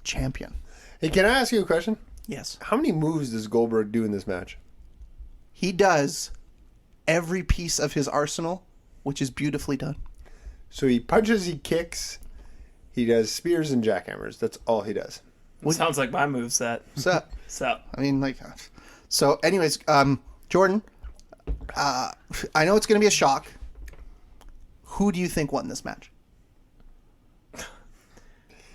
champion. Hey, can I ask you a question? Yes. How many moves does Goldberg do in this match? He does every piece of his arsenal, which is beautifully done. So he punches, he kicks, he does spears and jackhammers. That's all he does. Sounds like my moveset. So, So I mean, like, so anyways, Jordan, I know it's going to be a shock. Who do you think won this match?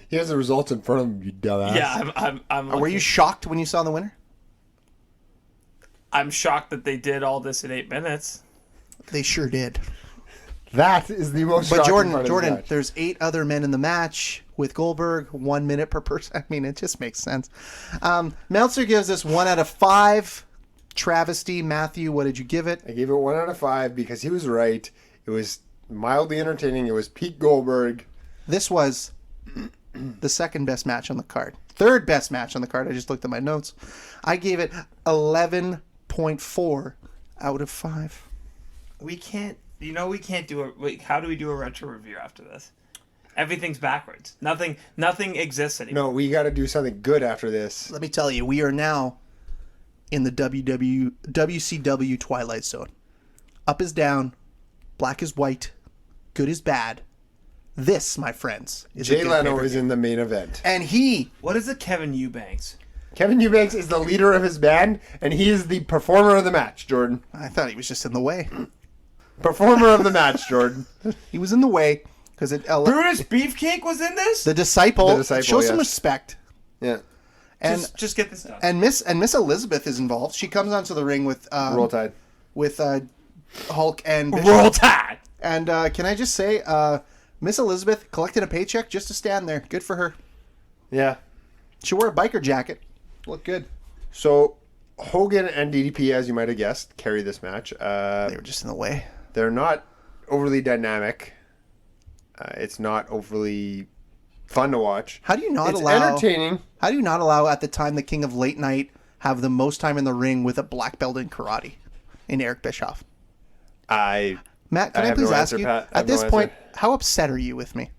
He has the results in front of him, you dumbass. yeah, I'm Were you shocked when you saw the winner? I'm shocked that they did all this in 8 minutes. They sure did. That is the most But shocking part of the Jordan, match. there's 8 other men in the match with Goldberg, 1 minute per person. I mean, it just makes sense. Meltzer gives us 1 out of 5. Travesty. Matthew, what did you give it? I gave it 1 out of 5 because he was right. It was mildly entertaining. It was Pete Goldberg. This was the second best match on the card. Third best match on the card. I just looked at my notes. I gave it 11.4 out of 5. We can't do a. Wait, how do we do a retro review after this? Everything's backwards. Nothing exists anymore. No, we got to do something good after this. Let me tell you, we are now in the WCW Twilight Zone. Up is down, black is white, good is bad. This, my friends, is a Jay good Leno pay-per-view. is in the main event. And he, What is a Kevin Eubanks? Kevin Eubanks is the leader of his band, and he is the performer of the match, Jordan. I thought he was just in the way. Performer of the match, Jordan. He was in the way because Brutus Beefcake was in this. the disciple, The disciple, show some yes. respect. Yeah. And just get this done. and Miss Elizabeth is involved. She comes onto the ring with Roll Tide. Hulk and Bishop. Roll Tide. And can I just say, Miss Elizabeth collected a paycheck just to stand there. Good for her. Yeah. She wore a biker jacket. Looked good. So Hogan and DDP, as you might have guessed, carry this match. They were just in the way. They're not overly dynamic. It's not overly fun to watch. How do you not It's allow? entertaining. How do you not allow at the time the King of Late Night have the most time in the ring with a black belt in karate, in Eric Bischoff? I Matt, can I have please no ask answer, you Pat. I have at this no point, answer. how upset are you with me?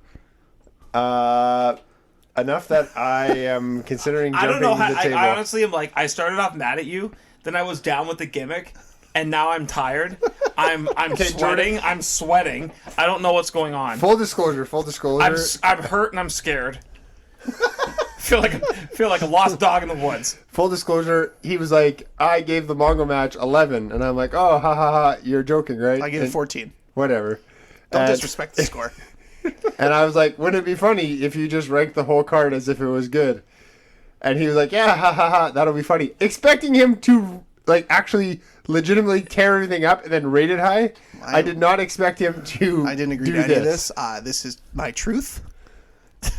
enough that I am considering I jumping don't know how. the table. I honestly am like, I started off mad at you, then I was down with the gimmick, and now I'm tired. I'm sweating. I'm sweating. I don't know what's going on. Full disclosure. I'm hurt and I'm scared. feel like a lost dog in the woods. Full disclosure, he was like, I gave the Mongo match 11, and I'm like, oh, ha ha ha, you're joking, right? I gave it 14. Whatever. Don't disrespect the score. And I was like, wouldn't it be funny if you just ranked the whole card as if it was good? And he was like, yeah, ha ha ha, that'll be funny. Expecting him to like actually legitimately tear everything up and then rate it high. I did not expect him to. I didn't agree to any of this. This is my truth.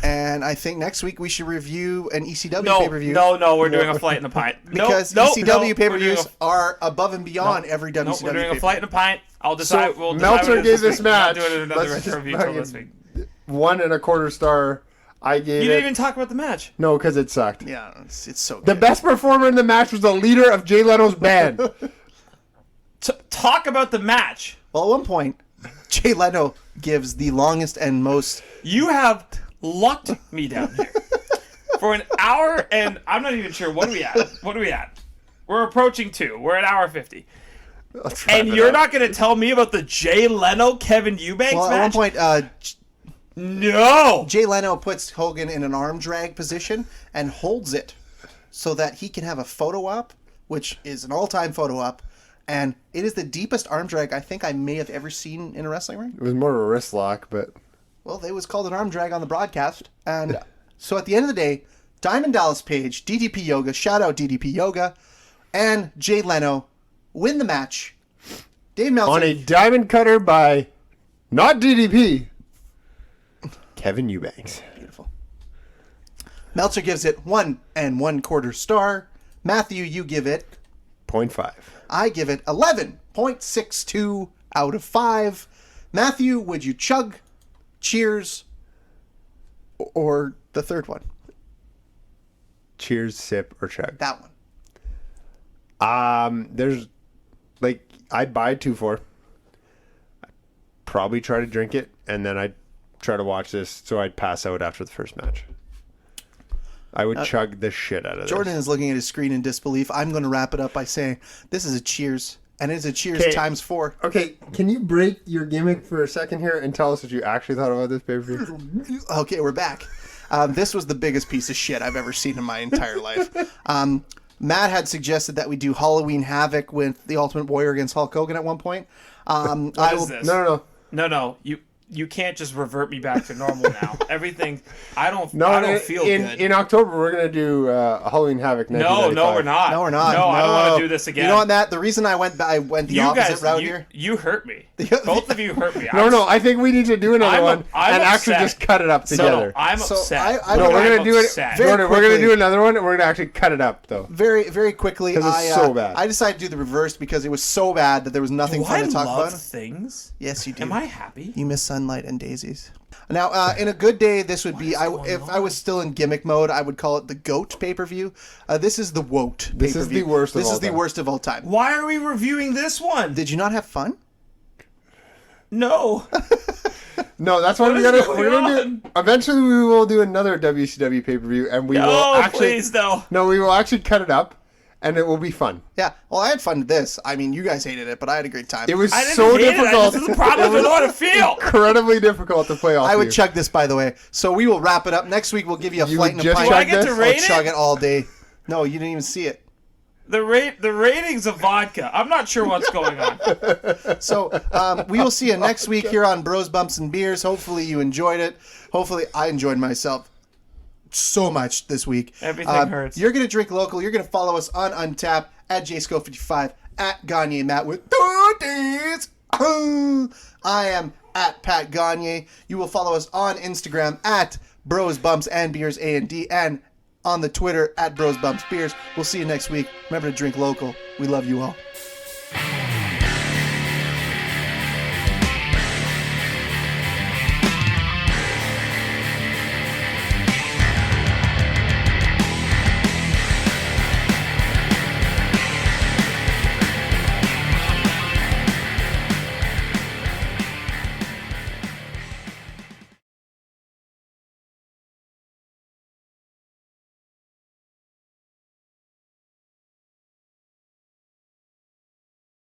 And I think next week we should review an ECW pay-per-view. No, we're doing a Flight in a Pint. Because ECW pay-per-views are above and beyond every WCW we're doing pay-per-view. a Flight in a Pint. I'll decide. So, we'll Meltzer decide gave this week. match. Not doing another Let's just review till this week. 1.25 star. I gave You it. didn't even talk about the match. No, because it sucked. Yeah, it's so good. The best performer in the match was the leader of Jay Leno's band. Talk about the match. Well, at one point, Jay Leno gives the longest and most... You have locked me down here for an hour, and I'm not even sure. What are we at? We're approaching 2. We're at hour 50. And you're not going to tell me about the Jay Leno Kevin Eubanks Well, match? at one point, No. Jay Leno puts Hogan in an arm drag position and holds it so that he can have a photo op, which is an all-time photo op, and it is the deepest arm drag I think I may have ever seen in a wrestling ring. It was more of a wrist lock, but... Well, it was called an arm drag on the broadcast, and so at the end of the day, Diamond Dallas Page, DDP Yoga, shout out DDP Yoga, and Jay Leno win the match. Dave Meltzer... On a diamond cutter by... Not DDP. Kevin Eubanks. Beautiful. Meltzer gives it 1 1/4 star. Matthew, you give it 0.5. I give it 11.62 out of 5. Matthew, would you chug, cheers, or the third one? Cheers, sip, or chug. That one. There's like I'd buy 2-4. Probably try to drink it, and then I'd try to watch this, so I'd pass out after the first match. I would chug the shit out of Jordan this. is looking at his screen in disbelief. I'm going to wrap it up by saying this is a cheers, and it's a cheers times 4. Okay, can you break your gimmick for a second here and tell us what you actually thought about this pay-per-view? Okay, we're back. This was the biggest piece of shit I've ever seen in my entire life. Matt had suggested that we do Halloween Havoc with the Ultimate Warrior against Hulk Hogan at one point. What is this? No. You can't just revert me back to normal now. Everything, I don't feel good. In October, we're going to do Halloween Havoc. No, we're not. No, we're not. No, I don't want to do this again. You know what, Matt? The reason I went the opposite route here. You hurt me. Both of you hurt me. No, I think we need to do another one I'm and actually upset. just cut it up together. I'm upset. we're going to do it. Very We're going to do another one, and we're going to actually cut it up, though. Very, very quickly. It's so bad. I decided to do the reverse because it was so bad that there was nothing fun to talk love about. Things. Yes, you do. Am I happy? You miss sunlight and daisies. Now, in a good day, this would be. If I was still in gimmick mode, I would call it the GOAT pay-per-view. This is the WOAT pay-per-view. This is the worst. This is the worst of all time. Why are we reviewing this one? Did you not have fun? No. No, that's why we're gonna do. Eventually, we will do another WCW pay-per-view, and we will actually. Please, no. No, we will actually cut it up, and it will be fun. Yeah. Well, I had fun with this. I mean, you guys hated it, but I had a great time. It was I didn't so hate difficult. This is the problem. I don't know how to feel. Incredibly difficult to play off. I would you. chug this, by the way. So we will wrap it up next week. We'll give you a You flight would and a just pint. Do I get to this? rate I'll chug it? it all day. No, you didn't even see it. The ratings of vodka. I'm not sure what's going on. So we will see you next week here on Bros, Bumps, and Beers. Hopefully you enjoyed it. Hopefully I enjoyed myself so much this week. Everything hurts. You're going to drink local. You're going to follow us on Untap at JSco55 at Gagne Matt with 30s. I am at Pat Gagne. You will follow us on Instagram at Bros, Bumps, and Beers A&D and on the Twitter at Bros, Bumps, Beers. We'll see you next week. Remember to drink local. We love you all.